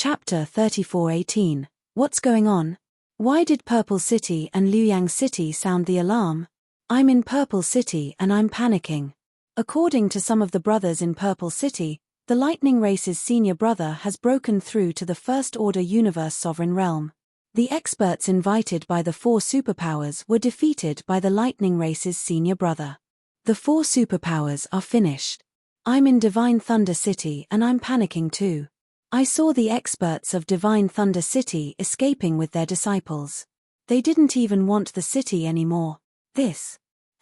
Chapter 34:18. What's going on? Why did Purple City and Luoyang City sound the alarm? I'm in Purple City and I'm panicking. According to some of the brothers in Purple City, the Lightning Race's senior brother has broken through to the First Order Universe Sovereign Realm. The experts invited by the four superpowers were defeated by the Lightning Race's senior brother. The four superpowers are finished. I'm in Divine Thunder City and I'm panicking too. I saw the experts of Divine Thunder City escaping with their disciples. They didn't even want the city anymore.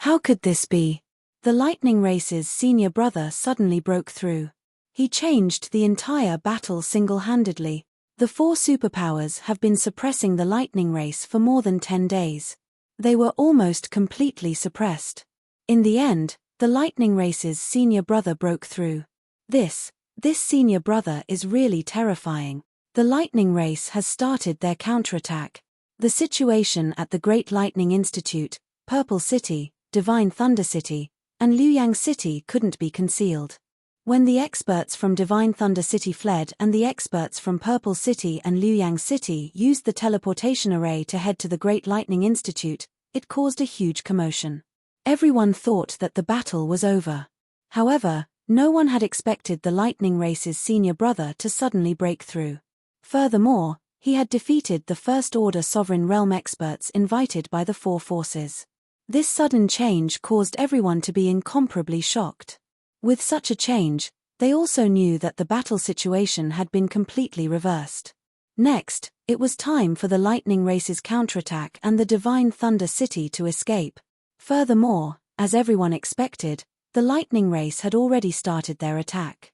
How could this be? The Lightning Race's senior brother suddenly broke through. He changed the entire battle single-handedly. The four superpowers have been suppressing the Lightning Race for more than 10 days. They were almost completely suppressed. In the end, the Lightning Race's senior brother broke through. This senior brother is really terrifying. The Lightning Race has started their counterattack. The situation at the Great Lightning Institute, Purple City, Divine Thunder City, and Luoyang City couldn't be concealed. When the experts from Divine Thunder City fled and the experts from Purple City and Luoyang City used the teleportation array to head to the Great Lightning Institute, it caused a huge commotion. Everyone thought that the battle was over. However, no one had expected the Lightning Race's senior brother to suddenly break through. Furthermore, he had defeated the First Order Sovereign Realm experts invited by the four forces. This sudden change caused everyone to be incomparably shocked. With such a change, they also knew that the battle situation had been completely reversed. Next, it was time for the Lightning Race's counterattack and the Divine Thunder City to escape. Furthermore, as everyone expected, the Lightning Race had already started their attack.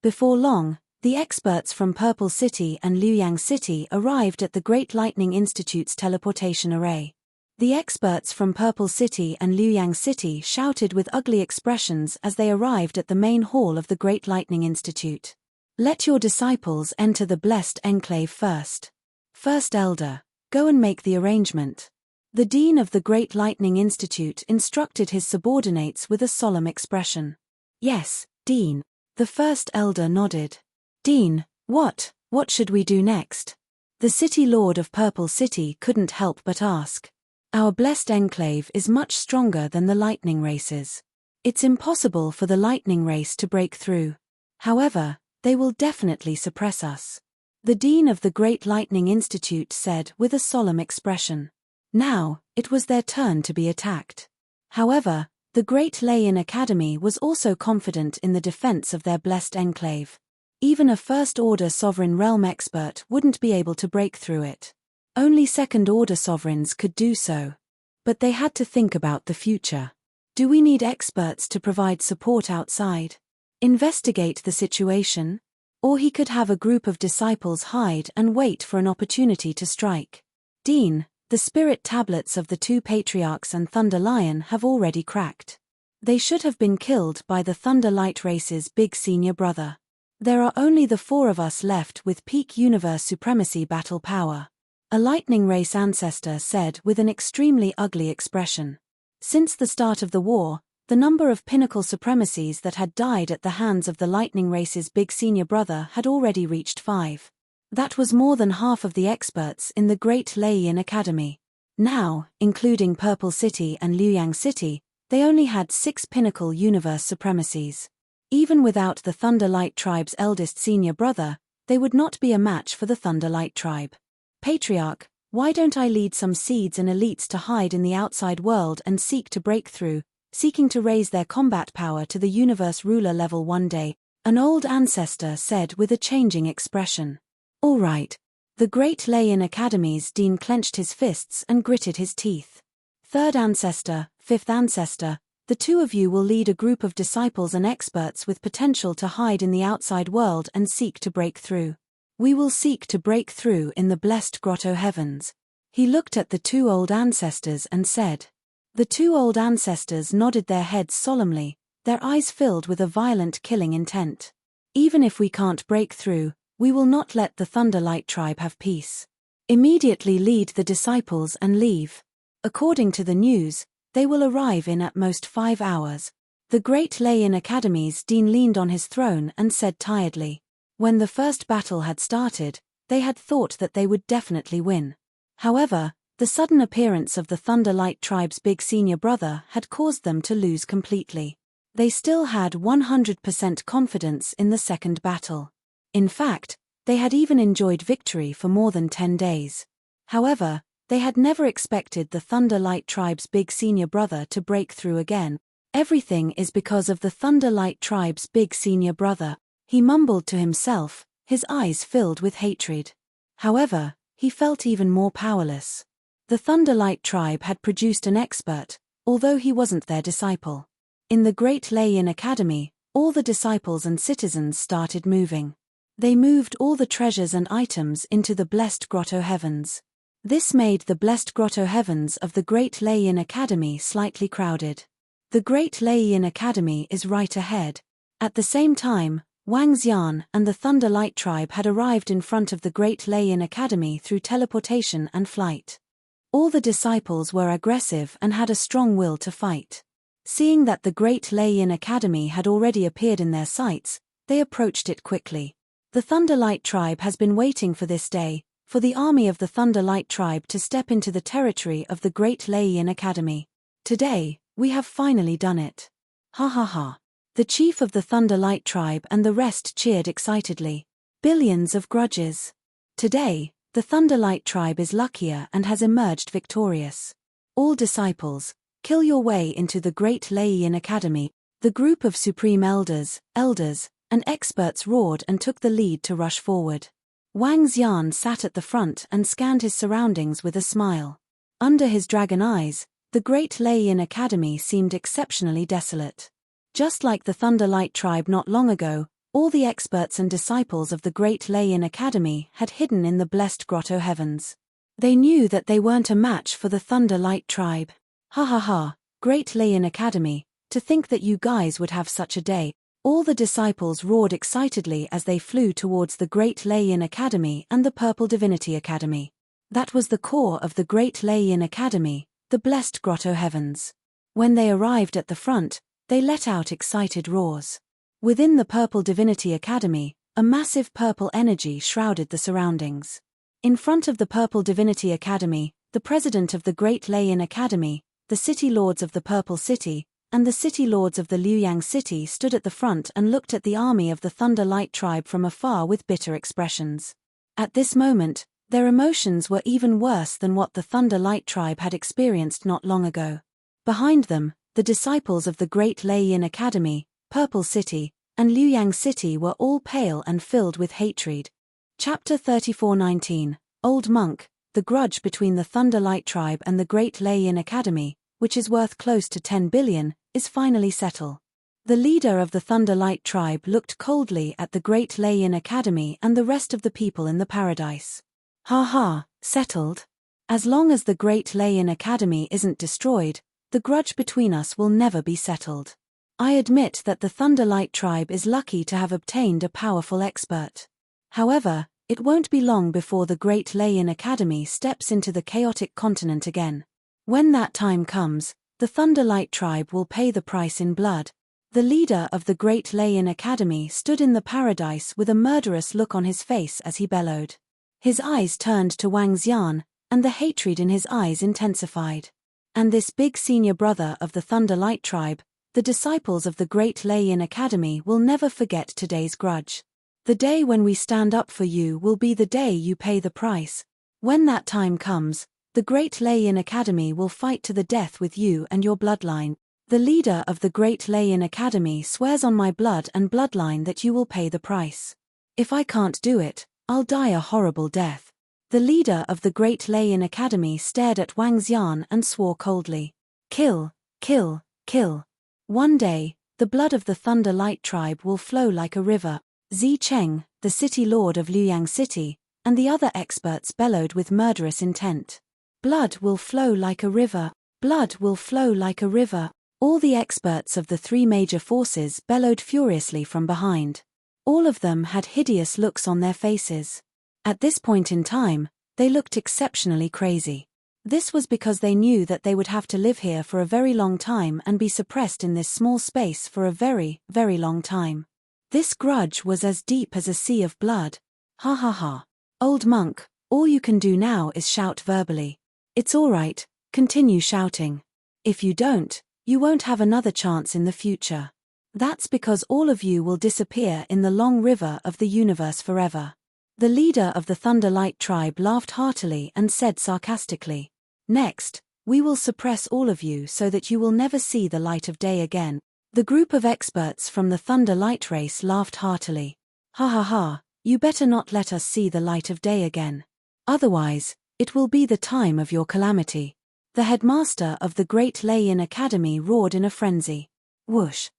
Before long, the experts from Purple City and Luoyang City arrived at the Great Lightning Institute's teleportation array. The experts from Purple City and Luoyang City shouted with ugly expressions as they arrived at the main hall of the Great Lightning Institute. Let your disciples enter the blessed enclave first. First Elder, go and make the arrangement. The Dean of the Great Lightning Institute instructed his subordinates with a solemn expression. Yes, Dean. The First Elder nodded. Dean, what should we do next? The City Lord of Purple City couldn't help but ask. Our blessed enclave is much stronger than the Lightning Races. It's impossible for the Lightning Race to break through. However, they will definitely suppress us. The Dean of the Great Lightning Institute said with a solemn expression. Now, it was their turn to be attacked. However, the Great Lei Academy was also confident in the defense of their blessed enclave. Even a First Order Sovereign Realm expert wouldn't be able to break through it. Only Second Order Sovereigns could do so. But they had to think about the future. Do we need experts to provide support outside? Investigate the situation? Or he could have a group of disciples hide and wait for an opportunity to strike. Dean, the spirit tablets of the two patriarchs and Thunder Lion have already cracked. They should have been killed by the Thunder Light Race's big senior brother. There are only the four of us left with peak universe supremacy battle power. A Lightning Race ancestor said with an extremely ugly expression. Since the start of the war, the number of pinnacle supremacies that had died at the hands of the Lightning Race's big senior brother had already reached 5. That was more than half of the experts in the Great Lei Academy. Now, including Purple City and Luoyang City, they only had 6 pinnacle universe supremacies. Even without the Thunder Light Tribe's eldest senior brother, they would not be a match for the Thunder Light Tribe. Patriarch, why don't I lead some seeds and elites to hide in the outside world and seek to break through, seeking to raise their combat power to the universe ruler level one day, an old ancestor said with a changing expression. All right. The Great Lei Academy's Dean clenched his fists and gritted his teeth. Third ancestor, fifth ancestor, the two of you will lead a group of disciples and experts with potential to hide in the outside world and seek to break through. We will seek to break through in the blessed grotto heavens. He looked at the two old ancestors and said. The two old ancestors nodded their heads solemnly, their eyes filled with a violent killing intent. Even if we can't break through, we will not let the Thunder Light Tribe have peace. Immediately lead the disciples and leave. According to the news, they will arrive in at most 5 hours. The Great Lei Academy's Dean leaned on his throne and said tiredly. When the first battle had started, they had thought that they would definitely win. However, the sudden appearance of the Thunderlight tribe's big senior brother had caused them to lose completely. They still had 100% confidence in the second battle. In fact, they had even enjoyed victory for more than 10 days. However, they had never expected the Thunderlight tribe's big senior brother to break through again. Everything is because of the Thunderlight tribe's big senior brother, he mumbled to himself, his eyes filled with hatred. However, he felt even more powerless. The Thunderlight tribe had produced an expert, although he wasn't their disciple. In the Great Lei-Yin Academy, all the disciples and citizens started moving. They moved all the treasures and items into the Blessed Grotto Heavens. This made the Blessed Grotto Heavens of the Great Lei-Yin Academy slightly crowded. The Great Lei-Yin Academy is right ahead. At the same time, Wang Xian and the Thunderlight tribe had arrived in front of the Great Lei-Yin Academy through teleportation and flight. All the disciples were aggressive and had a strong will to fight. Seeing that the Great Lei-Yin Academy had already appeared in their sights, they approached it quickly. The Thunderlight tribe has been waiting for this day, for the army of the Thunderlight tribe to step into the territory of the Great Lei-Yin Academy. Today, we have finally done it. Ha ha ha. The chief of the Thunderlight tribe and the rest cheered excitedly. Billions of grudges. Today, the Thunderlight tribe is luckier and has emerged victorious. All disciples, kill your way into the Great Lei-Yin Academy. The group of supreme elders, and experts roared and took the lead to rush forward. Wang Xian sat at the front and scanned his surroundings with a smile. Under his dragon eyes, the Great Lei-Yin Academy seemed exceptionally desolate. Just like the Thunderlight tribe not long ago, all the experts and disciples of the Great Lei-Yin Academy had hidden in the Blessed Grotto Heavens. They knew that they weren't a match for the Thunderlight tribe. Ha ha ha, Great Lei-Yin Academy, to think that you guys would have such a day. All the disciples roared excitedly as they flew towards the Great Lei-Yin Academy and the Purple Divinity Academy. That was the core of the Great Lei-Yin Academy, the Blessed Grotto Heavens. When they arrived at the front, they let out excited roars. Within the Purple Divinity Academy, a massive purple energy shrouded the surroundings. In front of the Purple Divinity Academy, the president of the Great Lei-Yin Academy, the city lords of the Purple City, and the city lords of the Luoyang City stood at the front and looked at the army of the Thunderlight tribe from afar with bitter expressions. At this moment, their emotions were even worse than what the Thunderlight tribe had experienced not long ago. Behind them, the disciples of the Great Lei-Yin Academy, Purple City, and Luoyang City were all pale and filled with hatred. Chapter 34:19, Old Monk, the grudge between the Thunderlight tribe and the Great Lei-Yin Academy, which is worth close to 10 billion, is finally settled. The leader of the Thunderlight tribe looked coldly at the Great Lei-Yin Academy and the rest of the people in the paradise. Ha ha, settled? As long as the Great Lei-Yin Academy isn't destroyed, the grudge between us will never be settled. I admit that the Thunderlight tribe is lucky to have obtained a powerful expert. However, it won't be long before the Great Lei-Yin Academy steps into the chaotic continent again. When that time comes, the Thunderlight tribe will pay the price in blood. The leader of the Great Lei-Yin Academy stood in the paradise with a murderous look on his face as he bellowed. His eyes turned to Wang Xian, and the hatred in his eyes intensified. And this big senior brother of the Thunderlight tribe, the disciples of the Great Lei-Yin Academy will never forget today's grudge. The day when we stand up for you will be the day you pay the price. When that time comes, the Great Lei-Yin Academy will fight to the death with you and your bloodline. The leader of the Great Lei-Yin Academy swears on my blood and bloodline that you will pay the price. If I can't do it, I'll die a horrible death. The leader of the Great Lei-Yin Academy stared at Wang Xian and swore coldly. Kill, kill, kill. One day, the blood of the Thunderlight tribe will flow like a river. Zi Cheng, the city lord of Luoyang City, and the other experts bellowed with murderous intent. Blood will flow like a river. Blood will flow like a river. All the experts of the three major forces bellowed furiously from behind. All of them had hideous looks on their faces. At this point in time, they looked exceptionally crazy. This was because they knew that they would have to live here for a very long time and be suppressed in this small space for a very, very long time. This grudge was as deep as a sea of blood. Ha ha ha. Old monk, all you can do now is shout verbally. It's all right, continue shouting. If you don't, you won't have another chance in the future. That's because all of you will disappear in the long river of the universe forever. The leader of the Thunderlight tribe laughed heartily and said sarcastically, "Next, we will suppress all of you so that you will never see the light of day again." The group of experts from the Thunderlight race laughed heartily. Ha ha ha, you better not let us see the light of day again. Otherwise, it will be the time of your calamity. The headmaster of the Great Lei Academy roared in a frenzy. Whoosh.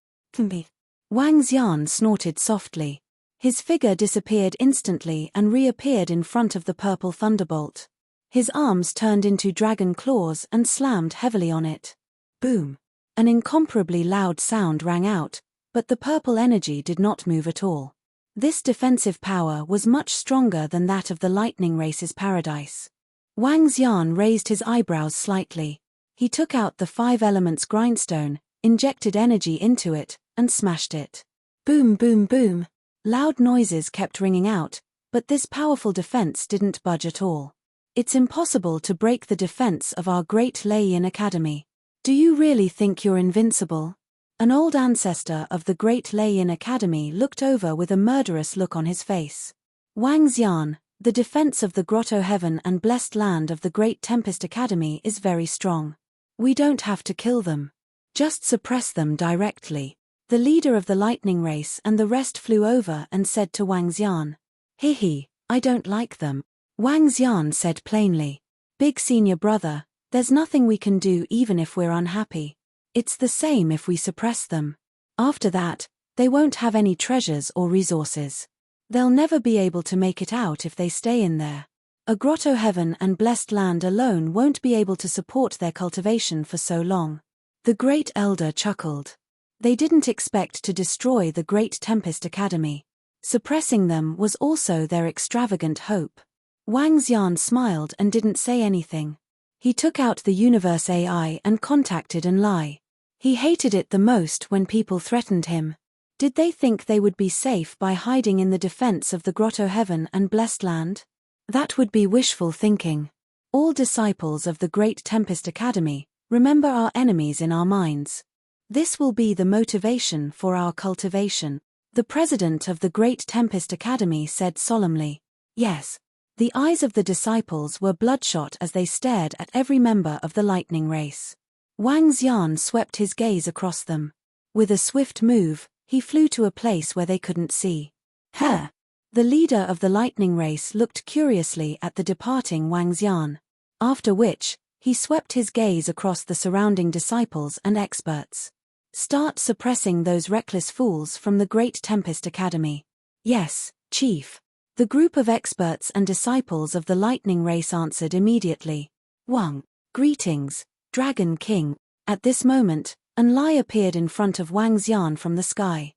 Wang Xian snorted softly. His figure disappeared instantly and reappeared in front of the purple thunderbolt. His arms turned into dragon claws and slammed heavily on it. Boom! An incomparably loud sound rang out, but the purple energy did not move at all. This defensive power was much stronger than that of the lightning race's paradise. Wang Xian raised his eyebrows slightly. He took out the 5 elements grindstone, injected energy into it, and smashed it. Boom boom boom! Loud noises kept ringing out, but this powerful defense didn't budge at all. It's impossible to break the defense of our Great Lei Academy. Do you really think you're invincible? An old ancestor of the Great Lei Academy looked over with a murderous look on his face. Wang Xian, the defense of the Grotto Heaven and blessed land of the Great Tempest Academy is very strong. We don't have to kill them. Just suppress them directly. The leader of the lightning race and the rest flew over and said to Wang Xian. Hehe, I don't like them. Wang Xian said plainly. Big senior brother, there's nothing we can do even if we're unhappy. It's the same if we suppress them. After that, they won't have any treasures or resources. They'll never be able to make it out if they stay in there. A Grotto Heaven and blessed land alone won't be able to support their cultivation for so long. The Great Elder chuckled. They didn't expect to destroy the Great Tempest Academy. Suppressing them was also their extravagant hope. Wang Xian smiled and didn't say anything. He took out the Universe AI and contacted Enlai. He hated it the most when people threatened him. Did they think they would be safe by hiding in the defense of the Grotto Heaven and blessed land? That would be wishful thinking. All disciples of the Great Tempest Academy, remember our enemies in our minds. This will be the motivation for our cultivation. The president of the Great Tempest Academy said solemnly. Yes. The eyes of the disciples were bloodshot as they stared at every member of the lightning race. Wang Xian swept his gaze across them. With a swift move, he flew to a place where they couldn't see. Huh! The leader of the lightning race looked curiously at the departing Wang Xian. After which, he swept his gaze across the surrounding disciples and experts. Start suppressing those reckless fools from the Great Tempest Academy. Yes, Chief. The group of experts and disciples of the lightning race answered immediately. Wang, greetings, Dragon King. At this moment, Enlai appeared in front of Wang Xian from the sky.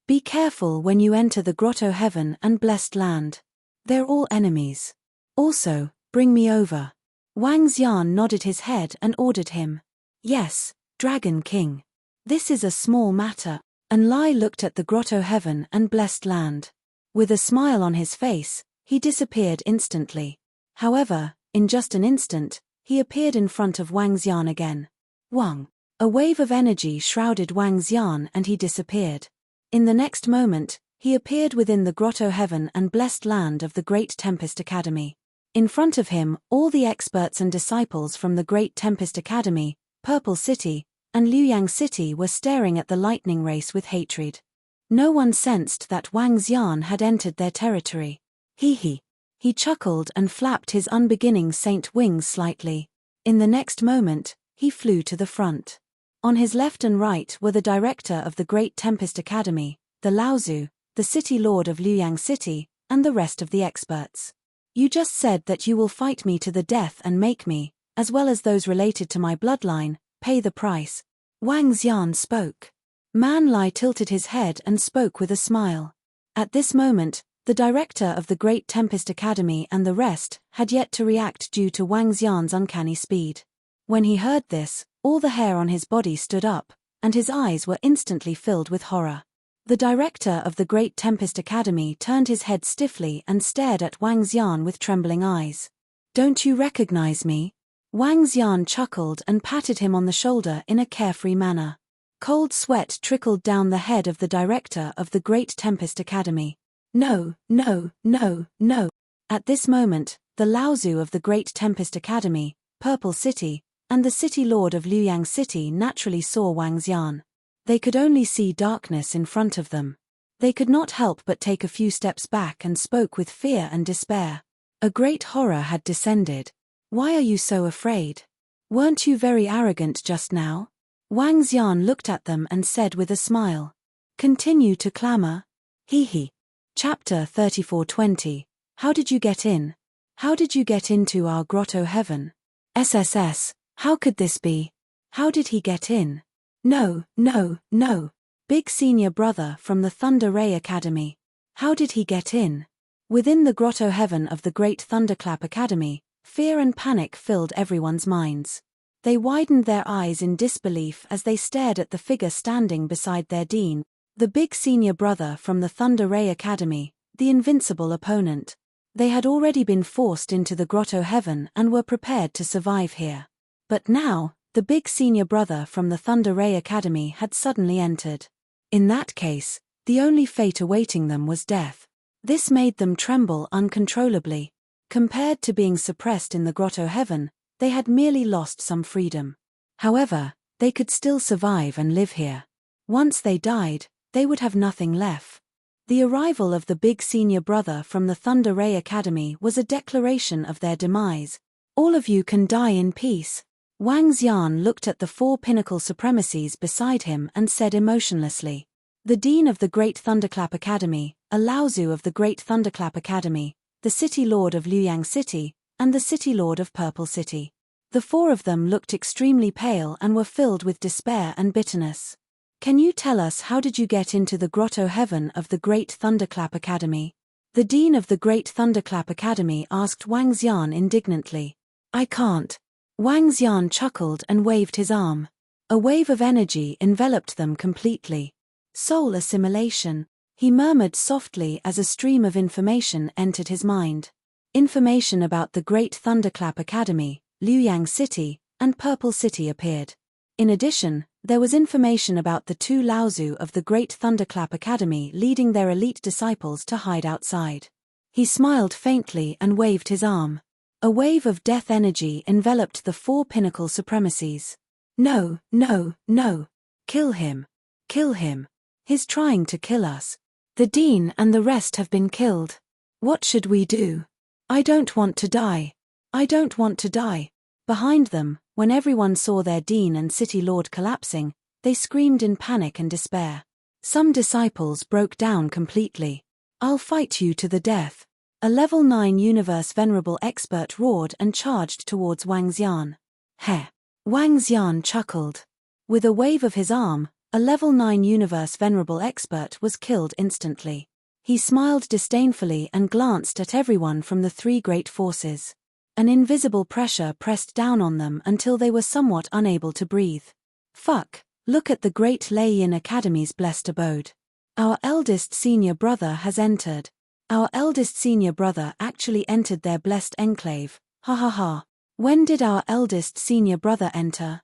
Be careful when you enter the Grotto Heaven and blessed land. They're all enemies. Also, bring me over. Wang Xian nodded his head and ordered him. Yes, Dragon King. This is a small matter. Enlai looked at the Grotto Heaven and blessed land. With a smile on his face, he disappeared instantly. However, in just an instant, he appeared in front of Wang Xian again. Wang. A wave of energy shrouded Wang Xian and he disappeared. In the next moment, he appeared within the Grotto Heaven and blessed land of the Great Tempest Academy. In front of him, all the experts and disciples from the Great Tempest Academy, Purple City, and Luoyang City were staring at the lightning race with hatred. No one sensed that Wang Xian had entered their territory. He chuckled and flapped his unbeginning saint wings slightly. In the next moment, he flew to the front. On his left and right were the director of the Great Tempest Academy, the Laozu, the city lord of Luoyang City, and the rest of the experts. You just said that you will fight me to the death and make me, as well as those related to my bloodline, pay the price. Wang Xian spoke. Man Lai tilted his head and spoke with a smile. At this moment, the director of the Great Tempest Academy and the rest had yet to react due to Wang Xian's uncanny speed. When he heard this, all the hair on his body stood up, and his eyes were instantly filled with horror. The director of the Great Tempest Academy turned his head stiffly and stared at Wang Xian with trembling eyes. "Don't you recognize me?" Wang Xian chuckled and patted him on the shoulder in a carefree manner. Cold sweat trickled down the head of the director of the Great Tempest Academy. No, no, no, no. At this moment, the Laozu of the Great Tempest Academy, Purple City, and the City Lord of Luoyang City naturally saw Wang Xian. They could only see darkness in front of them. They could not help but take a few steps back and spoke with fear and despair. A great horror had descended. "Why are you so afraid? Weren't you very arrogant just now?" Wang Xian looked at them and said with a smile. "Continue to clamor? Hee hee." Chapter 34:20. How did you get in? How did you get into our grotto heaven? SSS, how could this be? How did he get in? No, no, no. Big senior brother from the Thunder Ray Academy. How did he get in? Within the grotto heaven of the Great Thunderclap Academy, fear and panic filled everyone's minds. They widened their eyes in disbelief as they stared at the figure standing beside their dean, the big senior brother from the Thunder Ray Academy, the invincible opponent. They had already been forced into the grotto heaven and were prepared to survive here. But now, the big senior brother from the Thunder Ray Academy had suddenly entered. In that case, the only fate awaiting them was death. This made them tremble uncontrollably. Compared to being suppressed in the grotto heaven, they had merely lost some freedom. However, they could still survive and live here. Once they died, they would have nothing left. The arrival of the big senior brother from the Thunder Ray Academy was a declaration of their demise. "All of you can die in peace." Wang Xian looked at the four pinnacle supremacies beside him and said emotionlessly. The dean of the Great Thunderclap Academy, a Laozu of the Great Thunderclap Academy, the City Lord of Luoyang City, and the City Lord of Purple City. The four of them looked extremely pale and were filled with despair and bitterness. "Can you tell us how did you get into the grotto heaven of the Great Thunderclap Academy?" The dean of the Great Thunderclap Academy asked Wang Xian indignantly. "I can't." Wang Xian chuckled and waved his arm. A wave of energy enveloped them completely. "Soul assimilation," he murmured softly as a stream of information entered his mind. Information about the Great Thunderclap Academy, Luoyang City, and Purple City appeared. In addition, there was information about the two Laozu of the Great Thunderclap Academy leading their elite disciples to hide outside. He smiled faintly and waved his arm. A wave of death energy enveloped the four pinnacle supremacies. "No, no, no. Kill him. Kill him. He's trying to kill us. The dean and the rest have been killed. What should we do? I don't want to die. I don't want to die." Behind them, when everyone saw their dean and city lord collapsing, they screamed in panic and despair. Some disciples broke down completely. "I'll fight you to the death." A level 9 universe venerable expert roared and charged towards Wang Xian. Heh. Wang Xian chuckled. With a wave of his arm, a level 9 universe venerable expert was killed instantly. He smiled disdainfully and glanced at everyone from the three great forces. An invisible pressure pressed down on them until they were somewhat unable to breathe. "Fuck, look at the Great Lei Academy's blessed abode. Our eldest senior brother has entered. Our eldest senior brother actually entered their blessed enclave, ha ha ha. When did our eldest senior brother enter?"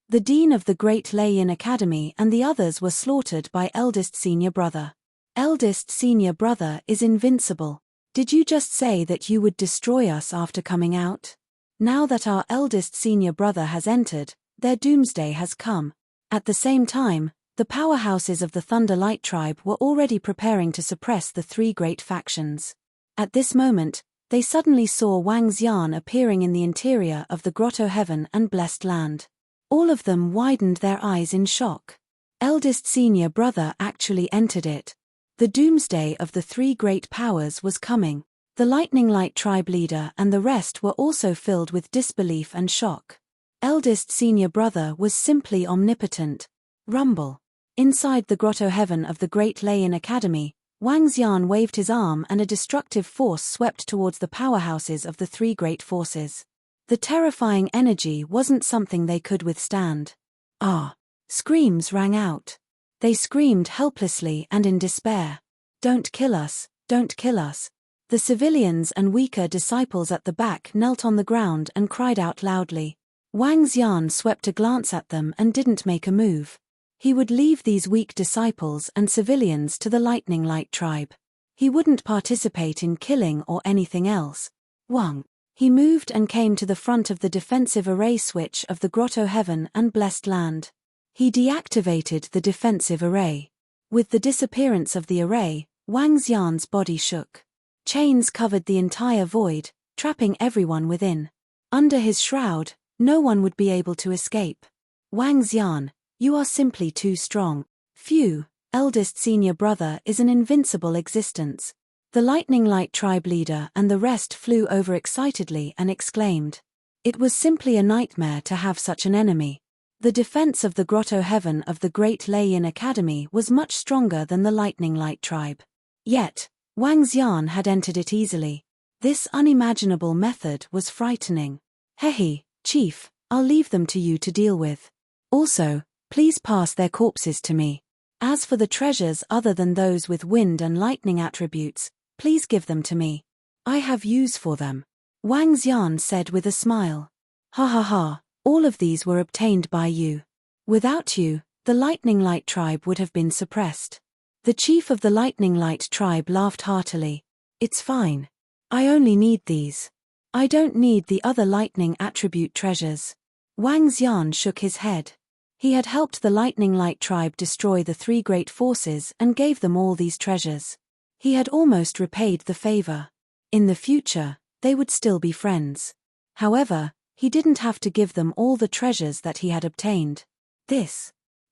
The dean of the Great Lei Academy and the others were slaughtered by eldest senior brother. "Eldest senior brother is invincible. Did you just say that you would destroy us after coming out? Now that our eldest senior brother has entered, their doomsday has come." At the same time, the powerhouses of the Thunder Light tribe were already preparing to suppress the three great factions. At this moment, they suddenly saw Wang Xian appearing in the interior of the grotto heaven and blessed land. All of them widened their eyes in shock. Eldest senior brother actually entered it. The doomsday of the three great powers was coming. The Lightning Light tribe leader and the rest were also filled with disbelief and shock. Eldest senior brother was simply omnipotent. Rumble. Inside the grotto heaven of the Great Lei Academy, Wang Xian waved his arm and a destructive force swept towards the powerhouses of the three great forces. The terrifying energy wasn't something they could withstand. Ah! Screams rang out. They screamed helplessly and in despair. "Don't kill us, don't kill us." The civilians and weaker disciples at the back knelt on the ground and cried out loudly. Wang Xian swept a glance at them and didn't make a move. He would leave these weak disciples and civilians to the Lightning Light tribe. He wouldn't participate in killing or anything else. Wang. He moved and came to the front of the defensive array switch of the Grotto Heaven and Blessed Land. He deactivated the defensive array. With the disappearance of the array, Wang Xian's body shook. Chains covered the entire void, trapping everyone within. Under his shroud, no one would be able to escape. Wang Xian, you are simply too strong. Phew, eldest senior brother is an invincible existence. The Lightning Light tribe leader and the rest flew over excitedly and exclaimed. It was simply a nightmare to have such an enemy. The defense of the Grotto Heaven of the Great Lei-Yin Academy was much stronger than the Lightning Light tribe. Yet, Wang Xian had entered it easily. This unimaginable method was frightening. Hehe, Chief, I'll leave them to you to deal with. Also, please pass their corpses to me. As for the treasures other than those with wind and lightning attributes, please give them to me. I have use for them. Wang Xian said with a smile. Ha ha ha, all of these were obtained by you. Without you, the Lightning Light tribe would have been suppressed. The chief of the Lightning Light tribe laughed heartily. It's fine. I only need these. I don't need the other lightning attribute treasures. Wang Xian shook his head. He had helped the Lightning Light tribe destroy the three great forces and gave them all these treasures. He had almost repaid the favor. In the future, they would still be friends. However, he didn't have to give them all the treasures that he had obtained.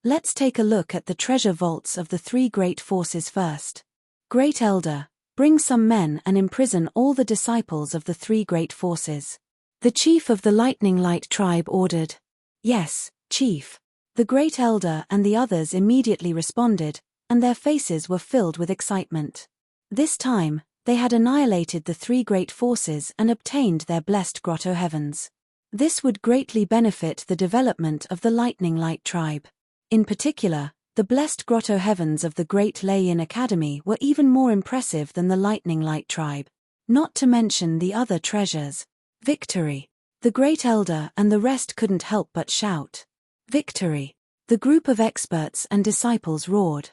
Let's take a look at the treasure vaults of the three great forces first. Great Elder, bring some men and imprison all the disciples of the three great forces. The chief of the Lightning Light tribe ordered. Yes, Chief. The Great Elder and the others immediately responded, and their faces were filled with excitement. This time, they had annihilated the three great forces and obtained their blessed Grotto Heavens. This would greatly benefit the development of the Lightning Light tribe. In particular, the blessed Grotto Heavens of the Great Lei-Yin Academy were even more impressive than the Lightning Light tribe. Not to mention the other treasures. Victory! The Great Elder and the rest couldn't help but shout. Victory! The group of experts and disciples roared.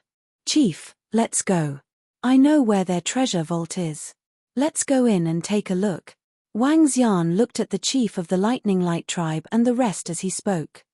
Chief, let's go. I know where their treasure vault is. Let's go in and take a look. Wang Xian looked at the chief of the Lightning Light tribe and the rest as he spoke.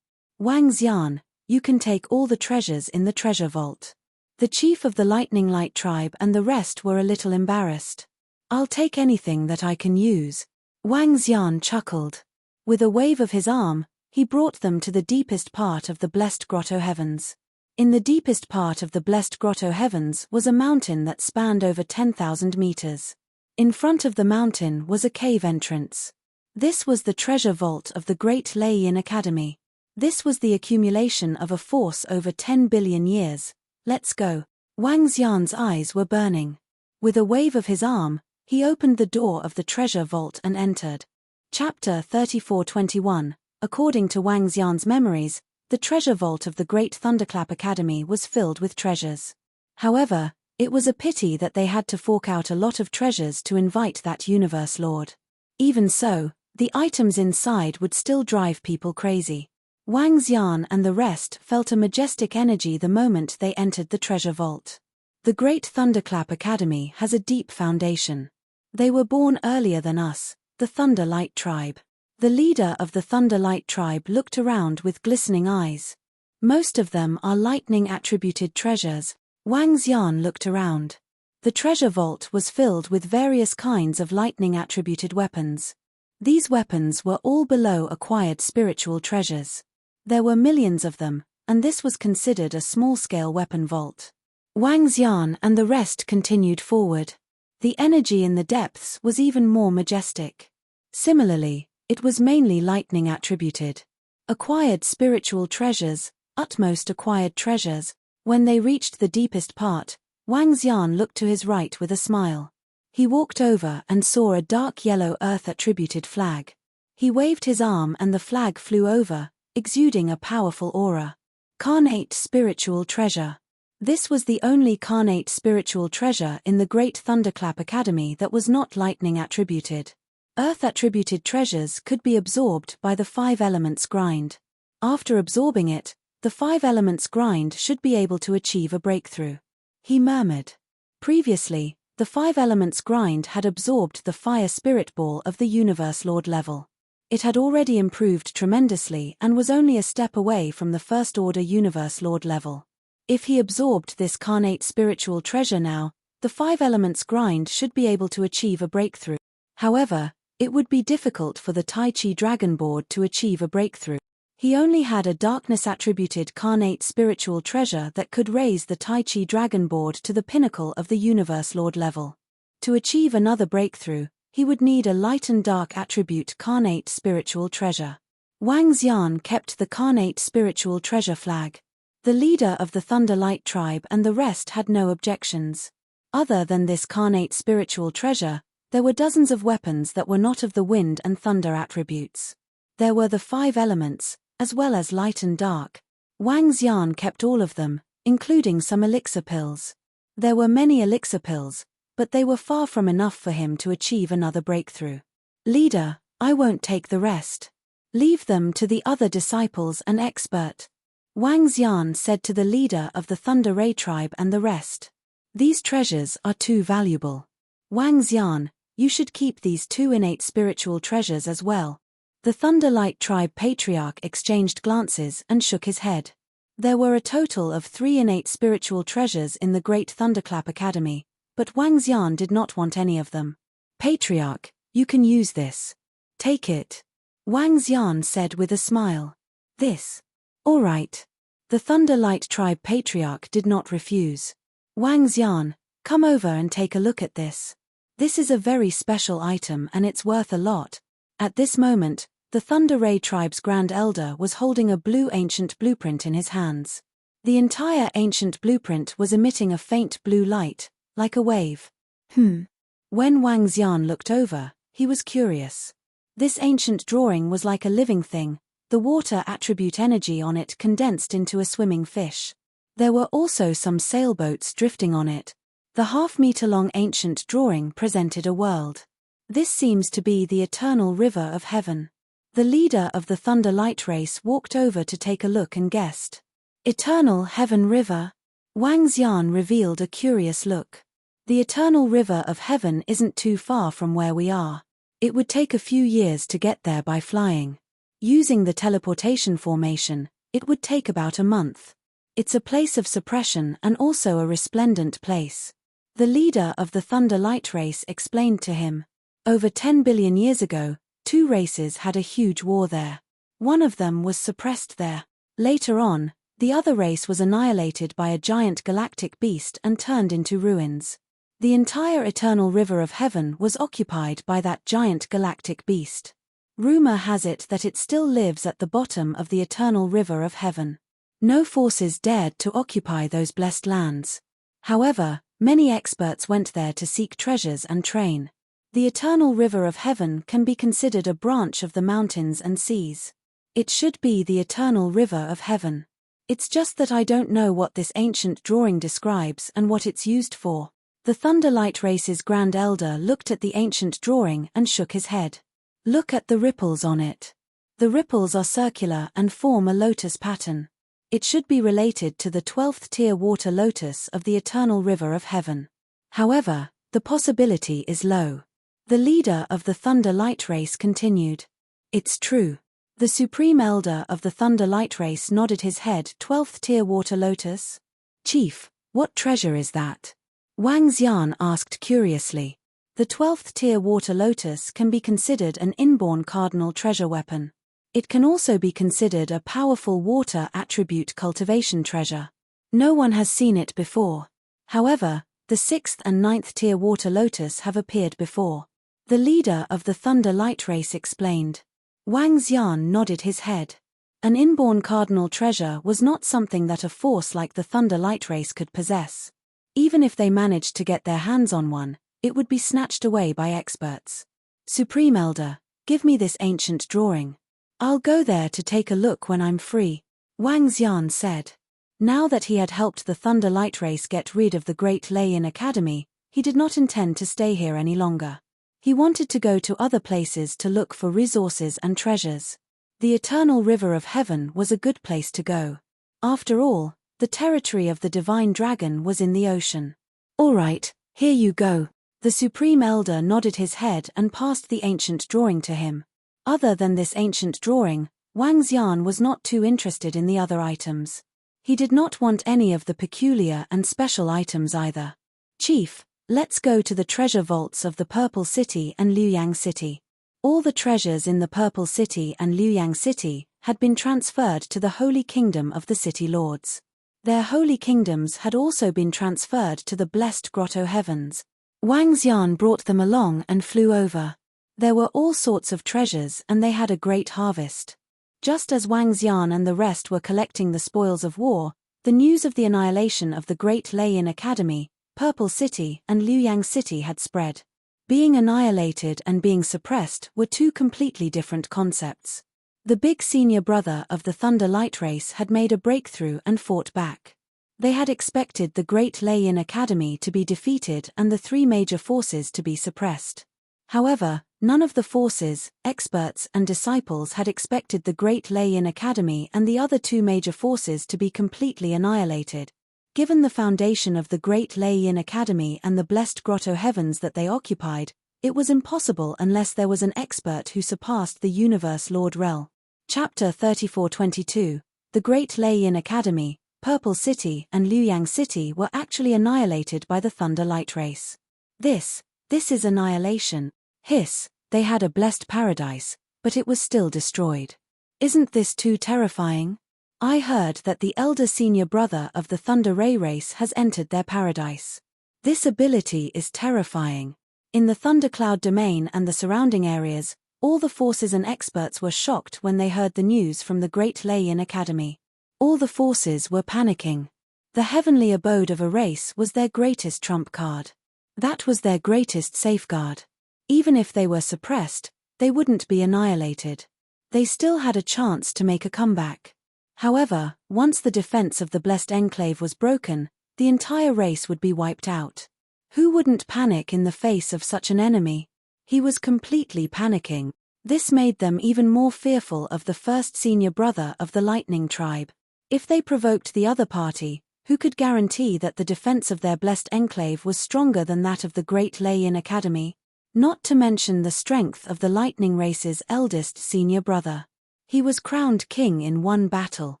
Wang Xian, you can take all the treasures in the treasure vault. The chief of the Lightning Light tribe and the rest were a little embarrassed. I'll take anything that I can use. Wang Xian chuckled. With a wave of his arm, he brought them to the deepest part of the blessed Grotto Heavens. In the deepest part of the blessed Grotto Heavens was a mountain that spanned over 10,000 meters. In front of the mountain was a cave entrance. This was the treasure vault of the Great Lei-Yin Academy. This was the accumulation of a force over 10 billion years. Let's go. Wang Xian's eyes were burning. With a wave of his arm, he opened the door of the treasure vault and entered. Chapter 34:21. According to Wang Xian's memories, the treasure vault of the Great Thunderclap Academy was filled with treasures. However, it was a pity that they had to fork out a lot of treasures to invite that universe lord. Even so, the items inside would still drive people crazy. Wang Xian and the rest felt a majestic energy the moment they entered the treasure vault. The Great Thunderclap Academy has a deep foundation. They were born earlier than us, the Thunder Light tribe. The leader of the Thunder Light tribe looked around with glistening eyes. Most of them are lightning-attributed treasures. Wang Xian looked around. The treasure vault was filled with various kinds of lightning-attributed weapons. These weapons were all below acquired spiritual treasures. There were millions of them, and this was considered a small-scale weapon vault. Wang Xian and the rest continued forward. The energy in the depths was even more majestic. Similarly, it was mainly lightning attributed. Acquired spiritual treasures, utmost acquired treasures. When they reached the deepest part, Wang Xian looked to his right with a smile. He walked over and saw a dark yellow earth-attributed flag. He waved his arm and the flag flew over, exuding a powerful aura. Carnate spiritual treasure. This was the only carnate spiritual treasure in the Great Thunderclap Academy that was not lightning attributed. Earth attributed treasures could be absorbed by the 5 elements grind. After absorbing it, the 5 elements grind should be able to achieve a breakthrough. He murmured. Previously, the 5 elements grind had absorbed the fire spirit ball of the Universe Lord level. It had already improved tremendously and was only a step away from the First Order Universe Lord level. If he absorbed this carnate spiritual treasure now, the 5 elements grind should be able to achieve a breakthrough. However, it would be difficult for the Tai Chi Dragon Board to achieve a breakthrough. He only had a darkness-attributed carnate spiritual treasure that could raise the Tai Chi Dragon Board to the pinnacle of the Universe Lord level. To achieve another breakthrough, he would need a light and dark attribute carnate spiritual treasure. Wang Xian kept the carnate spiritual treasure flag. The leader of the Thunder Light tribe and the rest had no objections. Other than this carnate spiritual treasure, there were dozens of weapons that were not of the wind and thunder attributes. There were the 5 elements, as well as light and dark. Wang Xian kept all of them, including some elixir pills. There were many elixir pills, but they were far from enough for him to achieve another breakthrough. Leader, I won't take the rest. Leave them to the other disciples and expert. Wang Xian said to the leader of the Thunder Ray tribe and the rest. These treasures are too valuable. Wang Xian, you should keep these 2 innate spiritual treasures as well. The Thunder Light tribe patriarch exchanged glances and shook his head. There were a total of 3 innate spiritual treasures in the Great Thunderclap Academy, but Wang Xian did not want any of them. Patriarch, you can use this. Take it. Wang Xian said with a smile. This. All right. The Thunder Light tribe patriarch did not refuse. Wang Xian, come over and take a look at this. This is a very special item and it's worth a lot. At this moment, the Thunder Ray tribe's Grand Elder was holding a blue ancient blueprint in his hands. The entire ancient blueprint was emitting a faint blue light, like a wave. When Wang Xian looked over, he was curious. This ancient drawing was like a living thing, the water attribute energy on it condensed into a swimming fish. There were also some sailboats drifting on it. The half-meter-long ancient drawing presented a world. This seems to be the eternal river of heaven. The leader of the Thunder Light race walked over to take a look and guessed. Eternal Heaven River? Wang Xian revealed a curious look. The eternal river of heaven isn't too far from where we are. It would take a few years to get there by flying. Using the teleportation formation, it would take about a month. It's a place of suppression and also a resplendent place. The leader of the Thunder Light race explained to him. Over 10 billion years ago, 2 races had a huge war there. One of them was suppressed there. Later on, the other race was annihilated by a giant galactic beast and turned into ruins. The entire eternal river of heaven was occupied by that giant galactic beast. Rumor has it that it still lives at the bottom of the eternal river of heaven. No forces dared to occupy those blessed lands. However, many experts went there to seek treasures and train. The eternal river of heaven can be considered a branch of the mountains and seas. It should be the eternal river of heaven. It's just that I don't know what this ancient drawing describes and what it's used for. The Thunder Light race's Grand Elder looked at the ancient drawing and shook his head. Look at the ripples on it. The ripples are circular and form a lotus pattern. It should be related to the 12th tier water lotus of the eternal river of heaven. However, the possibility is low. The leader of the Thunder Light race continued. It's true. The Supreme Elder of the Thunder Light race nodded his head. 12th tier water lotus? Chief, what treasure is that? Wang Xian asked curiously. The 12th tier water lotus can be considered an inborn cardinal treasure weapon. It can also be considered a powerful water attribute cultivation treasure. No one has seen it before. However, the 6th and 9th tier water lotus have appeared before. The leader of the Thunder Light race explained. Wang Xian nodded his head. An inborn cardinal treasure was not something that a force like the Thunder Light race could possess. Even if they managed to get their hands on one, it would be snatched away by experts. Supreme Elder, give me this ancient drawing. I'll go there to take a look when I'm free. Wang Xian said. Now that he had helped the Thunder Light Race get rid of the Great Lei Academy, he did not intend to stay here any longer. He wanted to go to other places to look for resources and treasures. The Eternal River of Heaven was a good place to go. After all, the territory of the Divine Dragon was in the ocean. All right, here you go. The Supreme Elder nodded his head and passed the ancient drawing to him. Other than this ancient drawing, Wang Xian was not too interested in the other items. He did not want any of the peculiar and special items either. Chief, let's go to the treasure vaults of the Purple City and Luoyang City. All the treasures in the Purple City and Luoyang City had been transferred to the Holy Kingdom of the City Lords. Their holy kingdoms had also been transferred to the blessed Grotto Heavens. Wang Xian brought them along and flew over. There were all sorts of treasures and they had a great harvest. Just as Wang Xian and the rest were collecting the spoils of war, the news of the annihilation of the Great Lei Academy, Purple City and Luoyang City had spread. Being annihilated and being suppressed were two completely different concepts. The big senior brother of the Thunder Light Race had made a breakthrough and fought back. They had expected the Great Lei Academy to be defeated and the three major forces to be suppressed. However, none of the forces, experts and disciples had expected the Great Lei Academy and the other two major forces to be completely annihilated. Given the foundation of the Great Lei Academy and the blessed Grotto Heavens that they occupied, it was impossible unless there was an expert who surpassed the Universe Lord Rel. Chapter 34-22, The Great Lei Academy, Purple City and Luoyang City were actually annihilated by the Thunder Light Race. This is annihilation. Hiss, they had a blessed paradise, but it was still destroyed. Isn't this too terrifying? I heard that the elder senior brother of the Thunder Ray race has entered their paradise. This ability is terrifying. In the Thundercloud domain and the surrounding areas, all the forces and experts were shocked when they heard the news from the Great Lei Academy. All the forces were panicking. The heavenly abode of a race was their greatest trump card. That was their greatest safeguard. Even if they were suppressed, they wouldn't be annihilated. They still had a chance to make a comeback. However, once the defense of the Blessed Enclave was broken, the entire race would be wiped out. Who wouldn't panic in the face of such an enemy? He was completely panicking. This made them even more fearful of the first senior brother of the Lightning Tribe. If they provoked the other party, who could guarantee that the defense of their Blessed Enclave was stronger than that of the Great Lei Academy? Not to mention the strength of the Lightning Race's eldest senior brother. He was crowned king in one battle.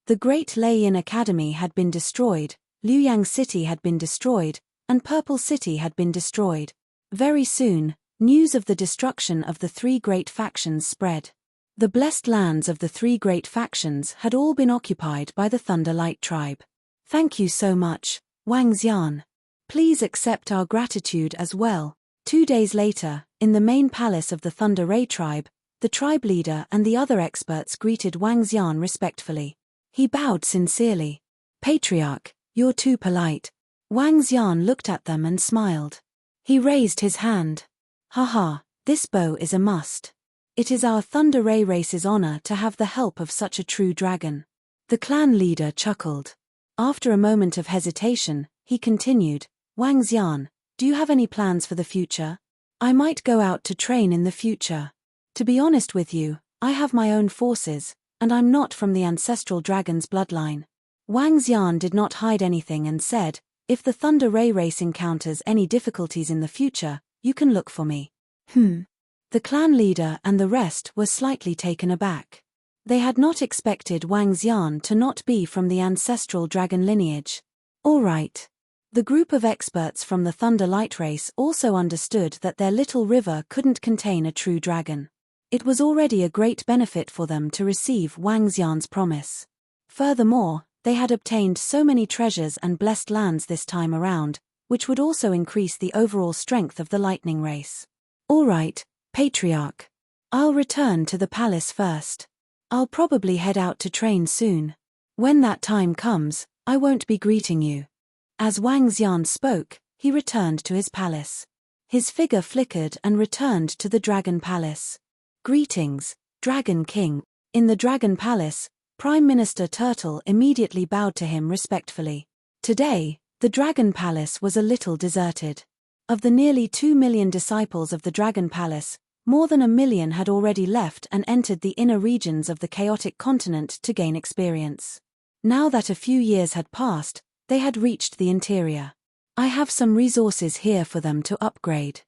The Great Lei Academy had been destroyed, Luoyang City had been destroyed, and Purple City had been destroyed. Very soon, news of the destruction of the three great factions spread. The blessed lands of the three great factions had all been occupied by the Thunderlight tribe. Thank you so much, Wang Xian. Please accept our gratitude as well. 2 days later, in the main palace of the Thunder Ray tribe, the tribe leader and the other experts greeted Wang Xian respectfully. He bowed sincerely. Patriarch, you're too polite. Wang Xian looked at them and smiled. He raised his hand. Haha, this bow is a must. It is our Thunder Ray race's honor to have the help of such a true dragon. The clan leader chuckled. After a moment of hesitation, he continued, Wang Xian, do you have any plans for the future? I might go out to train in the future. To be honest with you, I have my own forces, and I'm not from the ancestral dragon's bloodline. Wang Xian did not hide anything and said, if the Thunder Ray race encounters any difficulties in the future, you can look for me. The clan leader and the rest were slightly taken aback. They had not expected Wang Xian to not be from the ancestral dragon lineage. All right. The group of experts from the Thunder Light race also understood that their little river couldn't contain a true dragon. It was already a great benefit for them to receive Wang Xian's promise. Furthermore, they had obtained so many treasures and blessed lands this time around, which would also increase the overall strength of the lightning race. All right, Patriarch. I'll return to the palace first. I'll probably head out to train soon. When that time comes, I won't be greeting you. As Wang Xian spoke, he returned to his palace. His figure flickered and returned to the Dragon Palace. Greetings, Dragon King. In the Dragon Palace, Prime Minister Turtle immediately bowed to him respectfully. Today, the Dragon Palace was a little deserted. Of the nearly 2 million disciples of the Dragon Palace, more than 1 million had already left and entered the inner regions of the chaotic continent to gain experience. Now that a few years had passed, they had reached the interior. I have some resources here for them to upgrade.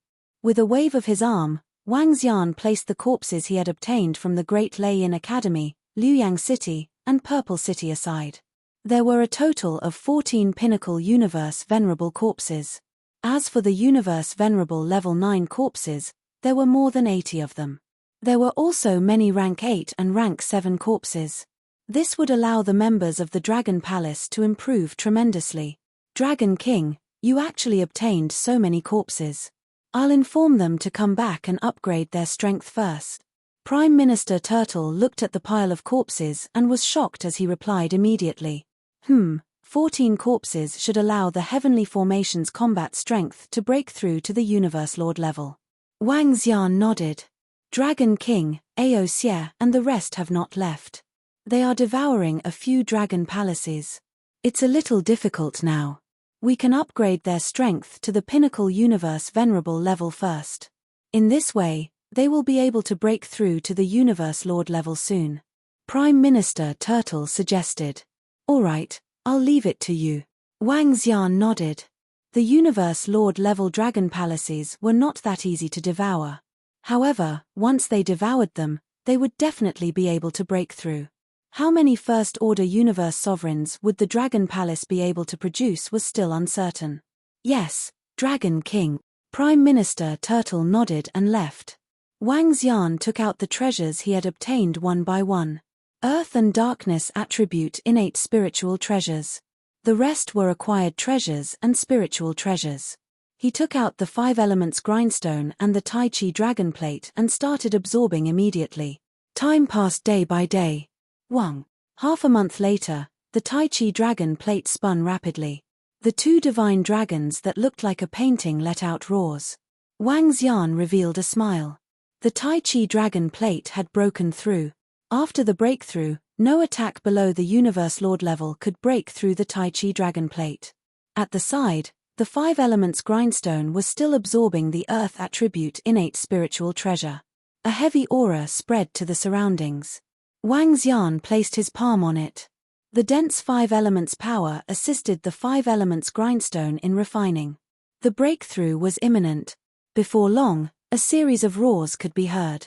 With a wave of his arm, Wang Xian placed the corpses he had obtained from the Great Lei-Yin Academy, Luoyang City, and Purple City aside. There were a total of 14 Pinnacle Universe Venerable corpses. As for the Universe Venerable Level 9 corpses, there were more than 80 of them. There were also many Rank 8 and Rank 7 corpses. This would allow the members of the Dragon Palace to improve tremendously. Dragon King, you actually obtained so many corpses. I'll inform them to come back and upgrade their strength first. Prime Minister Turtle looked at the pile of corpses and was shocked as he replied immediately. 14 corpses should allow the Heavenly Formation's combat strength to break through to the Universe Lord level. Wang Xian nodded. Dragon King, Ao Xie and the rest have not left. They are devouring a few dragon palaces. It's a little difficult now. We can upgrade their strength to the Pinnacle Universe Venerable level first. In this way, they will be able to break through to the Universe Lord level soon. Prime Minister Turtle suggested. All right, I'll leave it to you. Wang Xian nodded. The Universe Lord level dragon palaces were not that easy to devour. However, once they devoured them, they would definitely be able to break through. How many First Order Universe Sovereigns would the Dragon Palace be able to produce was still uncertain. Yes, Dragon King. Prime Minister Turtle nodded and left. Wang Xian took out the treasures he had obtained one by one. Earth and Darkness attribute innate spiritual treasures. The rest were acquired treasures and spiritual treasures. He took out the 5 elements grindstone and the Tai Chi dragon plate and started absorbing immediately. Time passed day by day. Half a month later, the Tai Chi dragon plate spun rapidly. The 2 divine dragons that looked like a painting let out roars. Wang Xian revealed a smile. The Tai Chi dragon plate had broken through. After the breakthrough, no attack below the Universe Lord level could break through the Tai Chi dragon plate. At the side, the 5 elements grindstone was still absorbing the earth attribute innate spiritual treasure. A heavy aura spread to the surroundings. Wang Xian placed his palm on it. The dense 5 elements power assisted the 5 elements grindstone in refining. The breakthrough was imminent. Before long, a series of roars could be heard.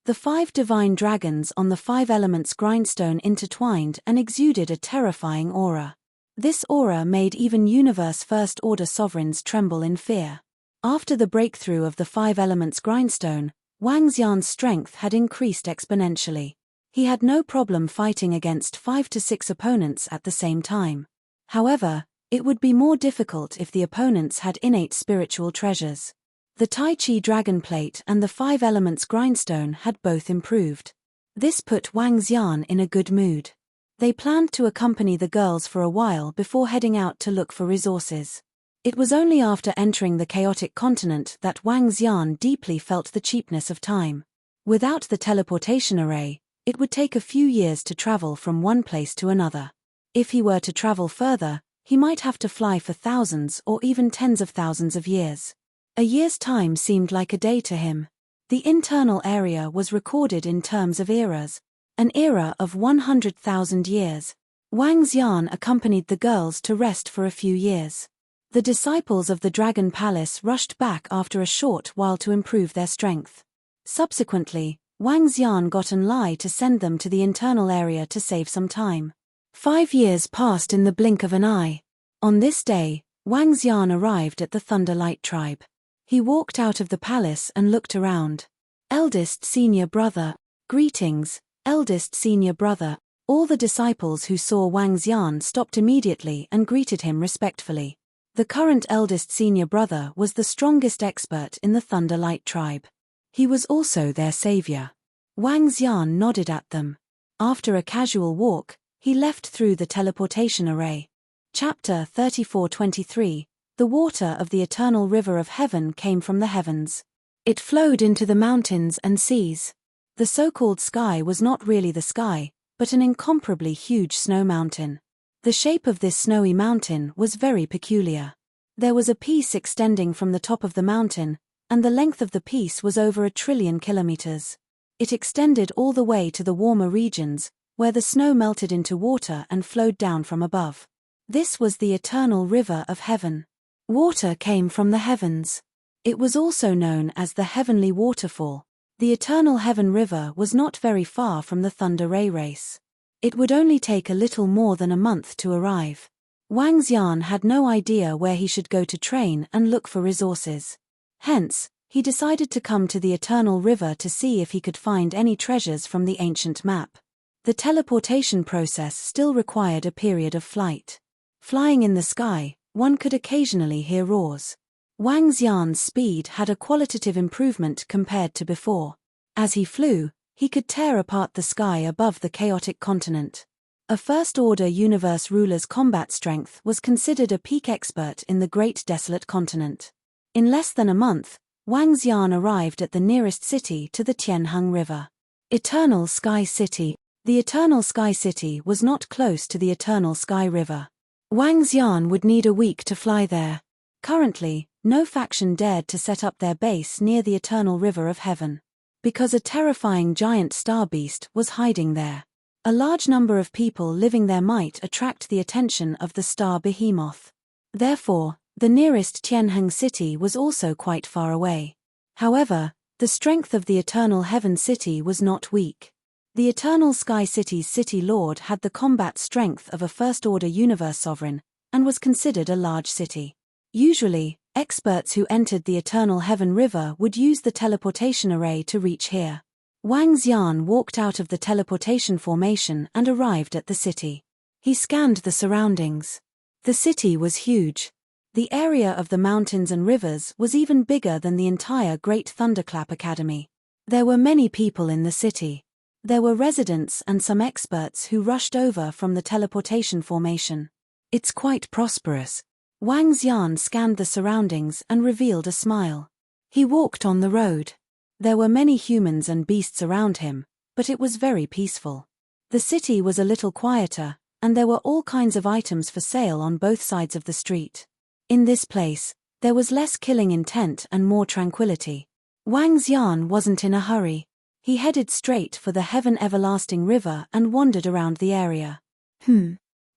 The 5 divine dragons on the 5 elements grindstone intertwined and exuded a terrifying aura. This aura made even Universe First Order sovereigns tremble in fear. After the breakthrough of the 5 elements grindstone, Wang Xian's strength had increased exponentially. He had no problem fighting against 5 to 6 opponents at the same time. However, it would be more difficult if the opponents had innate spiritual treasures. The Tai Chi dragon plate and the 5 elements grindstone had both improved. This put Wang Xian in a good mood. They planned to accompany the girls for a while before heading out to look for resources. It was only after entering the chaotic continent that Wang Xian deeply felt the cheapness of time. Without the teleportation array, it would take a few years to travel from one place to another. If he were to travel further, he might have to fly for thousands or even tens of thousands of years. A year's time seemed like a day to him. The internal area was recorded in terms of eras. An era of 100,000 years. Wang Xian accompanied the girls to rest for a few years. The disciples of the Dragon Palace rushed back after a short while to improve their strength. Subsequently, Wang Xian got an lie to send them to the internal area to save some time. 5 years passed in the blink of an eye. On this day, Wang Xian arrived at the Thunderlight tribe. He walked out of the palace and looked around. Eldest senior brother. Greetings, eldest senior brother. All the disciples who saw Wang Xian stopped immediately and greeted him respectfully. The current eldest senior brother was the strongest expert in the Thunderlight tribe. He was also their savior. Wang Xian nodded at them. After a casual walk, he left through the teleportation array. Chapter 34-23. The water of the eternal river of heaven came from the heavens. It flowed into the mountains and seas. The so-called sky was not really the sky, but an incomparably huge snow mountain. The shape of this snowy mountain was very peculiar. There was a piece extending from the top of the mountain, and the length of the piece was over 1,000,000,000,000 kilometers. It extended all the way to the warmer regions, where the snow melted into water and flowed down from above. This was the eternal river of heaven. Water came from the heavens. It was also known as the heavenly waterfall. The eternal heaven river was not very far from the Thunder Ray race. It would only take a little more than a month to arrive. Wang Xian had no idea where he should go to train and look for resources. Hence, he decided to come to the eternal river to see if he could find any treasures from the ancient map. The teleportation process still required a period of flight. Flying in the sky, one could occasionally hear roars. Wang Xian's speed had a qualitative improvement compared to before. As he flew, he could tear apart the sky above the chaotic continent. A first-order universe ruler's combat strength was considered a peak expert in the great desolate continent. In less than a month, Wang Xian arrived at the nearest city to the Tianheng River. Eternal Sky City. The Eternal Sky City was not close to the Eternal Sky River. Wang Xian would need a week to fly there. Currently, no faction dared to set up their base near the Eternal River of Heaven, because a terrifying giant star beast was hiding there. A large number of people living there might attract the attention of the star behemoth. Therefore, the nearest Tianheng city was also quite far away. However, the strength of the Eternal Heaven City was not weak. The Eternal Sky City's city lord had the combat strength of a first-order universe sovereign, and was considered a large city. Usually, experts who entered the Eternal Heaven River would use the teleportation array to reach here. Wang Xian walked out of the teleportation formation and arrived at the city. He scanned the surroundings. The city was huge. The area of the mountains and rivers was even bigger than the entire Great Thunderclap Academy. There were many people in the city. There were residents and some experts who rushed over from the teleportation formation. It's quite prosperous. Wang Xian scanned the surroundings and revealed a smile. He walked on the road. There were many humans and beasts around him, but it was very peaceful. The city was a little quieter, and there were all kinds of items for sale on both sides of the street. In this place, there was less killing intent and more tranquility. Wang Xian wasn't in a hurry. He headed straight for the Heaven Everlasting River and wandered around the area.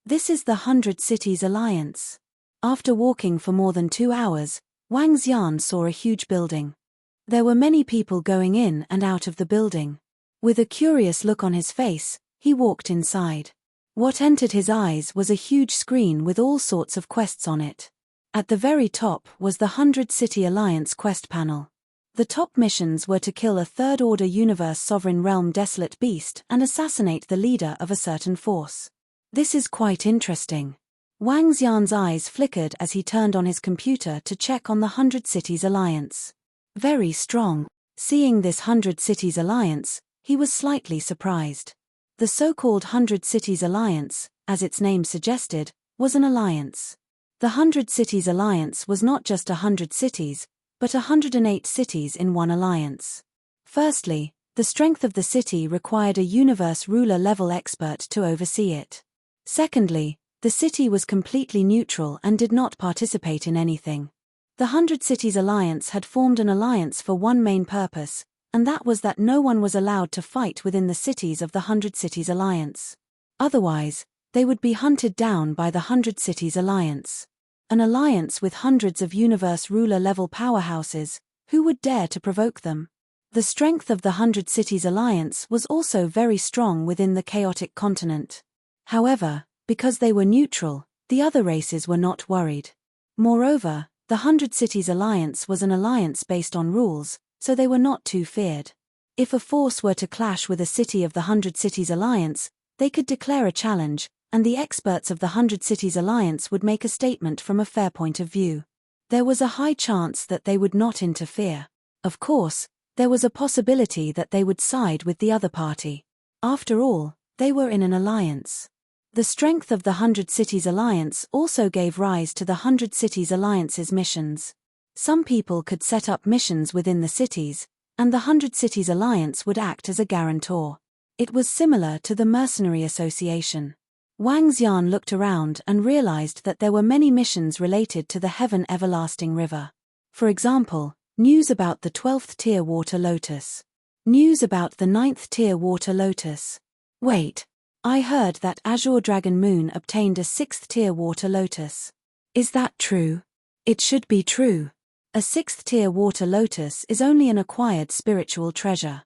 This is the 100 Cities Alliance. After walking for more than 2 hours, Wang Xian saw a huge building. There were many people going in and out of the building. With a curious look on his face, he walked inside. What entered his eyes was a huge screen with all sorts of quests on it. At the very top was the 100 City Alliance quest panel. The top missions were to kill a third-order universe sovereign realm desolate beast and assassinate the leader of a certain force. This is quite interesting. Wang Xian's eyes flickered as he turned on his computer to check on the 100 Cities Alliance. Very strong. Seeing this 100 Cities Alliance, he was slightly surprised. The so-called 100 Cities Alliance, as its name suggested, was an alliance. The 100 Cities Alliance was not just 100 cities, but 108 cities in one alliance. Firstly, the strength of the city required a universe ruler-level expert to oversee it. Secondly, the city was completely neutral and did not participate in anything. The 100 Cities Alliance had formed an alliance for one main purpose, and that was that no one was allowed to fight within the cities of the 100 Cities Alliance. Otherwise, they would be hunted down by the 100 Cities Alliance. An alliance with hundreds of universe ruler-level powerhouses, who would dare to provoke them? The strength of the 100 Cities Alliance was also very strong within the chaotic continent. However, because they were neutral, the other races were not worried. Moreover, the 100 Cities Alliance was an alliance based on rules, so they were not too feared. If a force were to clash with a city of the 100 Cities Alliance, they could declare a challenge, and the experts of the 100 Cities Alliance would make a statement from a fair point of view. There was a high chance that they would not interfere. Of course, there was a possibility that they would side with the other party. After all, they were in an alliance. The strength of the 100 Cities Alliance also gave rise to the 100 Cities Alliance's missions. Some people could set up missions within the cities, and the 100 Cities Alliance would act as a guarantor. It was similar to the mercenary association. Wang Xian looked around and realized that there were many missions related to the Heaven Everlasting River. For example, news about the 12th tier water lotus. News about the 9th tier water lotus. Wait. I heard that Azure Dragon Moon obtained a 6th tier water lotus. Is that true? It should be true. A 6th tier water lotus is only an acquired spiritual treasure.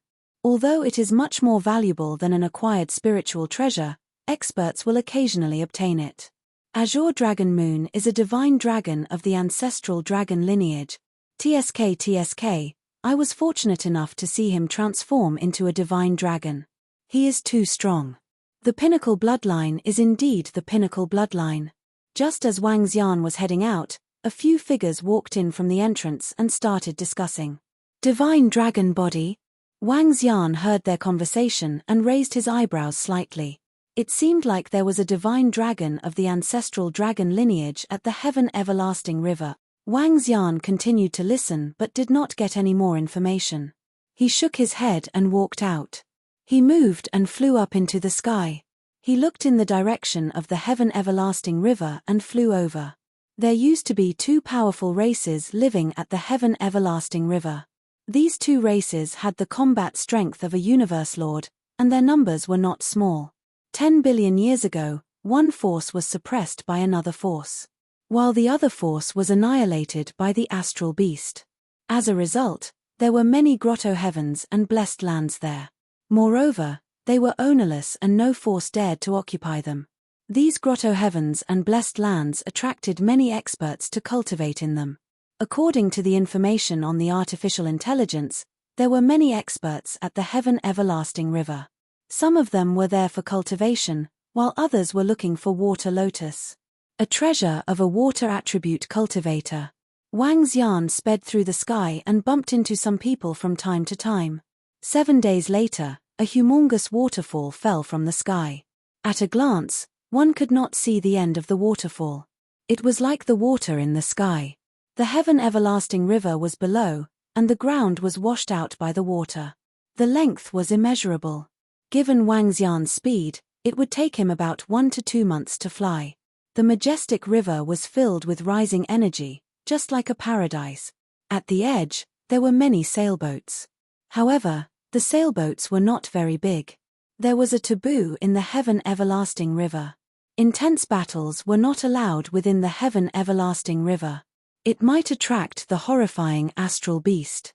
Although it is much more valuable than an acquired spiritual treasure, experts will occasionally obtain it. Azure Dragon Moon is a divine dragon of the ancestral dragon lineage. TSK, I was fortunate enough to see him transform into a divine dragon. He is too strong. The pinnacle bloodline is indeed the pinnacle bloodline. Just as Wang Xian was heading out, a few figures walked in from the entrance and started discussing. Divine dragon body? Wang Xian heard their conversation and raised his eyebrows slightly. It seemed like there was a divine dragon of the ancestral dragon lineage at the Heaven Everlasting River. Wang Xian continued to listen but did not get any more information. He shook his head and walked out. He moved and flew up into the sky. He looked in the direction of the Heaven Everlasting River and flew over. There used to be two powerful races living at the Heaven Everlasting River. These two races had the combat strength of a universe lord, and their numbers were not small. 10 billion years ago, one force was suppressed by another force, while the other force was annihilated by the astral beast. As a result, there were many grotto heavens and blessed lands there. Moreover, they were ownerless and no force dared to occupy them. These grotto heavens and blessed lands attracted many experts to cultivate in them. According to the information on the artificial intelligence, there were many experts at the Heaven Everlasting River. Some of them were there for cultivation, while others were looking for water lotus. A treasure of a water attribute cultivator. Wang Xian sped through the sky and bumped into some people from time to time. 7 days later, a humongous waterfall fell from the sky. At a glance, one could not see the end of the waterfall. It was like the water in the sky. The Heaven Everlasting River was below, and the ground was washed out by the water. The length was immeasurable. Given Wang Xian's speed, it would take him about 1 to 2 months to fly. The majestic river was filled with rising energy, just like a paradise. At the edge, there were many sailboats. However, the sailboats were not very big. There was a taboo in the Heaven Everlasting River. Intense battles were not allowed within the Heaven Everlasting River. It might attract the horrifying astral beast.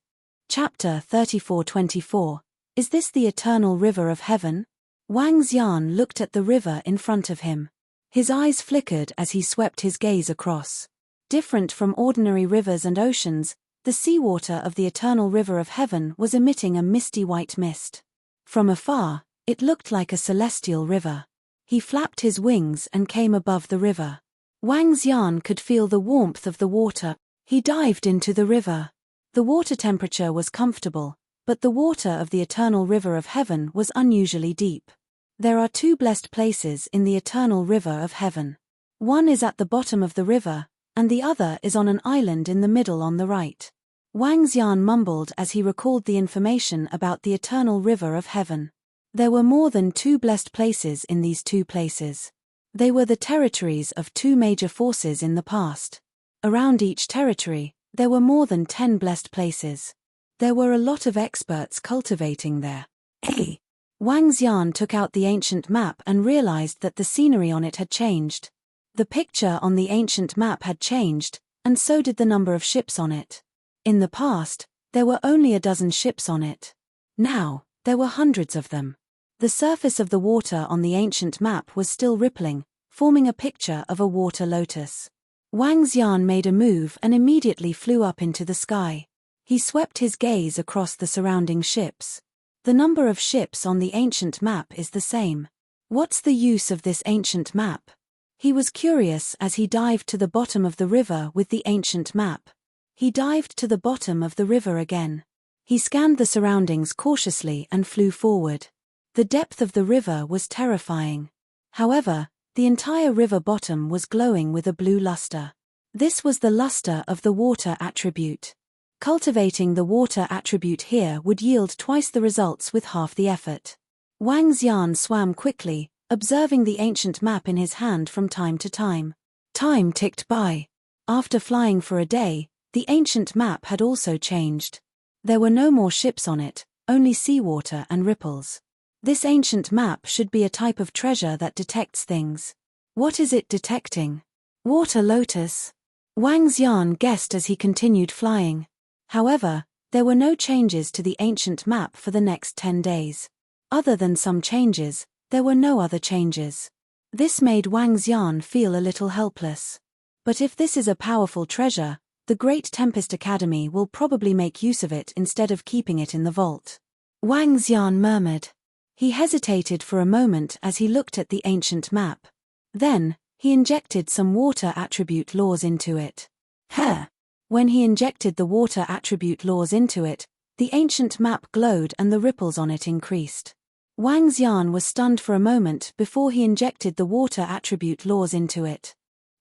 Chapter 34-24. Is this the eternal river of heaven? Wang Xian looked at the river in front of him. His eyes flickered as he swept his gaze across. Different from ordinary rivers and oceans, the seawater of the eternal river of heaven was emitting a misty white mist. From afar, it looked like a celestial river. He flapped his wings and came above the river. Wang Xian could feel the warmth of the water. He dived into the river. The water temperature was comfortable, but the water of the eternal river of heaven was unusually deep. There are 2 blessed places in the eternal river of heaven. One is at the bottom of the river, and the other is on an island in the middle on the right. Wang Xian mumbled as he recalled the information about the eternal river of heaven. There were more than 2 blessed places in these 2 places. They were the territories of 2 major forces in the past. Around each territory, there were more than 10 blessed places. There were a lot of experts cultivating there. Wang Xian took out the ancient map and realized that the scenery on it had changed. The picture on the ancient map had changed, and so did the number of ships on it. In the past, there were only a dozen ships on it. Now, there were hundreds of them. The surface of the water on the ancient map was still rippling, forming a picture of a water lotus. Wang Xian made a move and immediately flew up into the sky. He swept his gaze across the surrounding ships. The number of ships on the ancient map is the same. What's the use of this ancient map? He was curious as he dived to the bottom of the river with the ancient map. He dived to the bottom of the river again. He scanned the surroundings cautiously and flew forward. The depth of the river was terrifying. However, the entire river bottom was glowing with a blue luster. This was the luster of the water attribute. Cultivating the water attribute here would yield twice the results with half the effort. Wang Xian swam quickly, observing the ancient map in his hand from time to time. Time ticked by. After flying for a day, the ancient map had also changed. There were no more ships on it, only seawater and ripples. This ancient map should be a type of treasure that detects things. What is it detecting? Water lotus? Wang Xian guessed as he continued flying. However, there were no changes to the ancient map for the next 10 days. Other than some changes, there were no other changes. This made Wang Xian feel a little helpless. But if this is a powerful treasure, the Great Tempest Academy will probably make use of it instead of keeping it in the vault. Wang Xian murmured. He hesitated for a moment as he looked at the ancient map. Then, he injected some water attribute laws into it. When he injected the water attribute laws into it, the ancient map glowed and the ripples on it increased. Wang Xian was stunned for a moment before he injected the water attribute laws into it.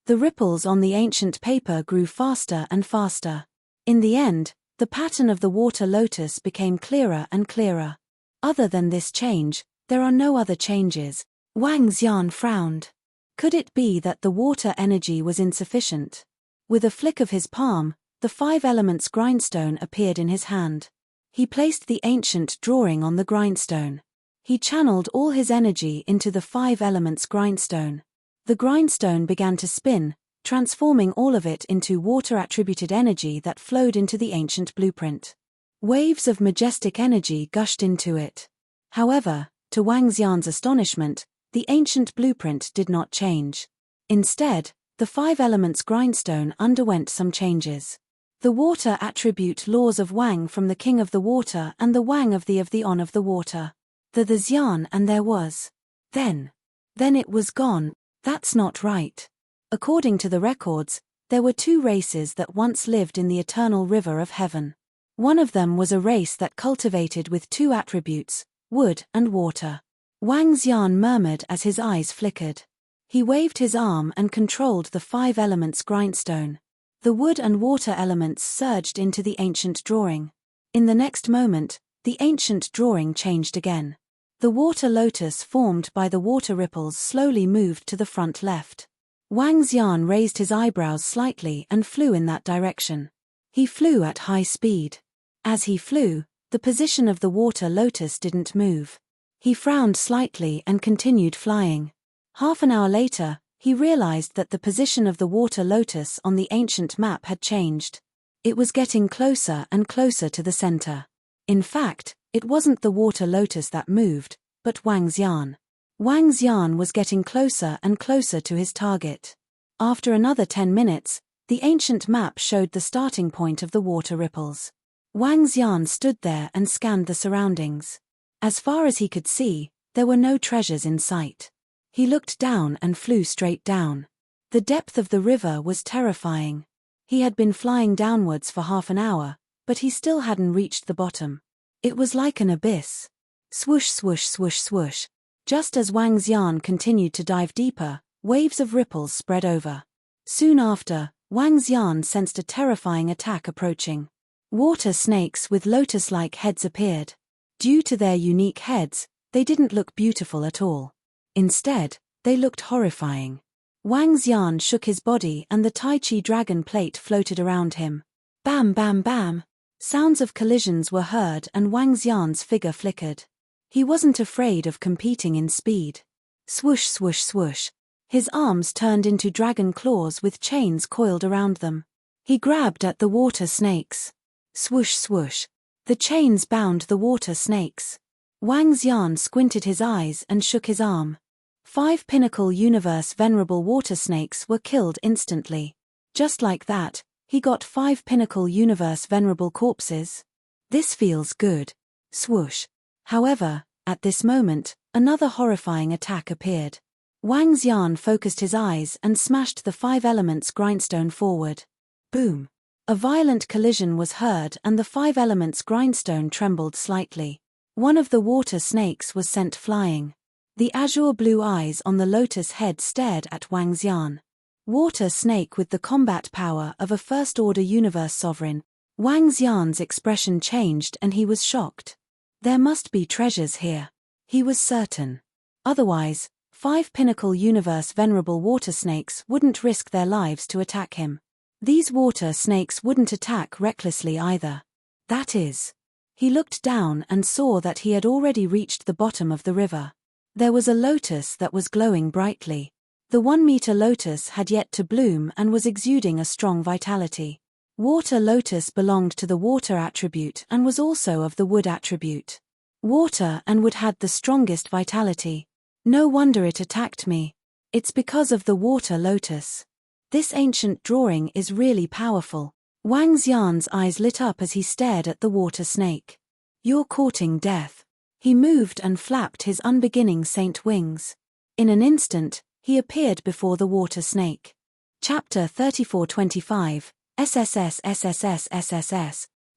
The ripples on the ancient paper grew faster and faster. In the end, the pattern of the water lotus became clearer and clearer. Other than this change, there are no other changes. Wang Xian frowned. Could it be that the water energy was insufficient? With a flick of his palm, the 5 elements grindstone appeared in his hand. He placed the ancient drawing on the grindstone. He channeled all his energy into the 5 elements grindstone. The grindstone began to spin, transforming all of it into water-attributed energy that flowed into the ancient blueprint. Waves of majestic energy gushed into it. However, to Wang Xian's astonishment, the ancient blueprint did not change. Instead, the 5 elements grindstone underwent some changes. The water attribute laws of Wang from the King of the Water and the Wang of the On of the Water. The Xian and there was. Then it was gone. That's not right. According to the records, there were 2 races that once lived in the eternal river of heaven. One of them was a race that cultivated with 2 attributes, wood and water. Wang Xian murmured as his eyes flickered. He waved his arm and controlled the 5 elements grindstone. The wood and water elements surged into the ancient drawing. In the next moment, the ancient drawing changed again. The water lotus formed by the water ripples slowly moved to the front left. Wang Xian raised his eyebrows slightly and flew in that direction. He flew at high speed. As he flew, the position of the water lotus didn't move. He frowned slightly and continued flying. Half an hour later, he realized that the position of the water lotus on the ancient map had changed. It was getting closer and closer to the center. In fact, it wasn't the water lotus that moved, but Wang Xian. Wang Xian was getting closer and closer to his target. After another 10 minutes, the ancient map showed the starting point of the water ripples. Wang Xian stood there and scanned the surroundings. As far as he could see, there were no treasures in sight. He looked down and flew straight down. The depth of the river was terrifying. He had been flying downwards for half an hour, but he still hadn't reached the bottom. It was like an abyss. Swoosh swoosh swoosh swoosh. Just as Wang Xian continued to dive deeper, waves of ripples spread over. Soon after, Wang Xian sensed a terrifying attack approaching. Water snakes with lotus-like heads appeared. Due to their unique heads, they didn't look beautiful at all. Instead, they looked horrifying. Wang Xian shook his body and the Tai Chi dragon plate floated around him. Bam bam bam. Sounds of collisions were heard and Wang Xian's figure flickered. He wasn't afraid of competing in speed. Swoosh swoosh swoosh. His arms turned into dragon claws with chains coiled around them. He grabbed at the water snakes. Swoosh swoosh. The chains bound the water snakes. Wang Xian squinted his eyes and shook his arm. 5 pinnacle universe venerable water snakes were killed instantly. Just like that, he got 5 pinnacle universe venerable corpses. This feels good. Swoosh. However, at this moment, another horrifying attack appeared. Wang Xian focused his eyes and smashed the 5 elements grindstone forward. Boom. A violent collision was heard and the 5 elements grindstone trembled slightly. One of the water snakes was sent flying. The azure blue eyes on the lotus head stared at Wang Xian. Water snake with the combat power of a first-order universe sovereign. Wang Xian's expression changed and he was shocked. There must be treasures here. He was certain. Otherwise, 5 pinnacle universe venerable water snakes wouldn't risk their lives to attack him. These water snakes wouldn't attack recklessly either. That is. He looked down and saw that he had already reached the bottom of the river. There was a lotus that was glowing brightly. The 1-meter lotus had yet to bloom and was exuding a strong vitality. Water lotus belonged to the water attribute and was also of the wood attribute. Water and wood had the strongest vitality. No wonder it attacked me. It's because of the water lotus. This ancient drawing is really powerful. Wang Xian's eyes lit up as he stared at the water snake. You're courting death. He moved and flapped his unbeginning saint wings. In an instant, he appeared before the water snake. Chapter 3425, SSS.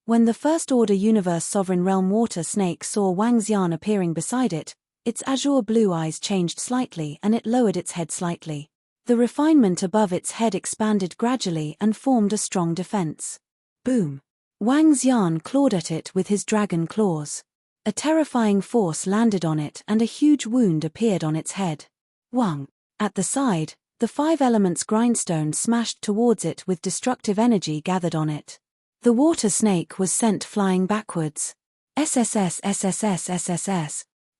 When the First Order Universe Sovereign Realm water snake saw Wang Xian appearing beside it, its azure blue eyes changed slightly and it lowered its head slightly. The refinement above its head expanded gradually and formed a strong defense. Boom! Wang Xian clawed at it with his dragon claws. A terrifying force landed on it and a huge wound appeared on its head. Wang! At the side, the 5 elements grindstone smashed towards it with destructive energy gathered on it. The water snake was sent flying backwards. SSS.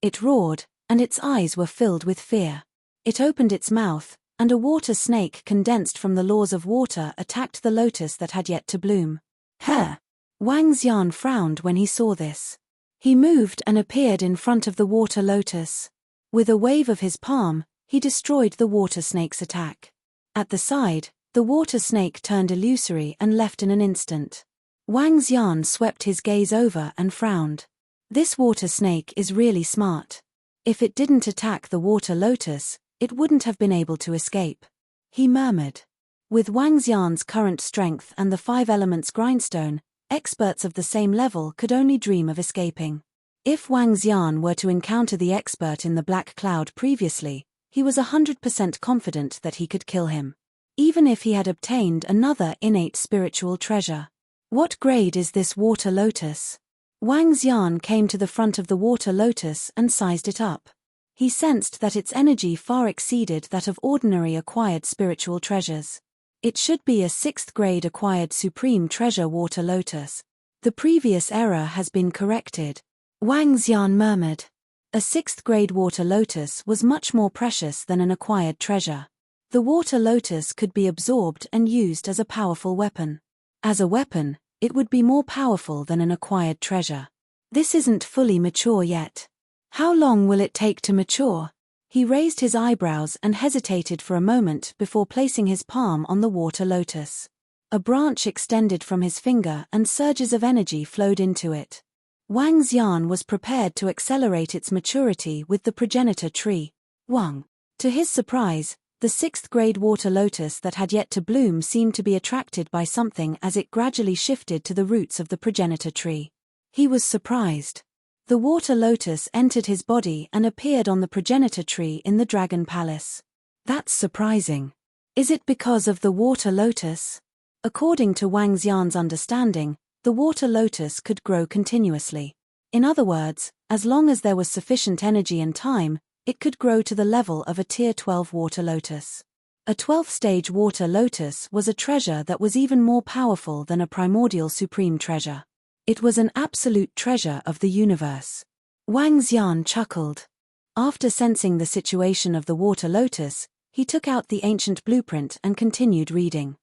It roared, and its eyes were filled with fear. It opened its mouth, and a water snake condensed from the laws of water attacked the lotus that had yet to bloom. Huh! Wang Xian frowned when he saw this. He moved and appeared in front of the water lotus. With a wave of his palm, he destroyed the water snake's attack. At the side, the water snake turned illusory and left in an instant. Wang Xian swept his gaze over and frowned. This water snake is really smart. If it didn't attack the water lotus, it wouldn't have been able to escape. He murmured. With Wang Xian's current strength and the 5 elements grindstone, experts of the same level could only dream of escaping. If Wang Xian were to encounter the expert in the black cloud previously, he was 100% confident that he could kill him. Even if he had obtained another innate spiritual treasure. What grade is this water lotus? Wang Xian came to the front of the water lotus and sized it up. He sensed that its energy far exceeded that of ordinary acquired spiritual treasures. It should be a 6th grade acquired supreme treasure water lotus. The previous error has been corrected. Wang Xian murmured. A 6th grade water lotus was much more precious than an acquired treasure. The water lotus could be absorbed and used as a powerful weapon. As a weapon, it would be more powerful than an acquired treasure. This isn't fully mature yet. How long will it take to mature? He raised his eyebrows and hesitated for a moment before placing his palm on the water lotus. A branch extended from his finger and surges of energy flowed into it. Wang Xian was prepared to accelerate its maturity with the progenitor tree. Wang. To his surprise, the 6th grade water lotus that had yet to bloom seemed to be attracted by something as it gradually shifted to the roots of the progenitor tree. He was surprised. The water lotus entered his body and appeared on the progenitor tree in the Dragon Palace. That's surprising. Is it because of the water lotus? According to Wang Xian's understanding, the water lotus could grow continuously. In other words, as long as there was sufficient energy and time, it could grow to the level of a Tier 12 water lotus. A 12th stage water lotus was a treasure that was even more powerful than a primordial supreme treasure. It was an absolute treasure of the universe. Wang Xian chuckled. After sensing the situation of the water lotus, he took out the ancient blueprint and continued reading.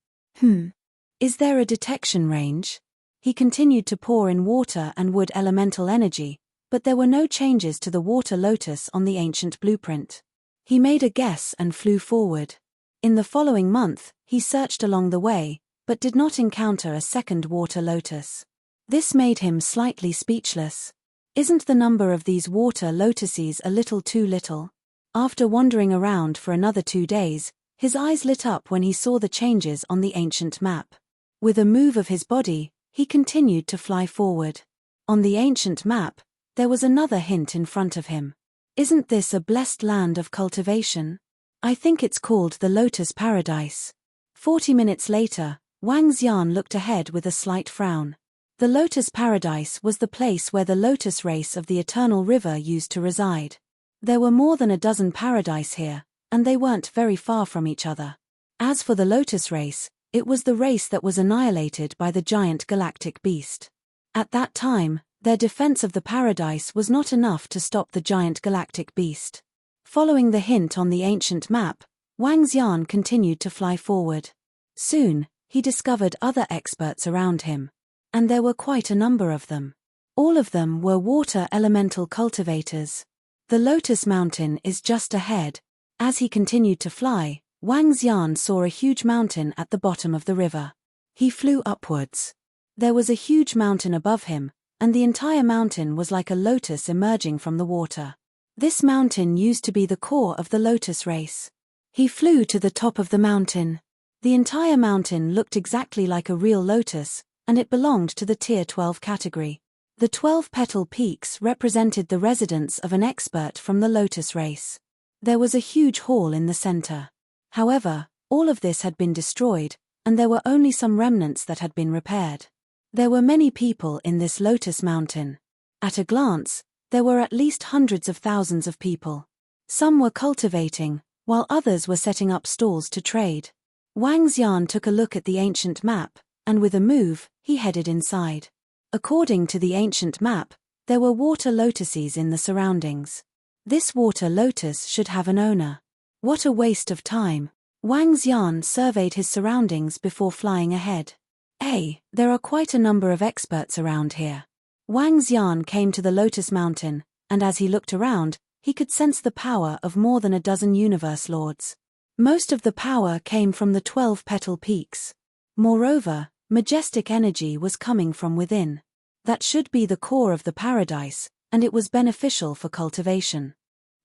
Is there a detection range? He continued to pour in water and wood elemental energy, but there were no changes to the water lotus on the ancient blueprint. He made a guess and flew forward. In the following month, he searched along the way, but did not encounter a second water lotus. This made him slightly speechless. Isn't the number of these water lotuses a little too little? After wandering around for another 2 days, his eyes lit up when he saw the changes on the ancient map. With a move of his body, he continued to fly forward. On the ancient map, there was another hint in front of him. Isn't this a blessed land of cultivation? I think it's called the Lotus Paradise. 40 minutes later, Wang Xian looked ahead with a slight frown. The Lotus Paradise was the place where the lotus race of the Eternal River used to reside. There were more than a dozen paradise here, and they weren't very far from each other. As for the lotus race, it was the race that was annihilated by the giant galactic beast. At that time, their defense of the paradise was not enough to stop the giant galactic beast. Following the hint on the ancient map, Wang Xian continued to fly forward. Soon, he discovered other experts around him. And there were quite a number of them. All of them were water elemental cultivators. The Lotus Mountain is just ahead. As he continued to fly, Wang Xian saw a huge mountain at the bottom of the river. He flew upwards. There was a huge mountain above him, and the entire mountain was like a lotus emerging from the water. This mountain used to be the core of the lotus race. He flew to the top of the mountain. The entire mountain looked exactly like a real lotus, and it belonged to the Tier 12 category. The 12 petal peaks represented the residence of an expert from the lotus race. There was a huge hall in the center. However, all of this had been destroyed, and there were only some remnants that had been repaired. There were many people in this lotus mountain. At a glance, there were at least hundreds of thousands of people. Some were cultivating, while others were setting up stalls to trade. Wang Xian took a look at the ancient map, and with a move, he headed inside. According to the ancient map, there were water lotuses in the surroundings. This water lotus should have an owner. What a waste of time. Wang Xian surveyed his surroundings before flying ahead. Hey, there are quite a number of experts around here. Wang Xian came to the Lotus Mountain, and as he looked around, he could sense the power of more than a dozen universe lords. Most of the power came from the 12 petal peaks. Moreover, majestic energy was coming from within. That should be the core of the paradise, and it was beneficial for cultivation.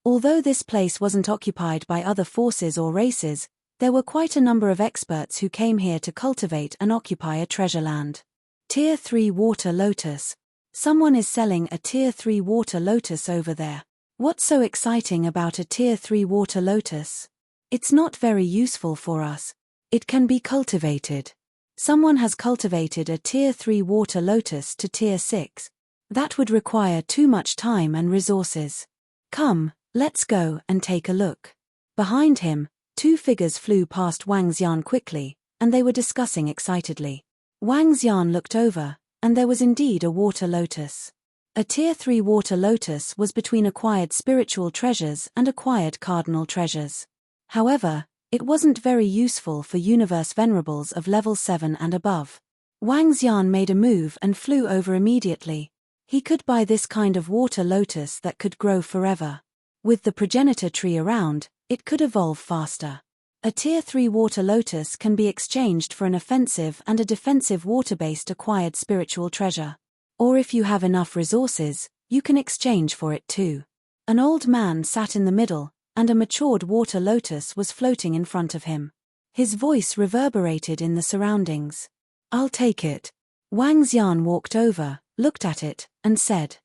Although this place wasn't occupied by other forces or races, there were quite a number of experts who came here to cultivate and occupy a treasure land. Tier 3 Water Lotus. Someone is selling a Tier 3 Water Lotus over there. What's so exciting about a Tier 3 Water Lotus? It's not very useful for us. It can be cultivated. Someone has cultivated a Tier 3 Water Lotus to Tier 6. That would require too much time and resources. Come, let's go and take a look. Behind him, two figures flew past Wang Xian quickly, and they were discussing excitedly. Wang Xian looked over, and there was indeed a water lotus. A Tier 3 water lotus was between acquired spiritual treasures and acquired cardinal treasures. However, it wasn't very useful for universe venerables of level 7 and above. Wang Xian made a move and flew over immediately. He could buy this kind of water lotus that could grow forever. With the progenitor tree around, it could evolve faster. A Tier 3 water lotus can be exchanged for an offensive and a defensive water-based acquired spiritual treasure. Or if you have enough resources, you can exchange for it too. An old man sat in the middle, and a matured water lotus was floating in front of him. His voice reverberated in the surroundings. I'll take it. Wang Xian walked over, looked at it, and said.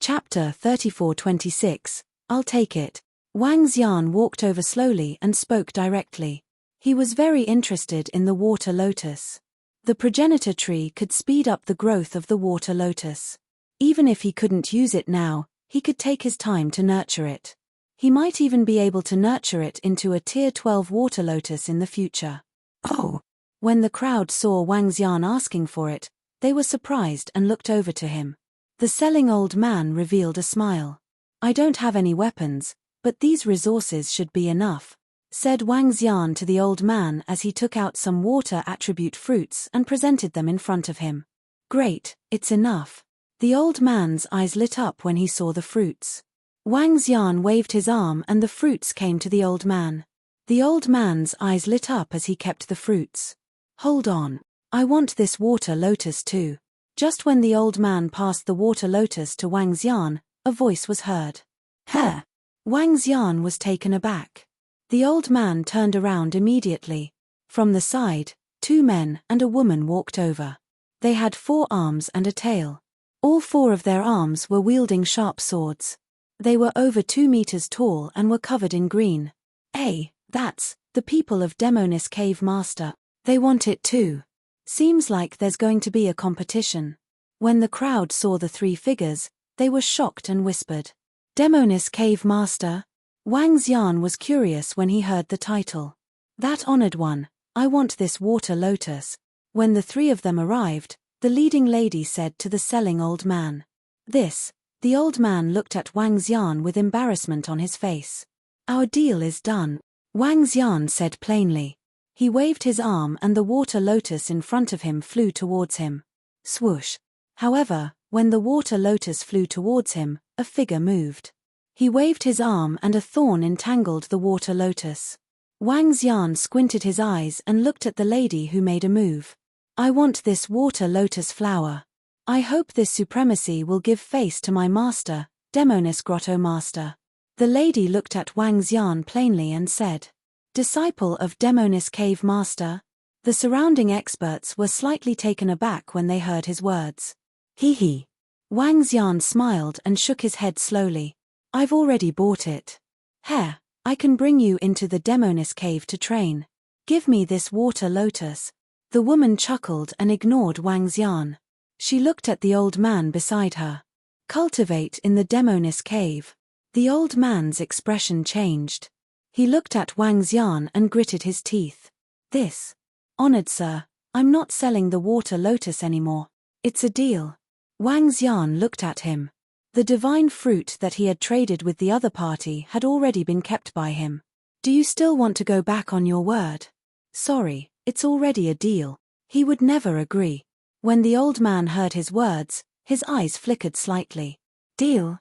Chapter 3426, I'll take it. Wang Xian walked over slowly and spoke directly. He was very interested in the water lotus. The progenitor tree could speed up the growth of the water lotus. Even if he couldn't use it now, he could take his time to nurture it. He might even be able to nurture it into a Tier 12 water lotus in the future. Oh! When the crowd saw Wang Xian asking for it, they were surprised and looked over to him. The selling old man revealed a smile. I don't have any weapons, but these resources should be enough, said Wang Xian to the old man as he took out some water attribute fruits and presented them in front of him. Great, it's enough. The old man's eyes lit up when he saw the fruits. Wang Xian waved his arm and the fruits came to the old man. The old man's eyes lit up as he kept the fruits. Hold on, I want this water lotus too. Just when the old man passed the water lotus to Wang Xian, a voice was heard. Huh! Wang Xian was taken aback. The old man turned around immediately. From the side, two men and a woman walked over. They had 4 arms and a tail. All 4 of their arms were wielding sharp swords. They were over 2 meters tall and were covered in green. Hey, that's the people of Demonis Cave Master. They want it too. Seems like there's going to be a competition. When the crowd saw the three figures, they were shocked and whispered, "Demoness Cave Master?" Wang Xian was curious when he heard the title. "That honored one, I want this water lotus." When the three of them arrived, the leading lady said to the selling old man, "This." The old man looked at Wang Xian with embarrassment on his face. "Our deal is done," Wang Xian said plainly. He waved his arm and the water lotus in front of him flew towards him. Swoosh. However, when the water lotus flew towards him, a figure moved. He waved his arm and a thorn entangled the water lotus. Wang Xian squinted his eyes and looked at the lady who made a move. "I want this water lotus flower. I hope this supremacy will give face to my master, Demoness Grotto Master." The lady looked at Wang Xian plainly and said, "Disciple of Demoness Cave Master?" The surrounding experts were slightly taken aback when they heard his words. He. Wang Xian smiled and shook his head slowly. "I've already bought it. Here, I can bring you into the Demoness Cave to train. Give me this water lotus." The woman chuckled and ignored Wang Xian. She looked at the old man beside her. "Cultivate in the Demoness Cave." The old man's expression changed. He looked at Wang Xian and gritted his teeth. "This. Honored sir, I'm not selling the water lotus anymore. It's a deal." Wang Xian looked at him. The divine fruit that he had traded with the other party had already been kept by him. "Do you still want to go back on your word?" "Sorry, it's already a deal." He would never agree. When the old man heard his words, his eyes flickered slightly. "Deal?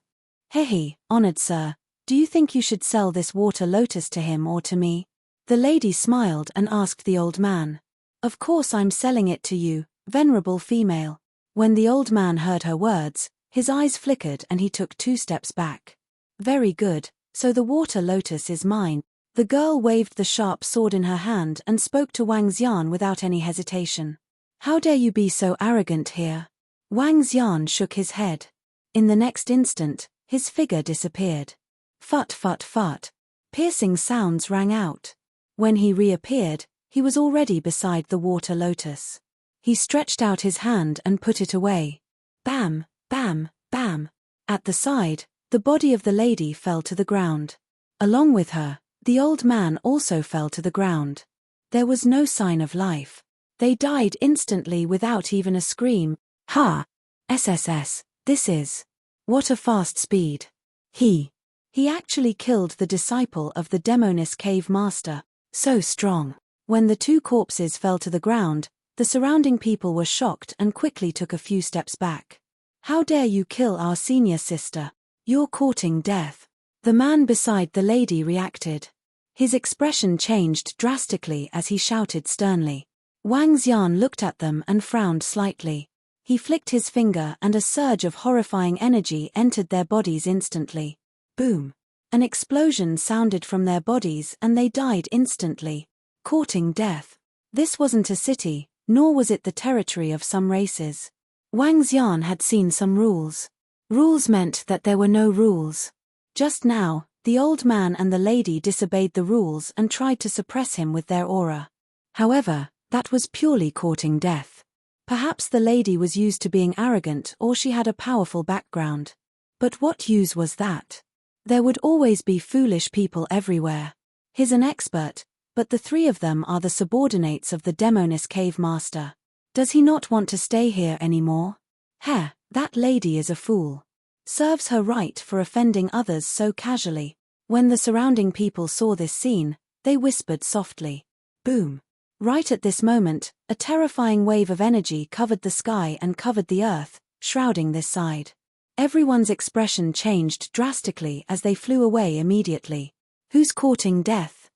Hehe, honored sir, do you think you should sell this water lotus to him or to me?" The lady smiled and asked the old man. "Of course I'm selling it to you, venerable female." When the old man heard her words, his eyes flickered and he took 2 steps back. "Very good, so the water lotus is mine." The girl waved the sharp sword in her hand and spoke to Wang Xian without any hesitation. "How dare you be so arrogant here?" Wang Xian shook his head. In the next instant, his figure disappeared. Fut fut fut. Piercing sounds rang out. When he reappeared, he was already beside the water lotus. He stretched out his hand and put it away. Bam, bam, bam. At the side, the body of the lady fell to the ground. Along with her, the old man also fell to the ground. There was no sign of life. They died instantly without even a scream. "Ha! SSS, this is. What a fast speed." He actually killed the disciple of the Demoness Cave Master. So strong. When the 2 corpses fell to the ground, the surrounding people were shocked and quickly took a few steps back. "How dare you kill our senior sister? You're courting death." The man beside the lady reacted. His expression changed drastically as he shouted sternly. Wang Xian looked at them and frowned slightly. He flicked his finger and a surge of horrifying energy entered their bodies instantly. Boom. An explosion sounded from their bodies and they died instantly. Courting death. This wasn't a city, nor was it the territory of some races. Wang Xian had seen some rules. Rules meant that there were no rules. Just now, the old man and the lady disobeyed the rules and tried to suppress him with their aura. However, that was purely courting death. Perhaps the lady was used to being arrogant or she had a powerful background. But what use was that? There would always be foolish people everywhere. He's an expert, but the 3 of them are the subordinates of the Demoness Cave Master. Does he not want to stay here anymore? That lady is a fool. Serves her right for offending others so casually. When the surrounding people saw this scene, they whispered softly. Boom. Right at this moment, a terrifying wave of energy covered the sky and covered the earth, shrouding this side. Everyone's expression changed drastically as they flew away immediately. Who's courting death?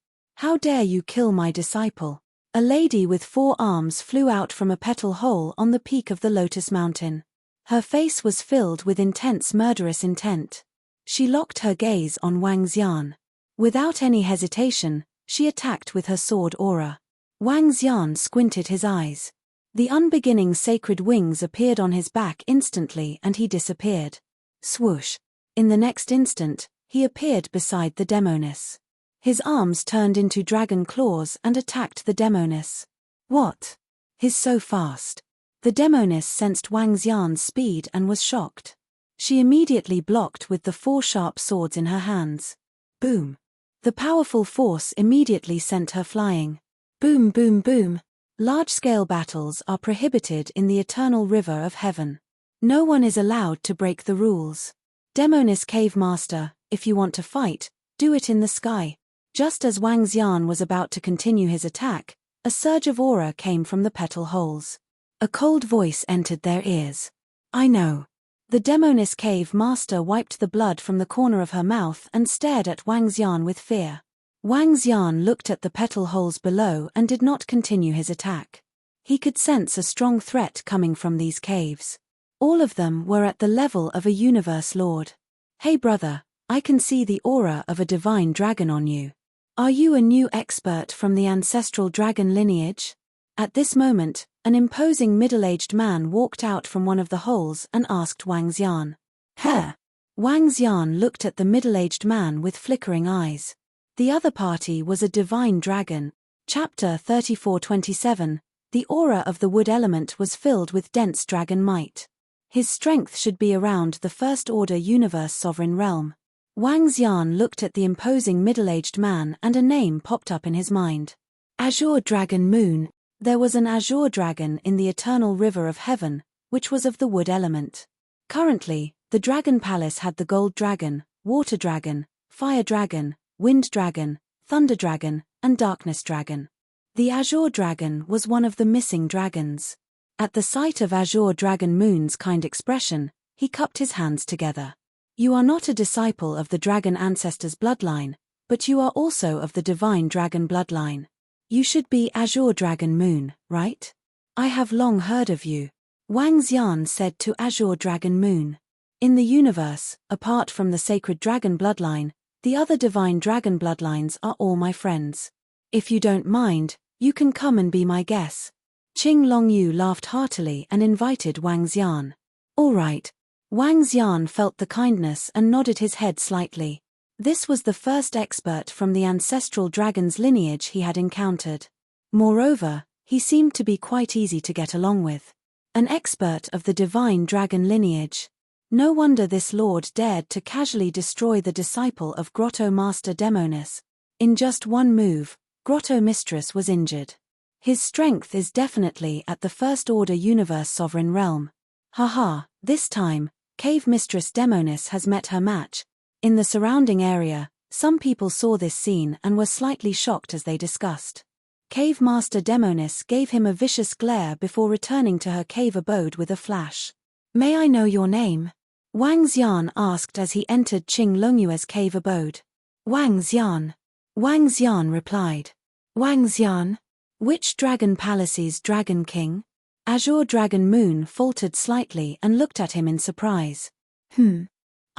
How dare you kill my disciple? A lady with 4 arms flew out from a petal hole on the peak of the Lotus Mountain. Her face was filled with intense murderous intent. She locked her gaze on Wang Xian. Without any hesitation, she attacked with her sword aura. Wang Xian squinted his eyes. The unbeginning sacred wings appeared on his back instantly and he disappeared. Swoosh. In the next instant, he appeared beside the Demoness. His arms turned into dragon claws and attacked the Demoness. What? He's so fast. The demoness sensed Wang Xian's speed and was shocked. She immediately blocked with the 4 sharp swords in her hands. Boom! The powerful force immediately sent her flying. Boom, boom, boom! Large-scale battles are prohibited in the eternal river of heaven. No one is allowed to break the rules. Demoness Cave Master, if you want to fight, do it in the sky. Just as Wang Xian was about to continue his attack, a surge of aura came from the petal holes. A cold voice entered their ears. I know. The Demoness Cave Master wiped the blood from the corner of her mouth and stared at Wang Xian with fear. Wang Xian looked at the petal holes below and did not continue his attack. He could sense a strong threat coming from these caves. All of them were at the level of a universe lord. Hey brother, I can see the aura of a divine dragon on you. Are you a new expert from the ancestral dragon lineage? At this moment, an imposing middle-aged man walked out from one of the holes and asked Wang Xian. Huh? Wang Xian looked at the middle-aged man with flickering eyes. The other party was a divine dragon. Chapter 34:27. The aura of the wood element was filled with dense dragon might. His strength should be around the First Order Universe Sovereign Realm. Wang Xian looked at the imposing middle-aged man and a name popped up in his mind. Azure Dragon Moon. There was an azure dragon in the eternal river of heaven, which was of the wood element. Currently, the dragon palace had the gold dragon, water dragon, fire dragon, wind dragon, thunder dragon, and darkness dragon. The azure dragon was one of the missing dragons. At the sight of Azure Dragon Moon's kind expression, he cupped his hands together. You are not a disciple of the dragon ancestors' bloodline, but you are also of the divine dragon bloodline. You should be Azure Dragon Moon, right? I have long heard of you. Wang Xian said to Azure Dragon Moon. In the universe, apart from the sacred dragon bloodline, the other divine dragon bloodlines are all my friends. If you don't mind, you can come and be my guest. Qing Longyu laughed heartily and invited Wang Xian. All right. Wang Xian felt the kindness and nodded his head slightly. This was the first expert from the ancestral dragon's lineage he had encountered. Moreover, he seemed to be quite easy to get along with. An expert of the divine dragon lineage. No wonder this lord dared to casually destroy the disciple of Grotto Master Demoness. In just one move, Grotto Mistress was injured. His strength is definitely at the First Order Universe Sovereign Realm. Haha, this time, Cave Mistress Demoness has met her match. In the surrounding area, some people saw this scene and were slightly shocked as they discussed. Cave Master Demoness gave him a vicious glare before returning to her cave abode with a flash. May I know your name? Wang Xian asked as he entered Qing Longyue's cave abode. Wang Xian. Wang Xian replied. Wang Xian? Which dragon palace's dragon king? Azure Dragon Moon faltered slightly and looked at him in surprise.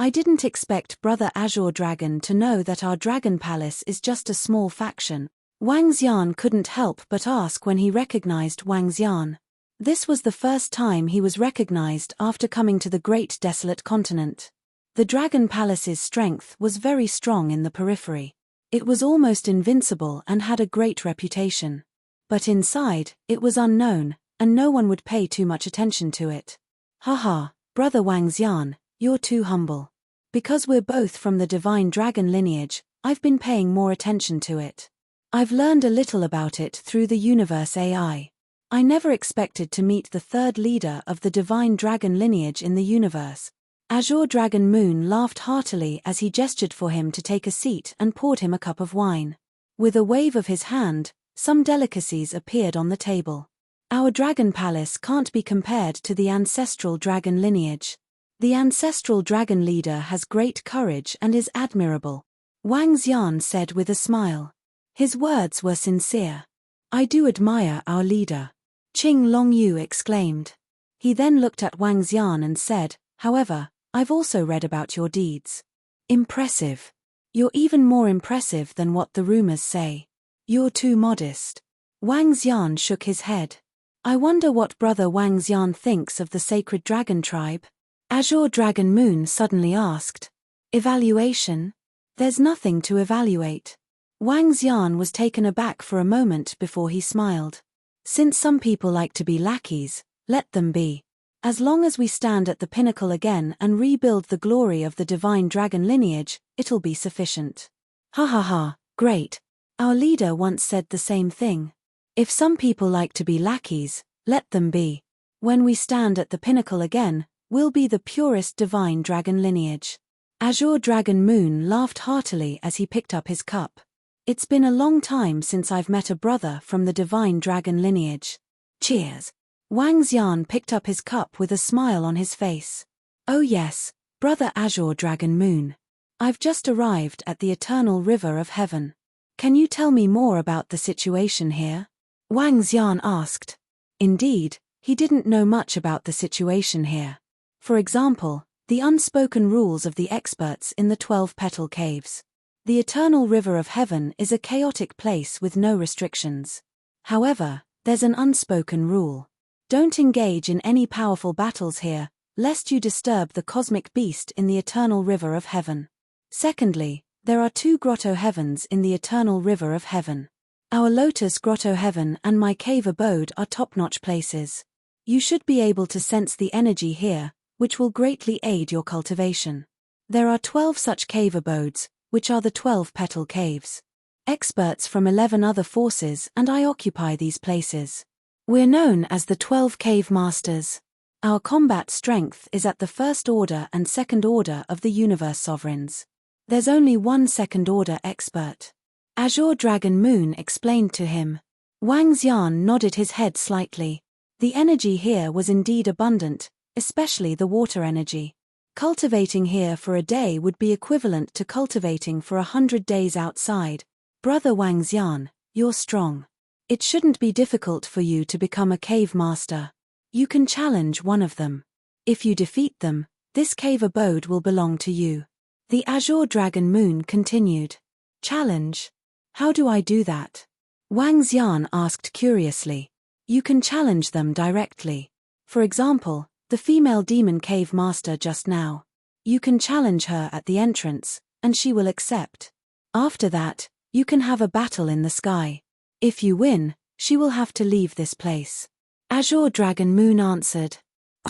I didn't expect Brother Azure Dragon to know that our dragon palace is just a small faction. Wang Xian couldn't help but ask when he recognized Wang Xian. This was the first time he was recognized after coming to the Great Desolate Continent. The dragon palace's strength was very strong in the periphery. It was almost invincible and had a great reputation. But inside, it was unknown, and no one would pay too much attention to it. Haha, Brother Wang Xian, you're too humble. Because we're both from the divine dragon lineage, I've been paying more attention to it. I've learned a little about it through the universe AI. I never expected to meet the third leader of the divine dragon lineage in the universe. Azure Dragon Moon laughed heartily as he gestured for him to take a seat and poured him a cup of wine. With a wave of his hand, some delicacies appeared on the table. Our dragon palace can't be compared to the ancestral dragon lineage. The ancestral dragon leader has great courage and is admirable, Wang Xian said with a smile. His words were sincere. I do admire our leader, Qing Longyu exclaimed. He then looked at Wang Xian and said, however, I've also read about your deeds. Impressive. You're even more impressive than what the rumors say. You're too modest. Wang Xian shook his head. I wonder what Brother Wang Xian thinks of the sacred dragon tribe. Azure Dragon Moon suddenly asked. Evaluation? There's nothing to evaluate. Wang Xian was taken aback for a moment before he smiled. Since some people like to be lackeys, Let them be. As long as we stand at the pinnacle again and rebuild the glory of the divine dragon lineage, it'll be sufficient. Ha ha ha, great. Our leader once said the same thing. If some people like to be lackeys, let them be. When we stand at the pinnacle again, we'll be the purest divine dragon lineage. Azure Dragon Moon laughed heartily as he picked up his cup. It's been a long time since I've met a brother from the divine dragon lineage. Cheers. Wang Xian picked up his cup with a smile on his face. Oh yes, brother Azure Dragon Moon. I've just arrived at the eternal river of heaven. Can you tell me more about the situation here? Wang Xian asked. Indeed, he didn't know much about the situation here. For example, the unspoken rules of the experts in the 12-petal caves. The eternal river of heaven is a chaotic place with no restrictions. However, there's an unspoken rule. Don't engage in any powerful battles here, lest you disturb the cosmic beast in the eternal river of heaven. Secondly, there are 2 grotto heavens in the eternal river of heaven. Our Lotus Grotto Heaven and my cave abode are top-notch places. You should be able to sense the energy here, which will greatly aid your cultivation. There are 12 such cave abodes, which are the 12-petal caves. Experts from 11 other forces and I occupy these places. We're known as the 12 Cave Masters. Our combat strength is at the first order and second order of the universe sovereigns. There's only one second order expert. Azure Dragon Moon explained to him. Wang Xian nodded his head slightly. The energy here was indeed abundant, especially the water energy. Cultivating here for a day would be equivalent to cultivating for 100 days outside. Brother Wang Xian, you're strong. It shouldn't be difficult for you to become a cave master. You can challenge one of them. If you defeat them, this cave abode will belong to you. The Azure Dragon Moon continued. Challenge? How do I do that? Wang Xian asked curiously. You can challenge them directly. For example, the female demon cave master just now. You can challenge her at the entrance, and she will accept. After that, you can have a battle in the sky. If you win, she will have to leave this place. Azure Dragon Moon answered.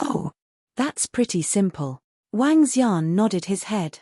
Oh, that's pretty simple. Wang Xian nodded his head.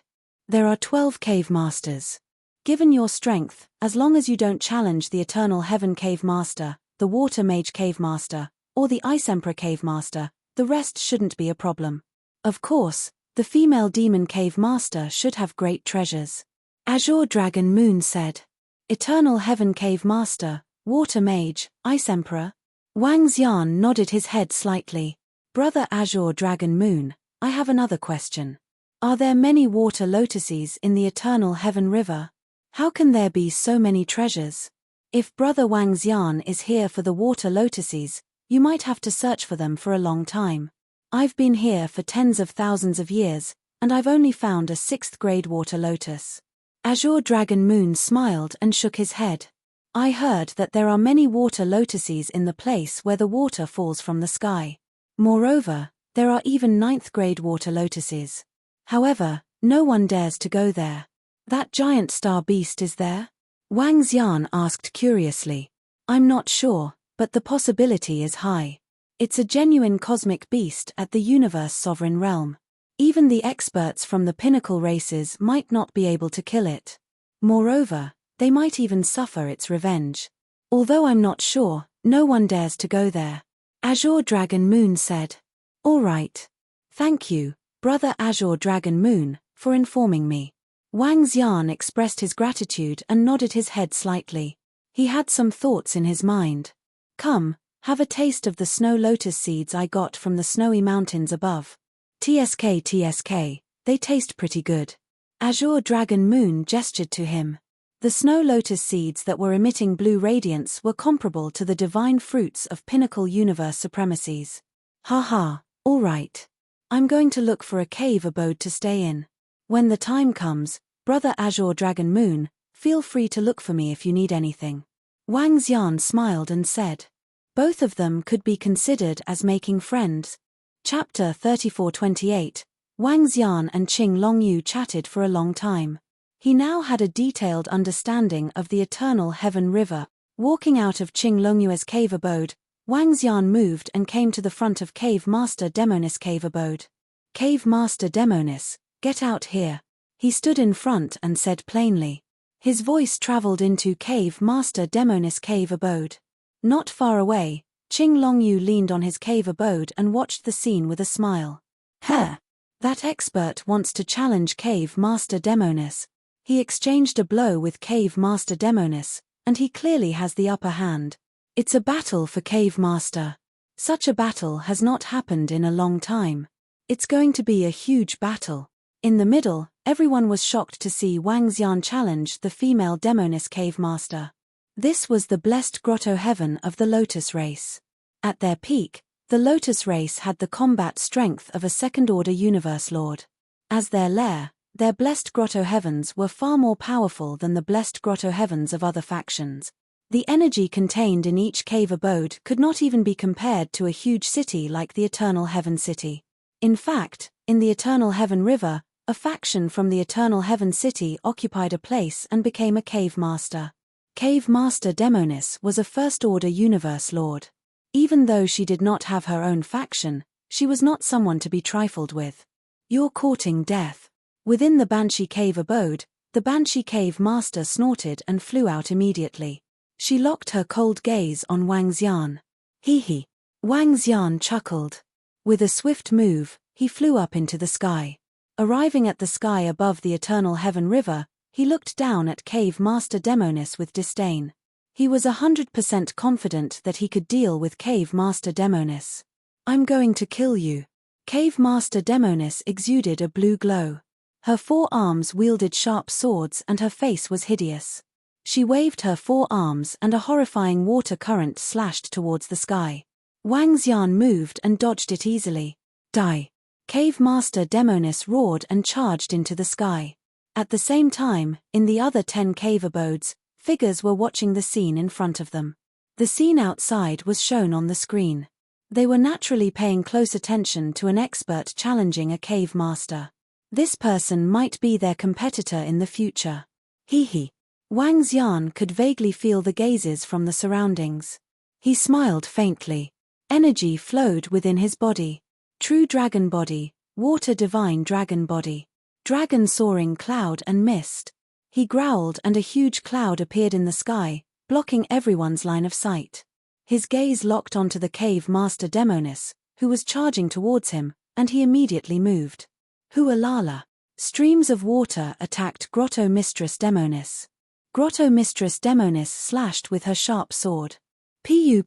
There are 12 cave masters. Given your strength, as long as you don't challenge the Eternal Heaven Cave Master, the Water Mage Cave Master, or the Ice Emperor Cave Master, the rest shouldn't be a problem. Of course, the female Demon Cave Master should have great treasures. Azure Dragon Moon said. Eternal Heaven Cave Master, Water Mage, Ice Emperor? Wang Xian nodded his head slightly. Brother Azure Dragon Moon, I have another question. Are there many water lotuses in the Eternal Heaven River? How can there be so many treasures? If Brother Wang Xian is here for the water lotuses, you might have to search for them for a long time. I've been here for tens of thousands of years, and I've only found a 6th grade water lotus. Azure Dragon Moon smiled and shook his head. I heard that there are many water lotuses in the place where the water falls from the sky. Moreover, there are even 9th grade water lotuses. However, no one dares to go there. That giant star beast is there? Wang Xian asked curiously. I'm not sure, but the possibility is high. It's a genuine cosmic beast at the universe sovereign realm. Even the experts from the pinnacle races might not be able to kill it. Moreover, they might even suffer its revenge. Although I'm not sure, no one dares to go there. Azure Dragon Moon said. All right. Thank you, Brother Azure Dragon Moon, for informing me. Wang Xian expressed his gratitude and nodded his head slightly. He had some thoughts in his mind. Come, have a taste of the snow lotus seeds I got from the snowy mountains above. TSK, they taste pretty good. Azure Dragon Moon gestured to him. The snow lotus seeds that were emitting blue radiance were comparable to the divine fruits of pinnacle universe supremacies. Ha, all right. I'm going to look for a cave abode to stay in. When the time comes, Brother Azure Dragon Moon, feel free to look for me if you need anything. Wang Xian smiled and said. Both of them could be considered as making friends. Chapter 3428, Wang Xian and Qing Longyu chatted for a long time. He now had a detailed understanding of the Eternal Heaven River. Walking out of Qing Longyue's cave abode, Wang Xian moved and came to the front of Cave Master Demonis' cave abode. Cave Master Demonis, get out here. He stood in front and said plainly. His voice traveled into Cave Master Demonis' cave abode. Not far away, Qing Longyu leaned on his cave abode and watched the scene with a smile. Huh! That expert wants to challenge Cave Master Demonis. He exchanged a blow with Cave Master Demonis, and he clearly has the upper hand. It's a battle for Cave Master. Such a battle has not happened in a long time. It's going to be a huge battle. In the middle, everyone was shocked to see Wang Xian challenge the female Demonis Cave Master. This was the blessed grotto heaven of the Lotus race. At their peak, the Lotus race had the combat strength of a second-order universe lord. As their lair, their blessed grotto heavens were far more powerful than the blessed grotto heavens of other factions. The energy contained in each cave abode could not even be compared to a huge city like the Eternal Heaven City. In fact, in the Eternal Heaven River, a faction from the Eternal Heaven City occupied a place and became a cave master. Cave Master Demonis was a first-order universe lord. Even though she did not have her own faction, she was not someone to be trifled with. You're courting death. Within the Banshee Cave abode, the Banshee Cave Master snorted and flew out immediately. She locked her cold gaze on Wang Xian. Hee hee. Wang Xian chuckled. With a swift move, he flew up into the sky. Arriving at the sky above the Eternal Heaven River, he looked down at Cave Master Demonis with disdain. He was 100% confident that he could deal with Cave Master Demonis. I'm going to kill you. Cave Master Demonis exuded a blue glow. Her 4 arms wielded sharp swords and her face was hideous. She waved her 4 arms and a horrifying water current slashed towards the sky. Wang Xian moved and dodged it easily. Die! Cave Master Demonis roared and charged into the sky. At the same time, in the other 10 cave abodes, figures were watching the scene in front of them. The scene outside was shown on the screen. They were naturally paying close attention to an expert challenging a cave master. This person might be their competitor in the future. Hee hee. Wang Xian could vaguely feel the gazes from the surroundings. He smiled faintly. Energy flowed within his body. True dragon body, water divine dragon body. Dragon soaring cloud and mist. He growled and a huge cloud appeared in the sky, blocking everyone's line of sight. His gaze locked onto the Cave Master Demonis, who was charging towards him, and he immediately moved. Hualala. Streams of water attacked Grotto Mistress Demonis. Grotto Mistress Demonis slashed with her sharp sword. Pu.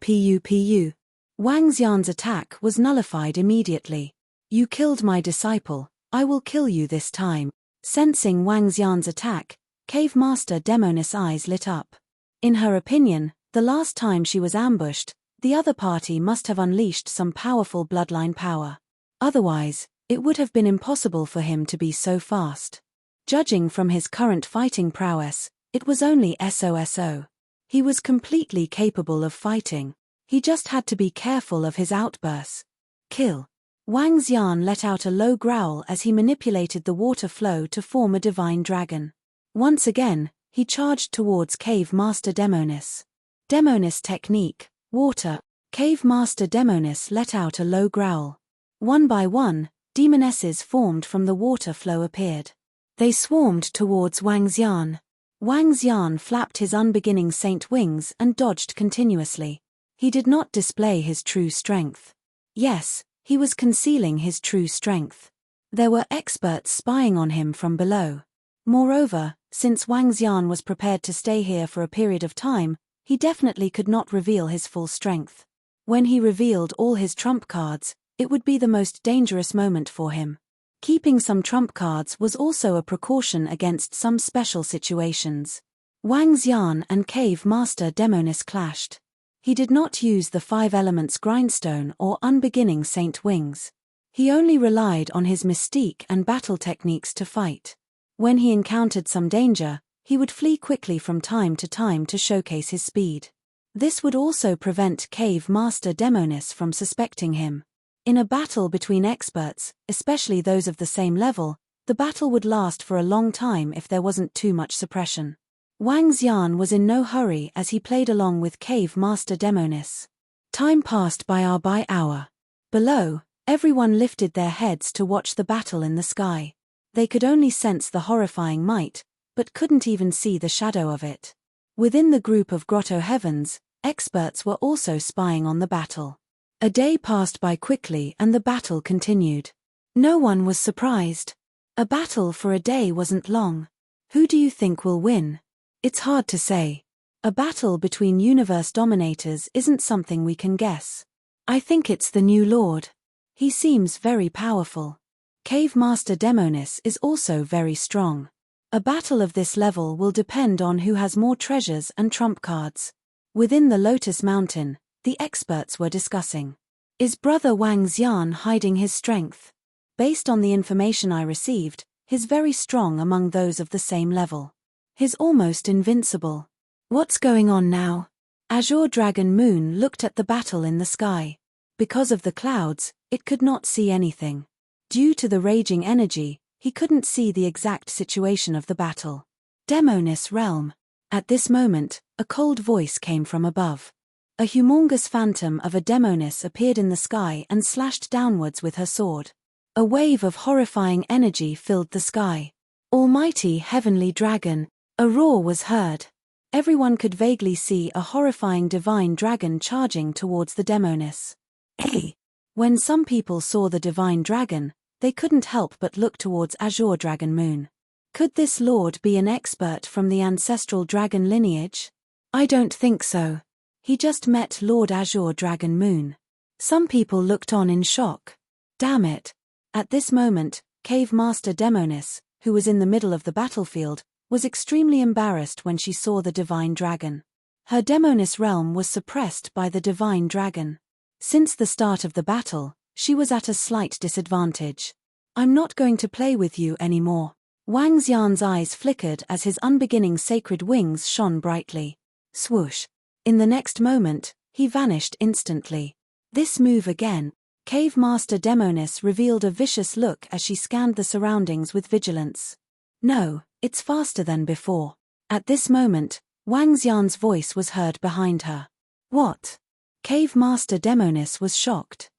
Wang Xian's attack was nullified immediately. You killed my disciple, I will kill you this time. Sensing Wang Xian's attack, Cave Master Demonis' eyes lit up. In her opinion, the last time she was ambushed, the other party must have unleashed some powerful bloodline power. Otherwise, it would have been impossible for him to be so fast. Judging from his current fighting prowess, it was only SOSO. He was completely capable of fighting. He just had to be careful of his outbursts. Kill. Wang Xian let out a low growl as he manipulated the water flow to form a divine dragon. Once again, he charged towards Cave Master Demonis. Demonis technique, water. Cave Master Demonis let out a low growl. One by one, demonesses formed from the water flow appeared. They swarmed towards Wang Xian. Wang Xian flapped his unbeginning saint wings and dodged continuously. He did not display his true strength. Yes, he was concealing his true strength. There were experts spying on him from below. Moreover, since Wang Xian was prepared to stay here for a period of time, he definitely could not reveal his full strength. When he revealed all his trump cards, it would be the most dangerous moment for him. Keeping some trump cards was also a precaution against some special situations. Wang Xian and Cave Master Demonis clashed. He did not use the 5 elements grindstone or unbeginning saint wings. He only relied on his mystique and battle techniques to fight. When he encountered some danger, he would flee quickly from time to showcase his speed. This would also prevent Cave Master Demonis from suspecting him. In a battle between experts, especially those of the same level, the battle would last for a long time if there wasn't too much suppression. Wang Xian was in no hurry as he played along with Cave Master Demonis. Time passed by hour by hour. Below, everyone lifted their heads to watch the battle in the sky. They could only sense the horrifying might, but couldn't even see the shadow of it. Within the group of grotto heavens, experts were also spying on the battle. A day passed by quickly and the battle continued. No one was surprised. A battle for a day wasn't long. Who do you think will win? It's hard to say. A battle between universe dominators isn't something we can guess. I think it's the new lord. He seems very powerful. Cave Master Demonis is also very strong. A battle of this level will depend on who has more treasures and trump cards. Within the Lotus Mountain, the experts were discussing. Is Brother Wang Xian hiding his strength? Based on the information I received, he's very strong among those of the same level. He's almost invincible. What's going on now? Azure Dragon Moon looked at the battle in the sky. Because of the clouds, it could not see anything. Due to the raging energy, he couldn't see the exact situation of the battle. Demonis Realm. At this moment, a cold voice came from above. A humongous phantom of a Demonis appeared in the sky and slashed downwards with her sword. A wave of horrifying energy filled the sky. Almighty Heavenly Dragon. A roar was heard. Everyone could vaguely see a horrifying divine dragon charging towards the Demonis. Hey! When some people saw the divine dragon, they couldn't help but look towards Azure Dragon Moon. Could this lord be an expert from the ancestral dragon lineage? I don't think so. He just met Lord Azure Dragon Moon. Some people looked on in shock. Damn it. At this moment, Cave Master Demonis, who was in the middle of the battlefield, was extremely embarrassed when she saw the divine dragon. Her Demonis realm was suppressed by the divine dragon. Since the start of the battle, she was at a slight disadvantage. I'm not going to play with you anymore. Wang Xian's eyes flickered as his unbeginning sacred wings shone brightly. Swoosh. In the next moment, he vanished instantly. This move again. Cave Master Demonis revealed a vicious look as she scanned the surroundings with vigilance. No, it's faster than before. At this moment, Wang Xian's voice was heard behind her. What? Cave Master Demonis was shocked.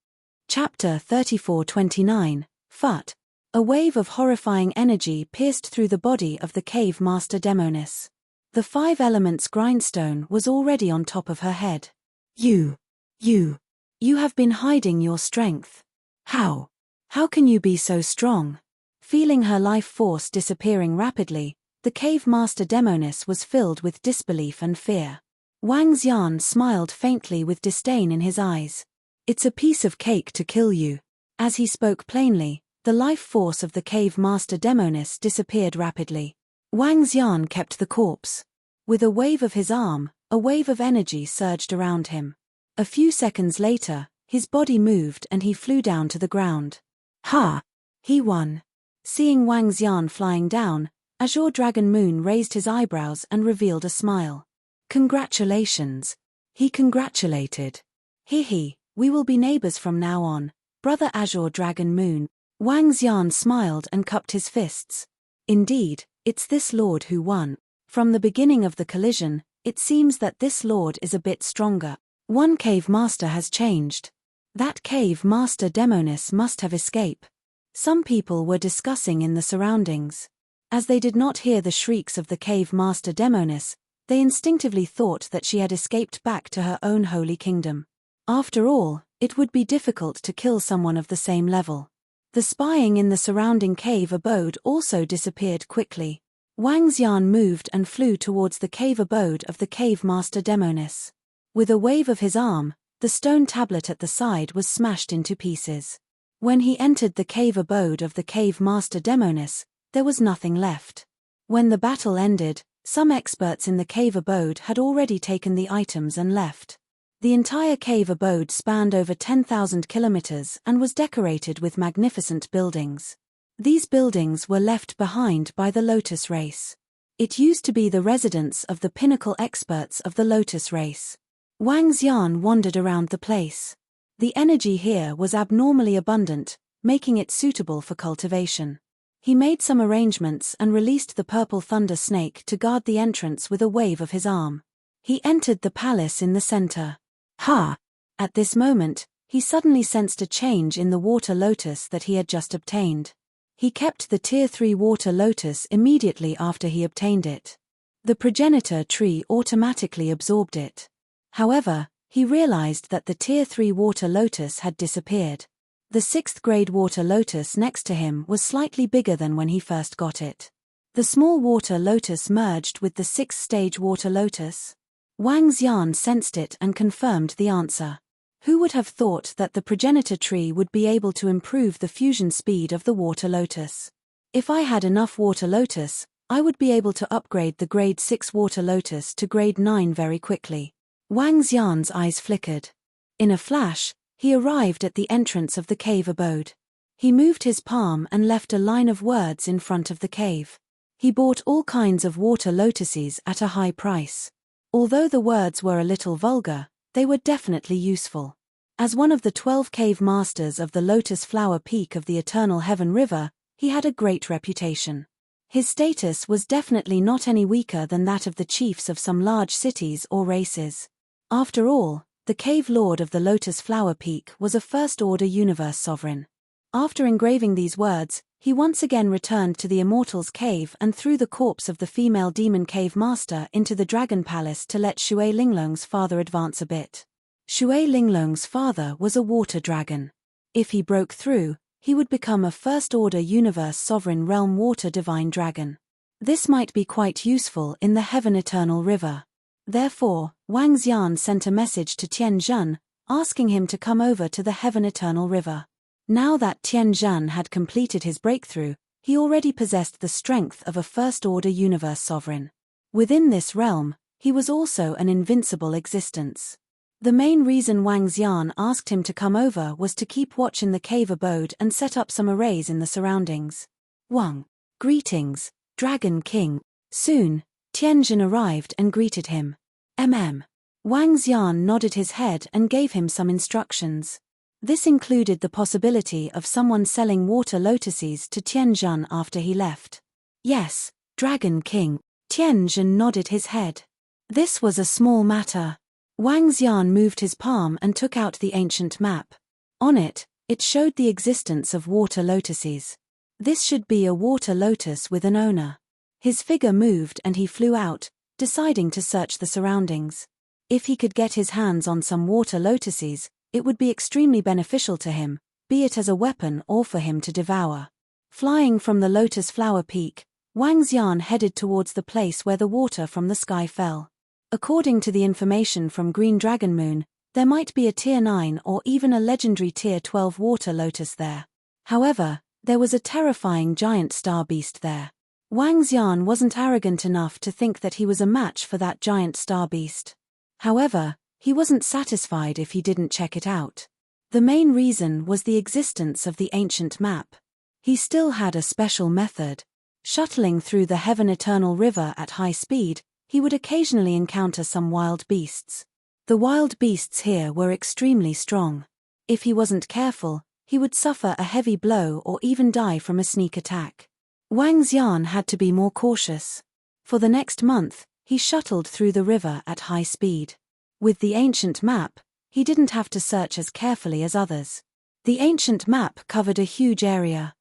Chapter 34-29, Fut. A wave of horrifying energy pierced through the body of the Cave Master Demonis. The 5 elements grindstone was already on top of her head. You have been hiding your strength. How? How can you be so strong? Feeling her life force disappearing rapidly, the Cave Master Demonis was filled with disbelief and fear. Wang Xian smiled faintly with disdain in his eyes. It's a piece of cake to kill you. As he spoke plainly, the life force of the Cave Master Demonis disappeared rapidly. Wang Xian kept the corpse. With a wave of his arm, a wave of energy surged around him. A few seconds later, his body moved and he flew down to the ground. Ha! He won. Seeing Wang Xian flying down, Azure Dragon Moon raised his eyebrows and revealed a smile. Congratulations. He congratulated. He, we will be neighbors from now on, Brother Azure Dragon Moon. Wang Xian smiled and cupped his fists. Indeed, it's this lord who won. From the beginning of the collision, it seems that this lord is a bit stronger. One cave master has changed. That Cave Master Demonis must have escaped. Some people were discussing in the surroundings. As they did not hear the shrieks of the Cave Master Demonis, they instinctively thought that she had escaped back to her own holy kingdom. After all, it would be difficult to kill someone of the same level. The spying in the surrounding cave abode also disappeared quickly. Wang Xian moved and flew towards the cave abode of the Cave Master Demonis. With a wave of his arm, the stone tablet at the side was smashed into pieces. When he entered the cave abode of the Cave Master Demonis, there was nothing left. When the battle ended, some experts in the cave abode had already taken the items and left. The entire cave abode spanned over 10,000 kilometers and was decorated with magnificent buildings. These buildings were left behind by the Lotus race. It used to be the residence of the pinnacle experts of the Lotus race. Wang Xian wandered around the place. The energy here was abnormally abundant, making it suitable for cultivation. He made some arrangements and released the purple thunder snake to guard the entrance with a wave of his arm. He entered the palace in the center. Ha! At this moment, he suddenly sensed a change in the water lotus that he had just obtained. He kept the Tier 3 water lotus immediately after he obtained it. The progenitor tree automatically absorbed it. However, he realized that the Tier 3 water lotus had disappeared. The 6th grade water lotus next to him was slightly bigger than when he first got it. The small water lotus merged with the 6th stage water lotus. Wang Xian sensed it and confirmed the answer. Who would have thought that the progenitor tree would be able to improve the fusion speed of the water lotus? If I had enough water lotus, I would be able to upgrade the grade 6 water lotus to grade 9 very quickly. Wang Xian's eyes flickered. In a flash, he arrived at the entrance of the cave abode. He moved his palm and left a line of words in front of the cave. He bought all kinds of water lotuses at a high price. Although the words were a little vulgar, they were definitely useful. As one of the 12 cave masters of the Lotus Flower Peak of the Eternal Heaven River, he had a great reputation. His status was definitely not any weaker than that of the chiefs of some large cities or races. After all, the cave lord of the Lotus Flower Peak was a first-order universe sovereign. After engraving these words, he once again returned to the Immortals Cave and threw the corpse of the female demon cave master into the Dragon Palace to let Shui Linglong's father advance a bit. Shui Linglong's father was a water dragon. If he broke through, he would become a first-order universe sovereign realm water divine dragon. This might be quite useful in the Heaven Eternal River. Therefore, Wang Xian sent a message to Tian Zhen, asking him to come over to the Heaven Eternal River. Now that Tian Zhen had completed his breakthrough, he already possessed the strength of a first-order universe sovereign. Within this realm, he was also an invincible existence. The main reason Wang Xian asked him to come over was to keep watch in the cave abode and set up some arrays in the surroundings. Wang. Greetings, Dragon King. Soon, Tian Zhen arrived and greeted him. Wang Xian nodded his head and gave him some instructions. This included the possibility of someone selling water lotuses to Tian Zhen after he left. Yes, Dragon King. Tian Zhen nodded his head. This was a small matter. Wang Xian moved his palm and took out the ancient map. On it, it showed the existence of water lotuses. This should be a water lotus with an owner. His figure moved and he flew out, deciding to search the surroundings. If he could get his hands on some water lotuses, it would be extremely beneficial to him, be it as a weapon or for him to devour. Flying from the Lotus Flower Peak, Wang Xian headed towards the place where the water from the sky fell. According to the information from Green Dragon Moon, there might be a Tier 9 or even a legendary Tier 12 water lotus there. However, there was a terrifying giant star beast there. Wang Xian wasn't arrogant enough to think that he was a match for that giant star beast. However, he wasn't satisfied if he didn't check it out. The main reason was the existence of the ancient map. He still had a special method. Shuttling through the Heaven Eternal River at high speed, he would occasionally encounter some wild beasts. The wild beasts here were extremely strong. If he wasn't careful, he would suffer a heavy blow or even die from a sneak attack. Wang Xian had to be more cautious. For the next month, he shuttled through the river at high speed. With the ancient map, he didn't have to search as carefully as others. The ancient map covered a huge area.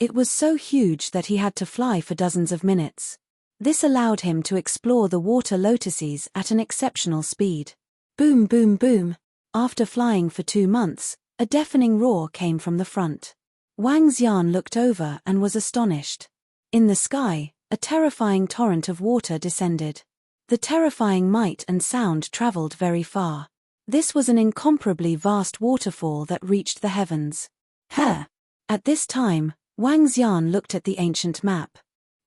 It was so huge that he had to fly for dozens of minutes. This allowed him to explore the water lotuses at an exceptional speed. Boom, boom, boom. After flying for 2 months, a deafening roar came from the front. Wang Xian looked over and was astonished. In the sky, a terrifying torrent of water descended. The terrifying might and sound traveled very far. This was an incomparably vast waterfall that reached the heavens. At this time, Wang Xian looked at the ancient map.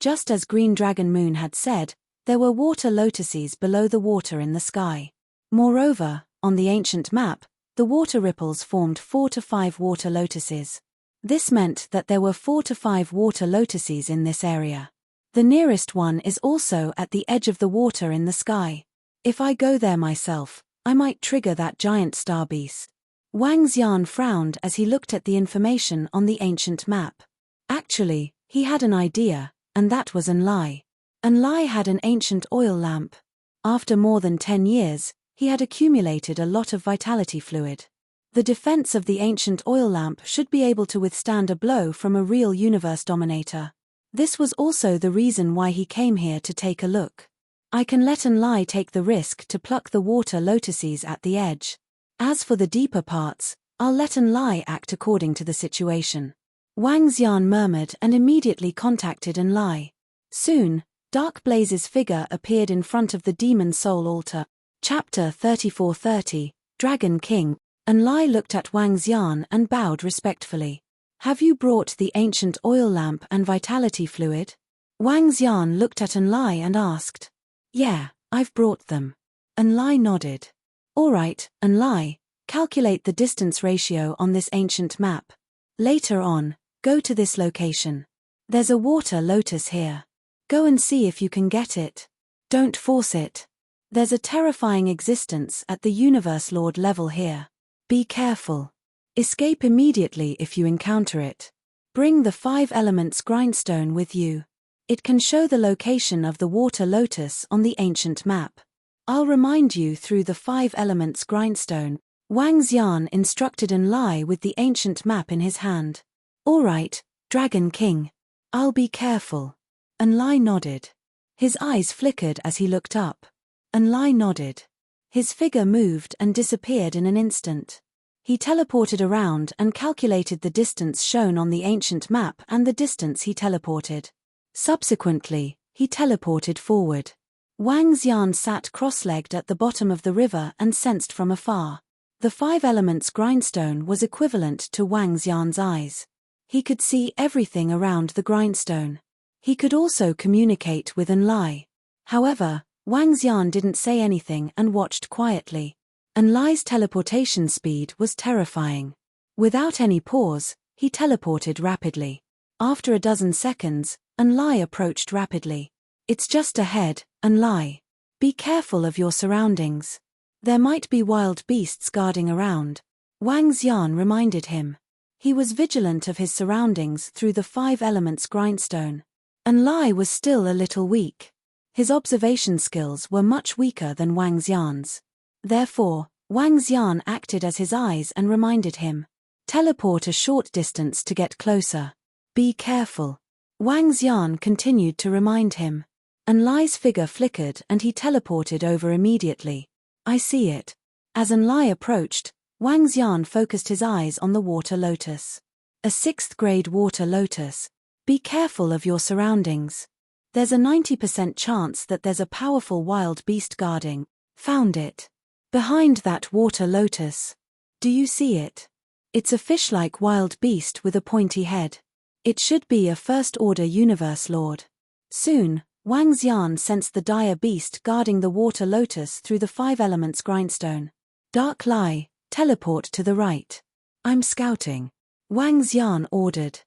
Just as Green Dragon Moon had said, there were water lotuses below the water in the sky. Moreover, on the ancient map, the water ripples formed 4 to 5 water lotuses. This meant that there were 4 to 5 water lotuses in this area. The nearest one is also at the edge of the water in the sky. If I go there myself, I might trigger that giant star beast. Wang Xian frowned as he looked at the information on the ancient map. Actually, he had an idea, and that was Enlai. Enlai had an ancient oil lamp. After more than 10 years, He had accumulated a lot of vitality fluid. The defense of the ancient oil lamp should be able to withstand a blow from a real universe dominator. This was also the reason why he came here to take a look. I can let Enlai take the risk to pluck the water lotuses at the edge. As for the deeper parts, I'll let Enlai act according to the situation. Wang Xian murmured and immediately contacted Enlai. Soon, Dark Blaze's figure appeared in front of the Demon Soul altar. Chapter 3430, Dragon King. Enlai looked at Wang Xian and bowed respectfully. Have you brought the ancient oil lamp and vitality fluid? Wang Xian looked at Enlai and asked. Yeah, I've brought them. Enlai nodded. Alright, Enlai, calculate the distance ratio on this ancient map. Later on, go to this location. There's a water lotus here. Go and see if you can get it. Don't force it. There's a terrifying existence at the Universe Lord level here. Be careful. Escape immediately if you encounter it. Bring the 5 elements grindstone with you. It can show the location of the water lotus on the ancient map. I'll remind you through the 5 elements grindstone. Wang Xian instructed Enlai with the ancient map in his hand. Alright, Dragon King. I'll be careful. Enlai nodded. His eyes flickered as he looked up. Enlai nodded. His figure moved and disappeared in an instant. He teleported around and calculated the distance shown on the ancient map and the distance he teleported. Subsequently, he teleported forward. Wang Xian sat cross-legged at the bottom of the river and sensed from afar. The 5 elements grindstone was equivalent to Wang Xian's eyes. He could see everything around the grindstone. He could also communicate with Enlai. However, Wang Xian didn't say anything and watched quietly. Enlai's teleportation speed was terrifying. Without any pause, he teleported rapidly. After a dozen seconds, Enlai approached rapidly. It's just ahead, Enlai. Be careful of your surroundings. There might be wild beasts guarding around. Wang Xian reminded him. He was vigilant of his surroundings through the 5 elements grindstone. Enlai was still a little weak. His observation skills were much weaker than Wang Xian's. Therefore, Wang Xian acted as his eyes and reminded him. Teleport a short distance to get closer. Be careful. Wang Xian continued to remind him. Enlai's figure flickered and he teleported over immediately. I see it. As Enlai approached, Wang Xian focused his eyes on the water lotus. A 6th grade water lotus. Be careful of your surroundings. There's a 90% chance that there's a powerful wild beast guarding. Found it. Behind that water lotus. Do you see it? It's a fish-like wild beast with a pointy head. It should be a first-order universe lord. Soon, Wang Xian sensed the dire beast guarding the water lotus through the 5 elements grindstone. Dark Lai, teleport to the right. I'm scouting. Wang Xian ordered.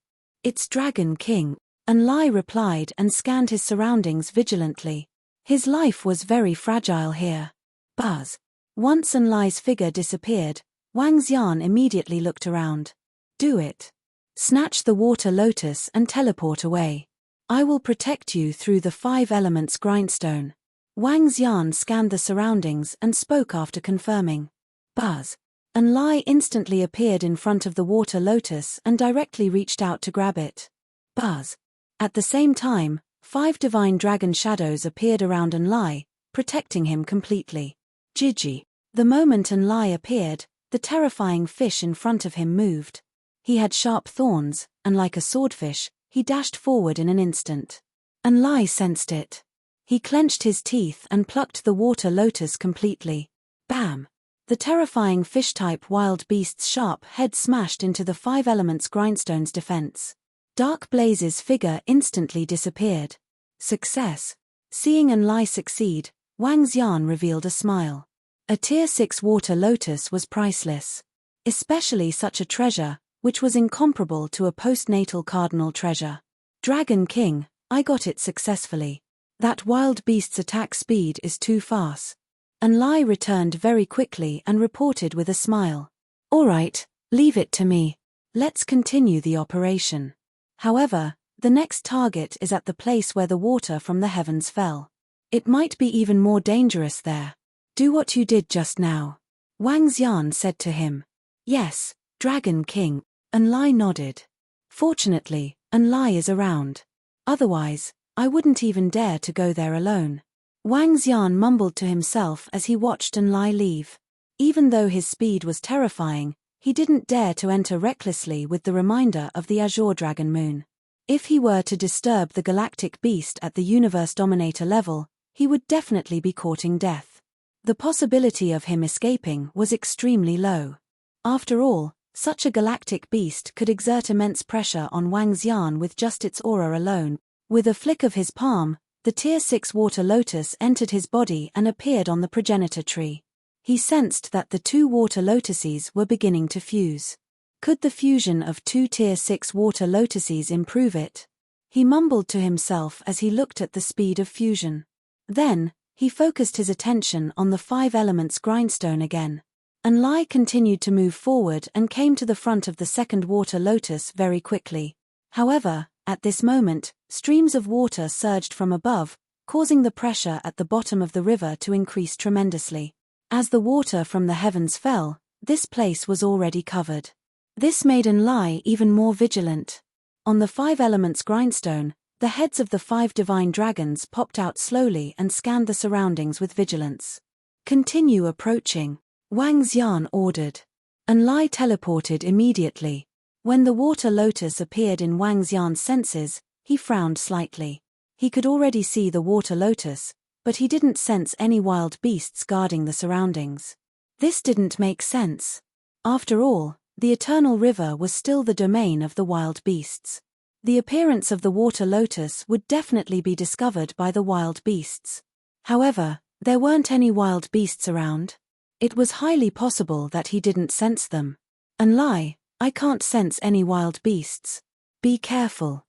It's Dragon King. Enlai replied and scanned his surroundings vigilantly. His life was very fragile here. Buzz. Once Enlai's figure disappeared, Wang Xian immediately looked around. Do it. Snatch the water lotus and teleport away. I will protect you through the 5 elements grindstone. Wang Xian scanned the surroundings and spoke after confirming. Buzz. Enlai instantly appeared in front of the water lotus and directly reached out to grab it. Buzz. At the same time, 5 divine dragon shadows appeared around Enlai, protecting him completely. Gigi. The moment Enlai appeared, the terrifying fish in front of him moved. He had sharp thorns, and like a swordfish, he dashed forward in an instant. Enlai sensed it. He clenched his teeth and plucked the water lotus completely. Bam! The terrifying fish-type wild beast's sharp head smashed into the 5 elements grindstone's defense. Dark Blaze's figure instantly disappeared. Success. Seeing Enlai succeed, Wang Xian revealed a smile. A Tier 6 water lotus was priceless. Especially such a treasure, which was incomparable to a postnatal cardinal treasure. Dragon King, I got it successfully. That wild beast's attack speed is too fast. Enlai returned very quickly and reported with a smile. Alright, leave it to me. Let's continue the operation. However, the next target is at the place where the water from the heavens fell. It might be even more dangerous there. Do what you did just now. Wang Xian said to him. Yes, Dragon King, Enlai nodded. Fortunately, Enlai is around. Otherwise, I wouldn't even dare to go there alone. Wang Xian mumbled to himself as he watched Enlai leave. Even though his speed was terrifying, he didn't dare to enter recklessly with the reminder of the Azure Dragon Moon. If he were to disturb the galactic beast at the Universe Dominator level, he would definitely be courting death. The possibility of him escaping was extremely low. After all, such a galactic beast could exert immense pressure on Wang Xian with just its aura alone. With a flick of his palm, the Tier 6 water lotus entered his body and appeared on the progenitor tree. He sensed that the two water lotuses were beginning to fuse. Could the fusion of two Tier 6 water lotuses improve it? He mumbled to himself as he looked at the speed of fusion. Then, he focused his attention on the 5 elements grindstone again. Enlai continued to move forward and came to the front of the second water lotus very quickly. However, at this moment, streams of water surged from above, causing the pressure at the bottom of the river to increase tremendously. As the water from the heavens fell, this place was already covered. This made Enlai even more vigilant. On the 5 elements grindstone, the heads of the 5 divine dragons popped out slowly and scanned the surroundings with vigilance. Continue approaching, Wang Xian ordered. Enlai teleported immediately. When the water lotus appeared in Wang Xian's senses, he frowned slightly. He could already see the water lotus, but he didn't sense any wild beasts guarding the surroundings. This didn't make sense. After all, the eternal river was still the domain of the wild beasts. The appearance of the water lotus would definitely be discovered by the wild beasts. However, there weren't any wild beasts around. It was highly possible that he didn't sense them. Enlai, I can't sense any wild beasts. Be careful.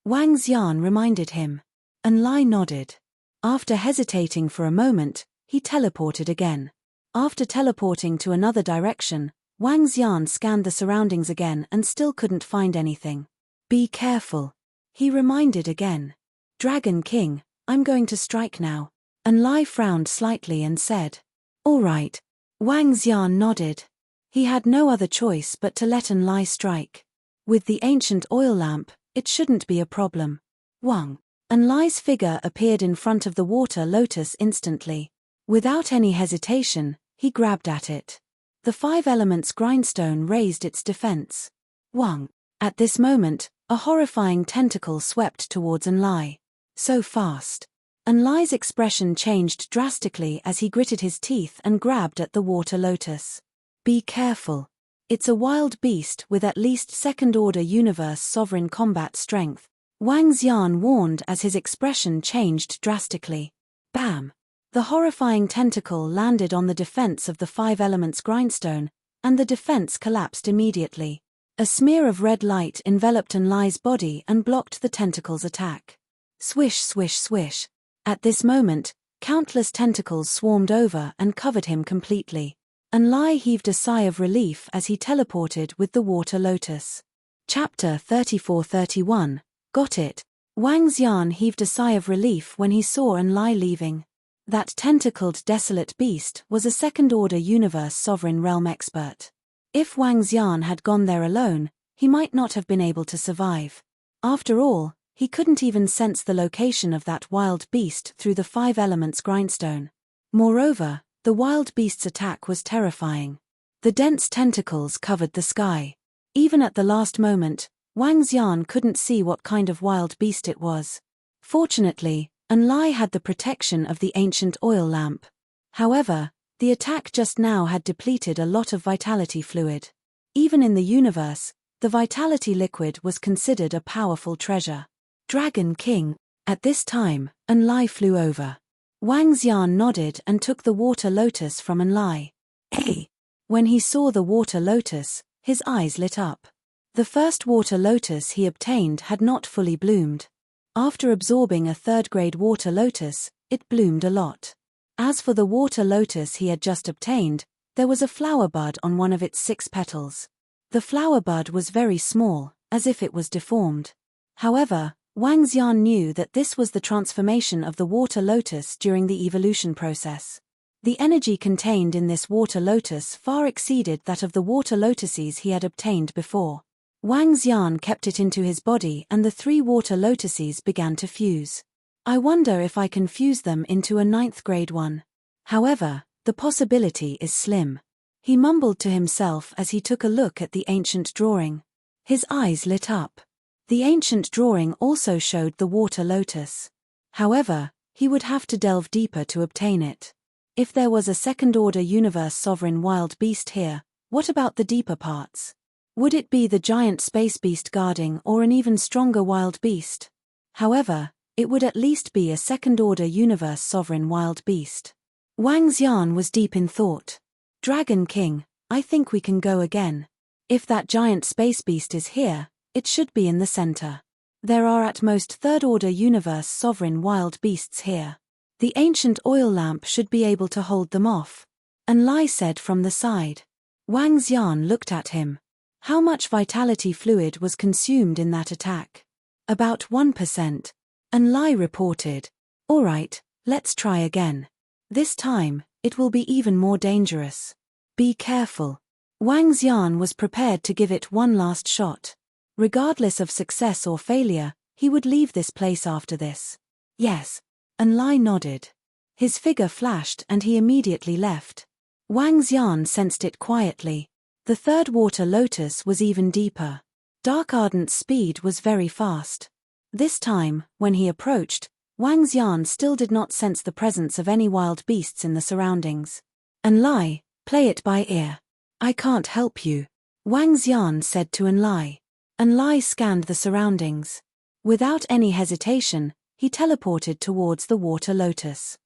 Wang Xian reminded him. Enlai nodded. After hesitating for a moment, he teleported again. After teleporting to another direction, Wang Xian scanned the surroundings again and still couldn't find anything. Be careful. He reminded again. Dragon King, I'm going to strike now. Enlai frowned slightly and said. All right. Wang Xian nodded. He had no other choice but to let Enlai strike. With the ancient oil lamp, it shouldn't be a problem. Wang. Enlai's figure appeared in front of the water lotus instantly. Without any hesitation, he grabbed at it. The 5 elements grindstone raised its defense. Wang. At this moment, a horrifying tentacle swept towards Enlai. So fast. Enlai's expression changed drastically as he gritted his teeth and grabbed at the water lotus. Be careful. It's a wild beast with at least second-order universe sovereign combat strength. Wang Xian warned as his expression changed drastically. Bam! The horrifying tentacle landed on the defense of the 5 elements grindstone, and the defense collapsed immediately. A smear of red light enveloped Enlai's body and blocked the tentacle's attack. Swish, swish, swish. At this moment, countless tentacles swarmed over and covered him completely. Enlai heaved a sigh of relief as he teleported with the water lotus. Chapter 34-31. Got it. Wang Xian heaved a sigh of relief when he saw Enlai leaving. That tentacled desolate beast was a second-order universe sovereign realm expert. If Wang Xian had gone there alone, he might not have been able to survive. After all, he couldn't even sense the location of that wild beast through the 5 elements grindstone. Moreover, the wild beast's attack was terrifying. The dense tentacles covered the sky. Even at the last moment, Wang Xian couldn't see what kind of wild beast it was. Fortunately, Enlai had the protection of the ancient oil lamp. However, the attack just now had depleted a lot of vitality fluid. Even in the universe, the vitality liquid was considered a powerful treasure. Dragon King. At this time, Enlai flew over. Wang Xian nodded and took the water lotus from Enlai. Hey! When he saw the water lotus, his eyes lit up. The first water lotus he obtained had not fully bloomed. After absorbing a 3rd-grade water lotus, it bloomed a lot. As for the water lotus he had just obtained, there was a flower bud on one of its 6 petals. The flower bud was very small, as if it was deformed. However, Wang Xian knew that this was the transformation of the water lotus during the evolution process. The energy contained in this water lotus far exceeded that of the water lotuses he had obtained before. Wang Xian kept it into his body and the 3 water lotuses began to fuse. I wonder if I can fuse them into a 9th grade one. However, the possibility is slim. He mumbled to himself as he took a look at the ancient drawing. His eyes lit up. The ancient drawing also showed the water lotus. However, he would have to delve deeper to obtain it. If there was a second-order universe sovereign wild beast here, what about the deeper parts? Would it be the giant space beast guarding or an even stronger wild beast? However, it would at least be a second-order universe sovereign wild beast. Wang Xian was deep in thought. Dragon King, I think we can go again. If that giant space beast is here, it should be in the center. There are at most third-order universe sovereign wild beasts here. The ancient oil lamp should be able to hold them off. Enlai said from the side. Wang Xian looked at him. How much vitality fluid was consumed in that attack? About 1%. Enlai reported. Alright, let's try again. This time, it will be even more dangerous. Be careful. Wang Xian was prepared to give it one last shot. Regardless of success or failure, he would leave this place after this. Yes. Enlai nodded. His figure flashed and he immediately left. Wang Xian sensed it quietly. The 3rd water lotus was even deeper. Dark Ardent's speed was very fast. This time, when he approached, Wang Xian still did not sense the presence of any wild beasts in the surroundings. Enlai, play it by ear. I can't help you. Wang Xian said to Enlai. Enlai scanned the surroundings. Without any hesitation, he teleported towards the water lotus.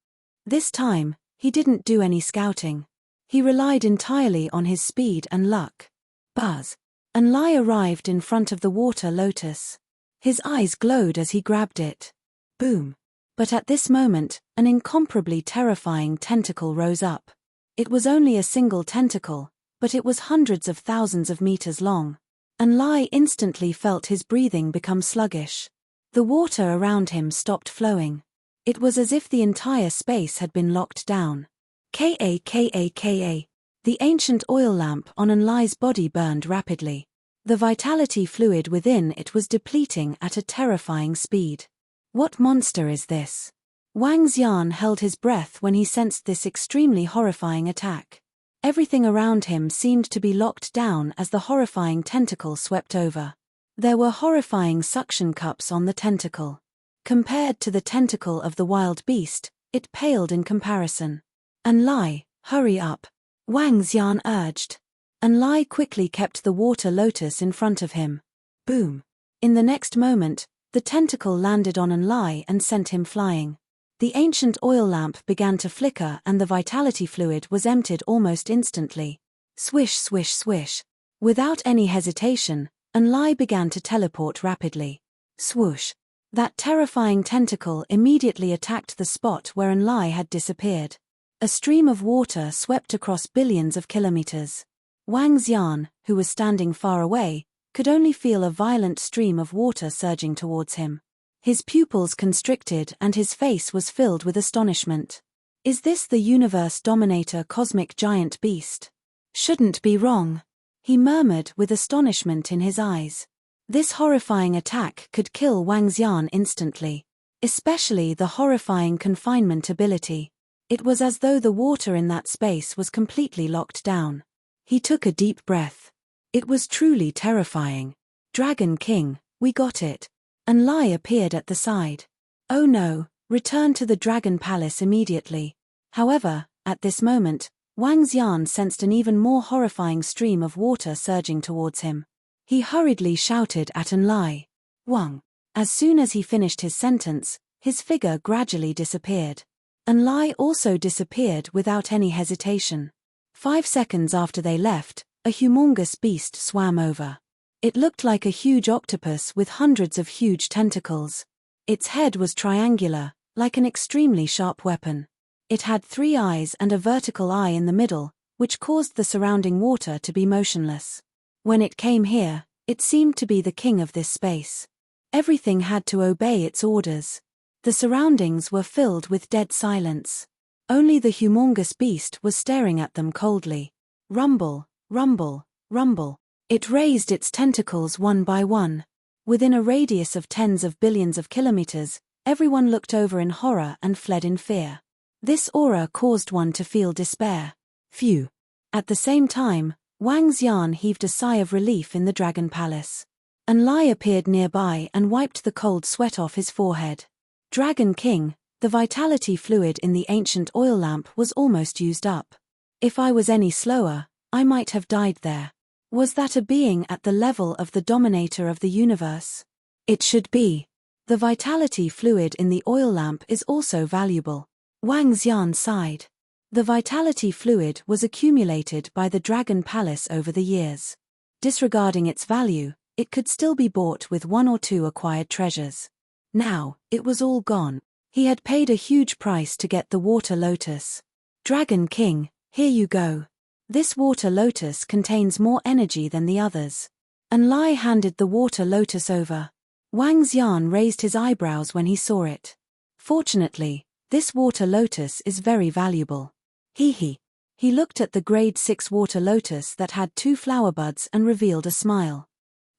This time, he didn't do any scouting. He relied entirely on his speed and luck. Buzz. Enlai arrived in front of the water lotus. His eyes glowed as he grabbed it. Boom. But at this moment, an incomparably terrifying tentacle rose up. It was only a single tentacle, but it was hundreds of thousands of meters long. Enlai instantly felt his breathing become sluggish. The water around him stopped flowing. It was as if the entire space had been locked down. Ka. The ancient oil lamp on Enlai's body burned rapidly. The vitality fluid within it was depleting at a terrifying speed. What monster is this? Wang Xian held his breath when he sensed this extremely horrifying attack. Everything around him seemed to be locked down as the horrifying tentacle swept over. There were horrifying suction cups on the tentacle. Compared to the tentacle of the wild beast, it paled in comparison. Enlai, hurry up. Wang Xian urged. Enlai quickly kept the water lotus in front of him. Boom. In the next moment, the tentacle landed on Enlai and sent him flying. The ancient oil lamp began to flicker and the vitality fluid was emptied almost instantly. Swish, swish, swish. Without any hesitation, Enlai began to teleport rapidly. Swoosh. That terrifying tentacle immediately attacked the spot where Enlai had disappeared. A stream of water swept across billions of kilometers. Wang Xian, who was standing far away, could only feel a violent stream of water surging towards him. His pupils constricted and his face was filled with astonishment. Is this the universe dominator cosmic giant beast? Shouldn't be wrong. He murmured with astonishment in his eyes. This horrifying attack could kill Wang Xian instantly. Especially the horrifying confinement ability. It was as though the water in that space was completely locked down. He took a deep breath. It was truly terrifying. Dragon King, we got it. Enlai appeared at the side. Oh no, return to the Dragon Palace immediately. However, at this moment, Wang Xian sensed an even more horrifying stream of water surging towards him. He hurriedly shouted at Enlai. Wang. As soon as he finished his sentence, his figure gradually disappeared. Enlai also disappeared without any hesitation. 5 seconds after they left, a humongous beast swam over. It looked like a huge octopus with hundreds of huge tentacles. Its head was triangular, like an extremely sharp weapon. It had 3 eyes and a vertical eye in the middle, which caused the surrounding water to be motionless. When it came here, it seemed to be the king of this space. Everything had to obey its orders. The surroundings were filled with dead silence. Only the humongous beast was staring at them coldly. Rumble, rumble, rumble. It raised its tentacles one by one. Within a radius of tens of billions of kilometers, everyone looked over in horror and fled in fear. This aura caused one to feel despair. Phew. At the same time, Wang Xian heaved a sigh of relief in the Dragon Palace. Enlai appeared nearby and wiped the cold sweat off his forehead. Dragon King, the vitality fluid in the ancient oil lamp was almost used up. If I was any slower, I might have died there. Was that a being at the level of the dominator of the universe? It should be. The vitality fluid in the oil lamp is also valuable. Wang Xian sighed. The vitality fluid was accumulated by the Dragon Palace over the years. Disregarding its value, it could still be bought with 1 or 2 acquired treasures. Now, it was all gone. He had paid a huge price to get the water lotus. Dragon King, here you go. This water lotus contains more energy than the others. Enlai handed the water lotus over. Wang Xian raised his eyebrows when he saw it. Fortunately, this water lotus is very valuable. He looked at the grade 6 water lotus that had 2 flower buds and revealed a smile.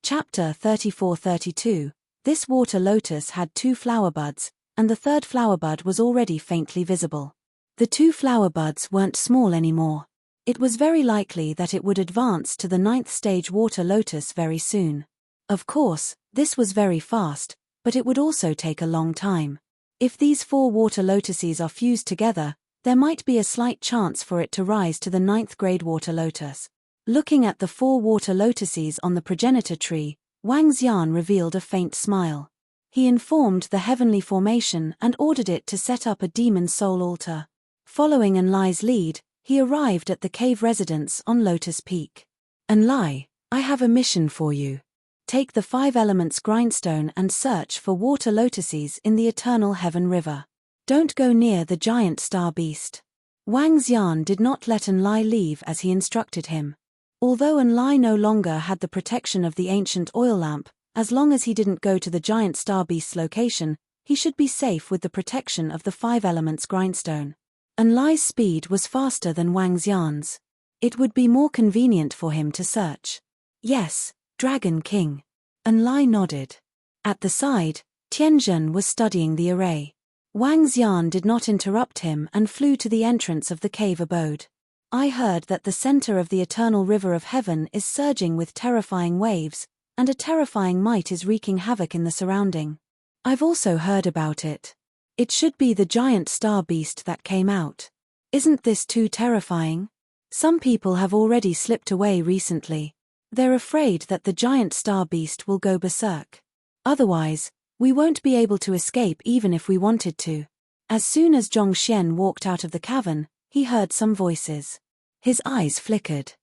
Chapter 34-32. This water lotus had 2 flower buds, and the 3rd flower bud was already faintly visible. The 2 flower buds weren't small anymore. It was very likely that it would advance to the 9th stage water lotus very soon. Of course, this was very fast, but it would also take a long time. If these 4 water lotuses are fused together, there might be a slight chance for it to rise to the 9th grade water lotus. Looking at the 4 water lotuses on the progenitor tree, Wang Xian revealed a faint smile. He informed the heavenly formation and ordered it to set up a demon soul altar. Following Enlai's lead, he arrived at the cave residence on Lotus Peak. Enlai, I have a mission for you. Take the 5 elements grindstone and search for water lotuses in the eternal heaven river. Don't go near the giant star beast. Wang Xian did not let Enlai leave as he instructed him. Although Enlai no longer had the protection of the ancient oil lamp, as long as he didn't go to the giant star beast's location, he should be safe with the protection of the 5 elements grindstone. Enlai's speed was faster than Wang Xian's. It would be more convenient for him to search. Yes, Dragon King. Enlai nodded. At the side, Tianzhen was studying the array. Wang Xian did not interrupt him and flew to the entrance of the cave abode. I heard that the center of the eternal river of heaven is surging with terrifying waves, and a terrifying might is wreaking havoc in the surrounding. I've also heard about it. It should be the giant star beast that came out. Isn't this too terrifying? Some people have already slipped away recently. They're afraid that the giant star beast will go berserk. Otherwise, we won't be able to escape even if we wanted to. As soon as Zhongxian walked out of the cavern, he heard some voices. His eyes flickered.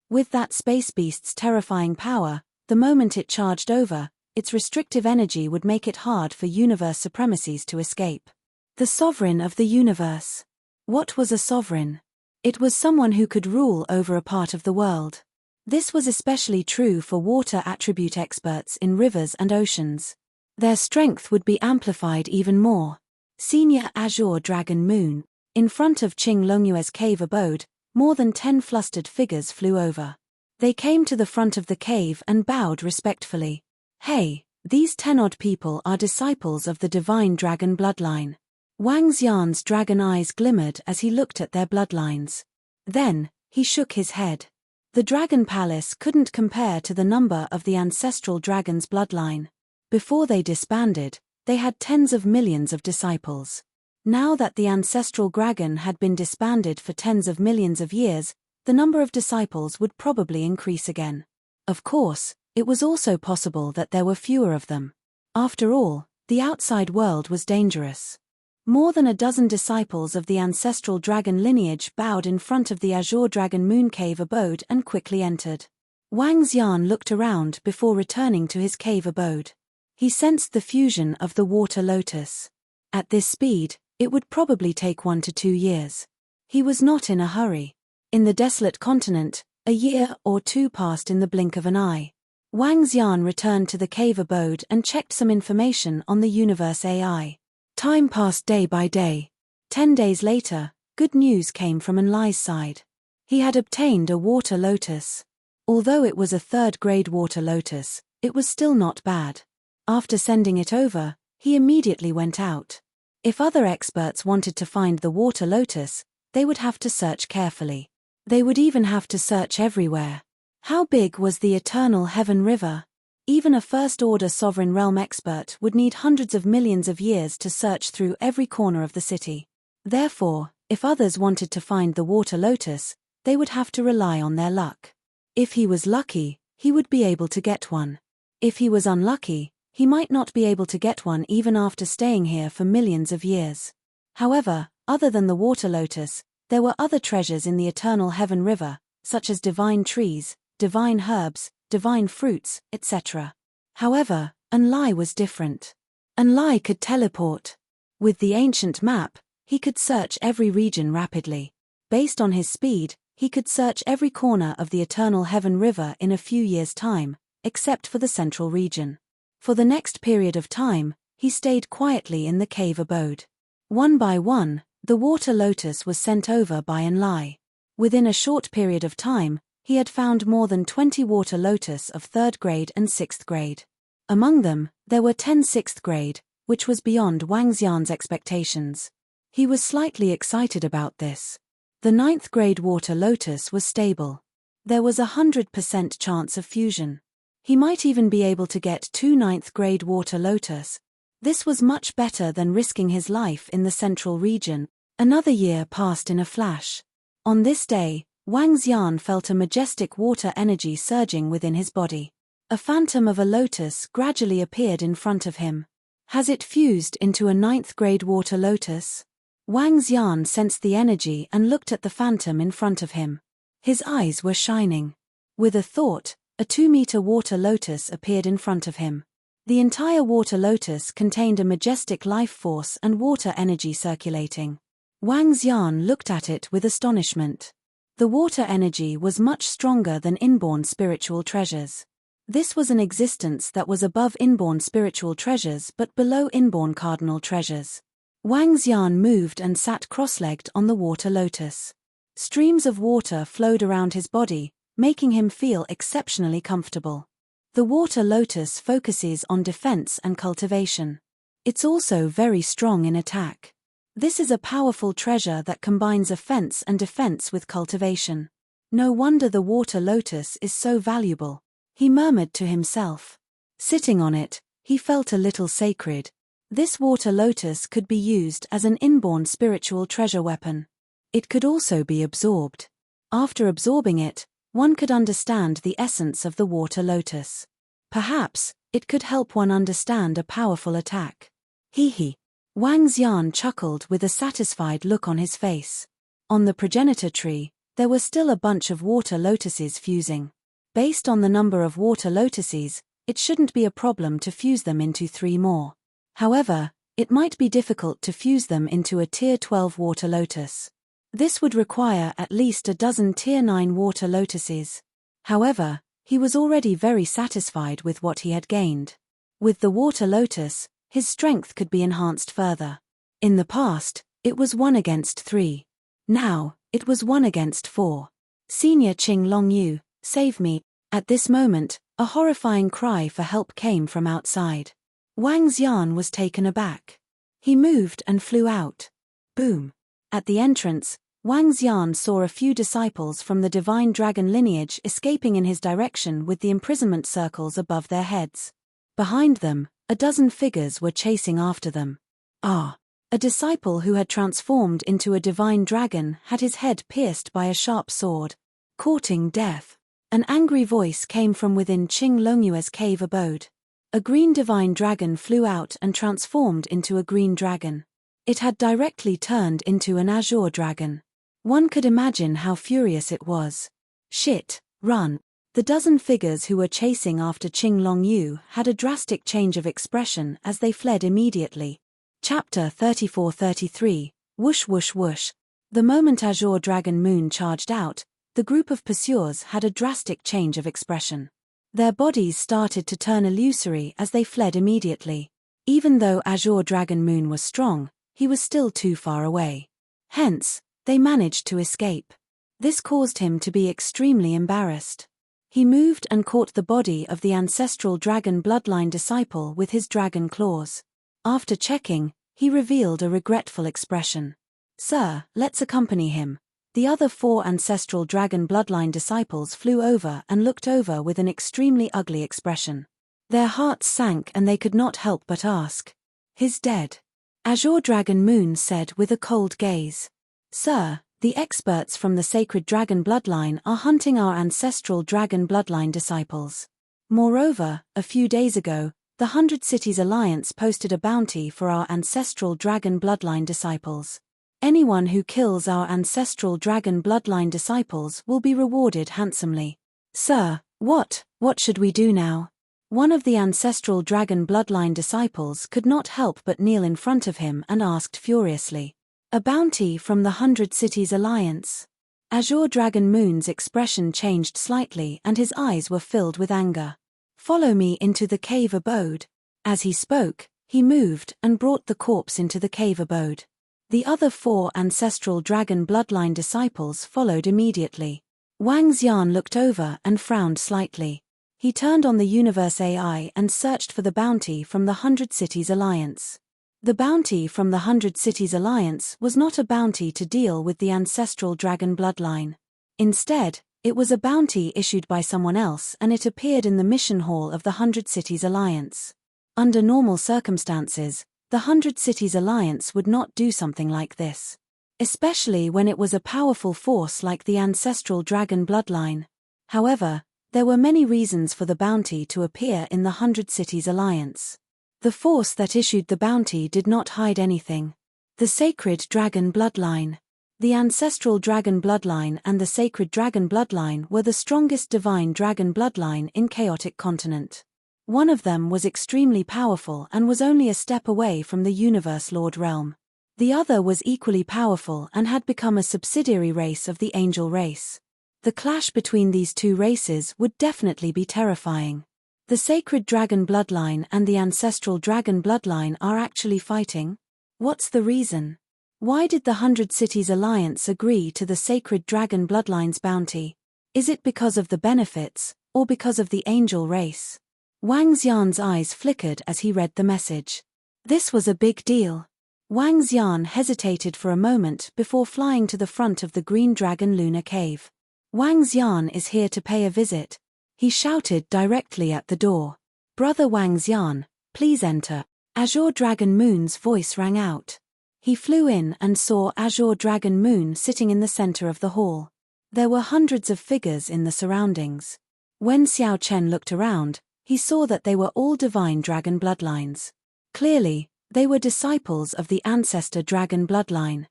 With that space beast's terrifying power, the moment it charged over, its restrictive energy would make it hard for universe supremacies to escape. The sovereign of the universe. What was a sovereign? It was someone who could rule over a part of the world. This was especially true for water attribute experts in rivers and oceans. Their strength would be amplified even more. Senior Azure Dragon Moon. In front of Qing Longyue's cave abode, more than 10 flustered figures flew over. They came to the front of the cave and bowed respectfully. Hey, these 10-odd people are disciples of the divine dragon bloodline. Wang Xian's dragon eyes glimmered as he looked at their bloodlines. Then, he shook his head. The Dragon Palace couldn't compare to the number of the ancestral dragon's bloodline. Before they disbanded, they had tens of millions of disciples. Now that the ancestral dragon had been disbanded for tens of millions of years, the number of disciples would probably increase again. Of course, it was also possible that there were fewer of them. After all, the outside world was dangerous. More than a dozen disciples of the ancestral dragon lineage bowed in front of the Azure Dragon Moon cave abode and quickly entered. Wang Xian looked around before returning to his cave abode. He sensed the fusion of the water lotus. At this speed, it would probably take 1 to 2 years. He was not in a hurry. In the desolate continent, a year or 2 passed in the blink of an eye. Wang Xian returned to the cave abode and checked some information on the universe AI. Time passed day by day. 10 days later, good news came from Enlai's side. He had obtained a water lotus. Although it was a third-grade water lotus, it was still not bad. After sending it over, he immediately went out. If other experts wanted to find the water lotus, they would have to search carefully. They would even have to search everywhere. How big was the eternal heaven river? Even a first-order sovereign realm expert would need hundreds of millions of years to search through every corner of the city. Therefore, if others wanted to find the water lotus, they would have to rely on their luck. If he was lucky, he would be able to get one. If he was unlucky, he might not be able to get one even after staying here for millions of years. However, other than the water lotus, there were other treasures in the eternal heaven river, such as divine trees, divine herbs, divine fruits, etc. However, Enlai was different. Enlai could teleport. With the ancient map, he could search every region rapidly. Based on his speed, he could search every corner of the eternal heaven river in a few years' time, except for the central region. For the next period of time, he stayed quietly in the cave abode. One by one, the water lotus was sent over by Enlai. Within a short period of time, he had found more than 20 water lotus of 3rd grade and 6th grade. Among them, there were 10 6th grade, which was beyond Wang Xian's expectations. He was slightly excited about this. The 9th grade water lotus was stable. There was a 100% chance of fusion. He might even be able to get 2 9th grade water lotus. This was much better than risking his life in the central region. Another year passed in a flash. On this day, Wang Xian felt a majestic water energy surging within his body. A phantom of a lotus gradually appeared in front of him. Has it fused into a 9th grade water lotus? Wang Xian sensed the energy and looked at the phantom in front of him. His eyes were shining. With a thought, a 2-meter water lotus appeared in front of him. The entire water lotus contained a majestic life force and water energy circulating. Wang Xian looked at it with astonishment. The water energy was much stronger than inborn spiritual treasures. This was an existence that was above inborn spiritual treasures but below inborn cardinal treasures. Wang Xian moved and sat cross-legged on the water lotus. Streams of water flowed around his body, making him feel exceptionally comfortable. The water lotus focuses on defense and cultivation. It's also very strong in attack. This is a powerful treasure that combines offense and defense with cultivation. No wonder the water lotus is so valuable, he murmured to himself. Sitting on it, he felt a little sacred. This water lotus could be used as an inborn spiritual treasure weapon. It could also be absorbed. After absorbing it, one could understand the essence of the water lotus. Perhaps, it could help one understand a powerful attack. Hee. Wang Xian chuckled with a satisfied look on his face. On the progenitor tree, there were still a bunch of water lotuses fusing. Based on the number of water lotuses, it shouldn't be a problem to fuse them into 3 more. However, it might be difficult to fuse them into a Tier 12 water lotus. This would require at least a dozen Tier 9 water lotuses. However, he was already very satisfied with what he had gained. With the water lotus, his strength could be enhanced further. In the past, it was 1 against 3. Now, it was 1 against 4. Senior Qing Longyu, save me. At this moment, a horrifying cry for help came from outside. Wang Xian was taken aback. He moved and flew out. Boom. At the entrance, Wang Xian saw a few disciples from the divine dragon lineage escaping in his direction with the imprisonment circles above their heads. Behind them, a dozen figures were chasing after them. A disciple who had transformed into a divine dragon had his head pierced by a sharp sword, courting death. An angry voice came from within Qing Longyue's cave abode. A green divine dragon flew out and transformed into a green dragon. It had directly turned into an azure dragon. One could imagine how furious it was. Shit, run. The dozen figures who were chasing after Qing Longyu had a drastic change of expression as they fled immediately. Chapter 34-33, Whoosh Whoosh Whoosh. The moment Azure Dragon Moon charged out, the group of pursuers had a drastic change of expression. Their bodies started to turn illusory as they fled immediately. Even though Azure Dragon Moon was strong, he was still too far away. Hence, They managed to escape. This caused him to be extremely embarrassed. He moved and caught the body of the ancestral dragon bloodline disciple with his dragon claws. After checking, he revealed a regretful expression. "Sir, let's accompany him." The other 4 ancestral dragon bloodline disciples flew over and looked over with an extremely ugly expression. Their hearts sank and they could not help but ask, "He's dead?" Azure Dragon Moon said with a cold gaze. "Sir, the experts from the sacred dragon bloodline are hunting our ancestral dragon bloodline disciples. Moreover, a few days ago, the 100 Cities Alliance posted a bounty for our ancestral dragon bloodline disciples. Anyone who kills our ancestral dragon bloodline disciples will be rewarded handsomely." "Sir, what should we do now?" One of the ancestral dragon bloodline disciples could not help but kneel in front of him and asked furiously. "A bounty from the 100 Cities Alliance?" Azure Dragon Moon's expression changed slightly and his eyes were filled with anger. "Follow me into the cave abode." As he spoke, he moved and brought the corpse into the cave abode. The other 4 ancestral dragon bloodline disciples followed immediately. Wang Xian looked over and frowned slightly. He turned on the Universe AI and searched for the bounty from the 100 Cities Alliance. The bounty from the 100 Cities Alliance was not a bounty to deal with the ancestral dragon bloodline. Instead, it was a bounty issued by someone else and it appeared in the mission hall of the 100 Cities Alliance. Under normal circumstances, the 100 Cities Alliance would not do something like this. Especially when it was a powerful force like the ancestral dragon bloodline. However, there were many reasons for the bounty to appear in the 100 Cities Alliance. The force that issued the bounty did not hide anything. The sacred dragon bloodline. The ancestral dragon bloodline and the sacred dragon bloodline were the strongest divine dragon bloodline in Chaotic Continent. One of them was extremely powerful and was only a step away from the Universe Lord realm. The other was equally powerful and had become a subsidiary race of the angel race. The clash between these 2 races would definitely be terrifying. The sacred dragon bloodline and the ancestral dragon bloodline are actually fighting? What's the reason? Why did the 100 Cities Alliance agree to the sacred dragon bloodline's bounty? Is it because of the benefits, or because of the angel race? Wang Xian's eyes flickered as he read the message. This was a big deal. Wang Xian hesitated for a moment before flying to the front of the Green Dragon Lunar Cave. "Wang Xian is here to pay a visit," he shouted directly at the door. "Brother Wang Xian, please enter." Azure Dragon Moon's voice rang out. He flew in and saw Azure Dragon Moon sitting in the center of the hall. There were hundreds of figures in the surroundings. When Xiao Chen looked around, he saw that they were all divine dragon bloodlines. Clearly, they were disciples of the ancestor dragon bloodline.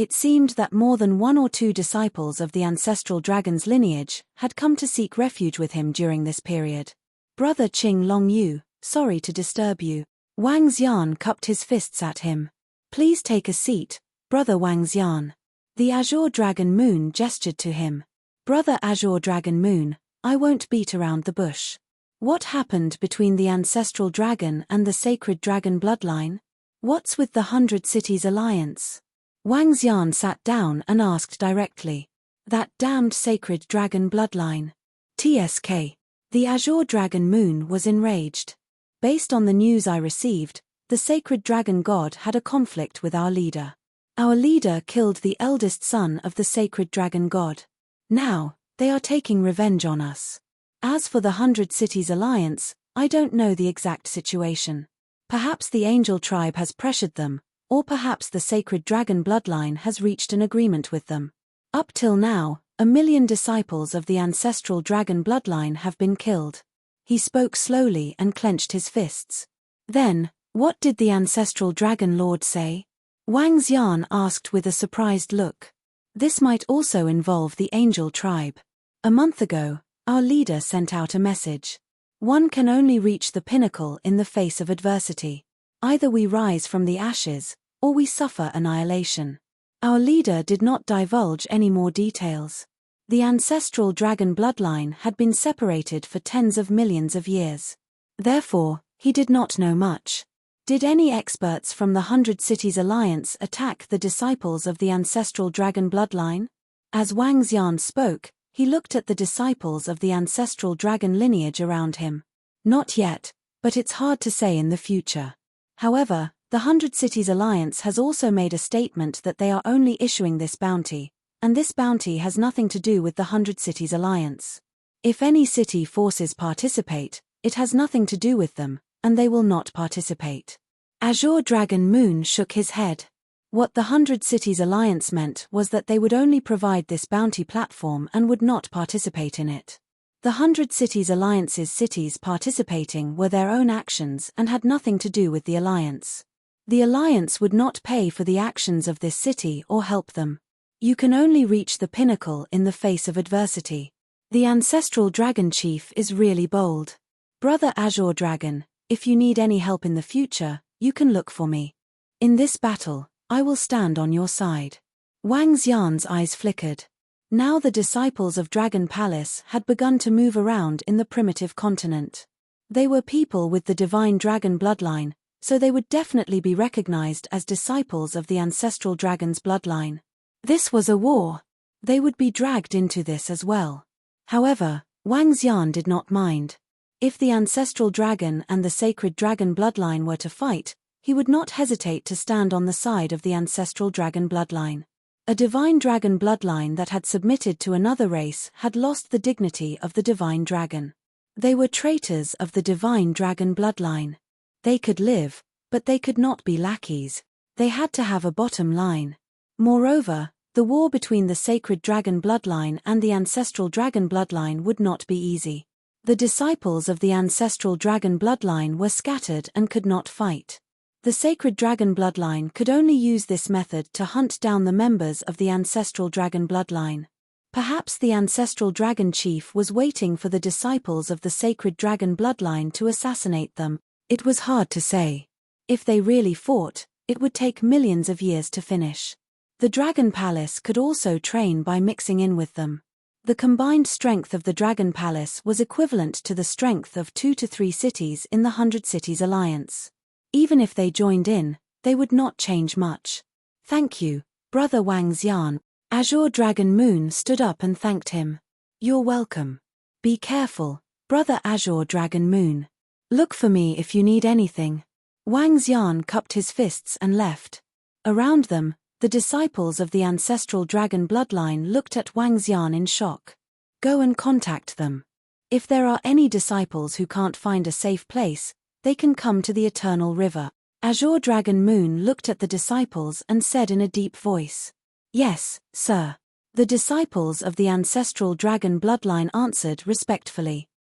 It seemed that more than 1 or 2 disciples of the ancestral dragon's lineage had come to seek refuge with him during this period. "Brother Qing Long Yu, sorry to disturb you." Wang Xian cupped his fists at him. "Please take a seat, Brother Wang Xian." The Azure Dragon Moon gestured to him. "Brother Azure Dragon Moon, I won't beat around the bush. What happened between the ancestral dragon and the sacred dragon bloodline? What's with the 100 Cities Alliance?" Wang Xian sat down and asked directly. "That damned sacred dragon bloodline. TSK. The Azure Dragon Moon was enraged. "Based on the news I received, the sacred dragon god had a conflict with our leader. Our leader killed the eldest son of the sacred dragon god. Now, they are taking revenge on us. As for the 100 Cities Alliance, I don't know the exact situation. Perhaps the angel tribe has pressured them, or perhaps the sacred dragon bloodline has reached an agreement with them. Up till now, 1 million disciples of the ancestral dragon bloodline have been killed." He spoke slowly and clenched his fists. "Then, what did the ancestral dragon lord say?" Wang Xian asked with a surprised look. "This might also involve the angel tribe. A month ago, our leader sent out a message. One can only reach the pinnacle in the face of adversity. Either we rise from the ashes, or we suffer annihilation. Our leader did not divulge any more details. The ancestral dragon bloodline had been separated for tens of millions of years. Therefore, he did not know much. Did any experts from the 100 Cities Alliance attack the disciples of the ancestral dragon bloodline? As Wang Xian spoke, he looked at the disciples of the ancestral dragon lineage around him. Not yet, but it's hard to say in the future. However, the 100 Cities Alliance has also made a statement that they are only issuing this bounty, and this bounty has nothing to do with the 100 Cities Alliance. If any city forces participate, it has nothing to do with them, and they will not participate. Azure Dragon Moon shook his head. What the 100 Cities Alliance meant was that they would only provide this bounty platform and would not participate in it. The 100 Cities Alliance's cities participating were their own actions and had nothing to do with the Alliance. The Alliance would not pay for the actions of this city or help them. You can only reach the pinnacle in the face of adversity. The ancestral dragon chief is really bold. Brother Azure Dragon, if you need any help in the future, you can look for me. In this battle, I will stand on your side. Wang Xian's eyes flickered. Now the disciples of Dragon Palace had begun to move around in the primitive continent. They were people with the divine dragon bloodline, so they would definitely be recognized as disciples of the ancestral dragon's bloodline. This was a war. They would be dragged into this as well. However, Wang Xian did not mind. If the ancestral dragon and the sacred dragon bloodline were to fight, he would not hesitate to stand on the side of the ancestral dragon bloodline. A divine dragon bloodline that had submitted to another race had lost the dignity of the divine dragon. They were traitors of the divine dragon bloodline. They could live, but they could not be lackeys. They had to have a bottom line. Moreover, the war between the sacred dragon bloodline and the ancestral dragon bloodline would not be easy. The disciples of the ancestral dragon bloodline were scattered and could not fight. The sacred dragon bloodline could only use this method to hunt down the members of the ancestral dragon bloodline. Perhaps the ancestral dragon chief was waiting for the disciples of the sacred dragon bloodline to assassinate them. It was hard to say. If they really fought, it would take millions of years to finish. The Dragon Palace could also train by mixing in with them. The combined strength of the Dragon Palace was equivalent to the strength of 2 to 3 cities in the 100 Cities Alliance. Even if they joined in, they would not change much. Thank you, Brother Wang Xian. Azure Dragon Moon stood up and thanked him. You're welcome. Be careful, Brother Azure Dragon Moon. Look for me if you need anything. Wang Xian cupped his fists and left. Around them, the disciples of the ancestral dragon bloodline looked at Wang Xian in shock. Go and contact them. If there are any disciples who can't find a safe place, they can come to the Eternal River. Azure Dragon Moon looked at the disciples and said in a deep voice. Yes, sir. The disciples of the ancestral dragon bloodline answered respectfully.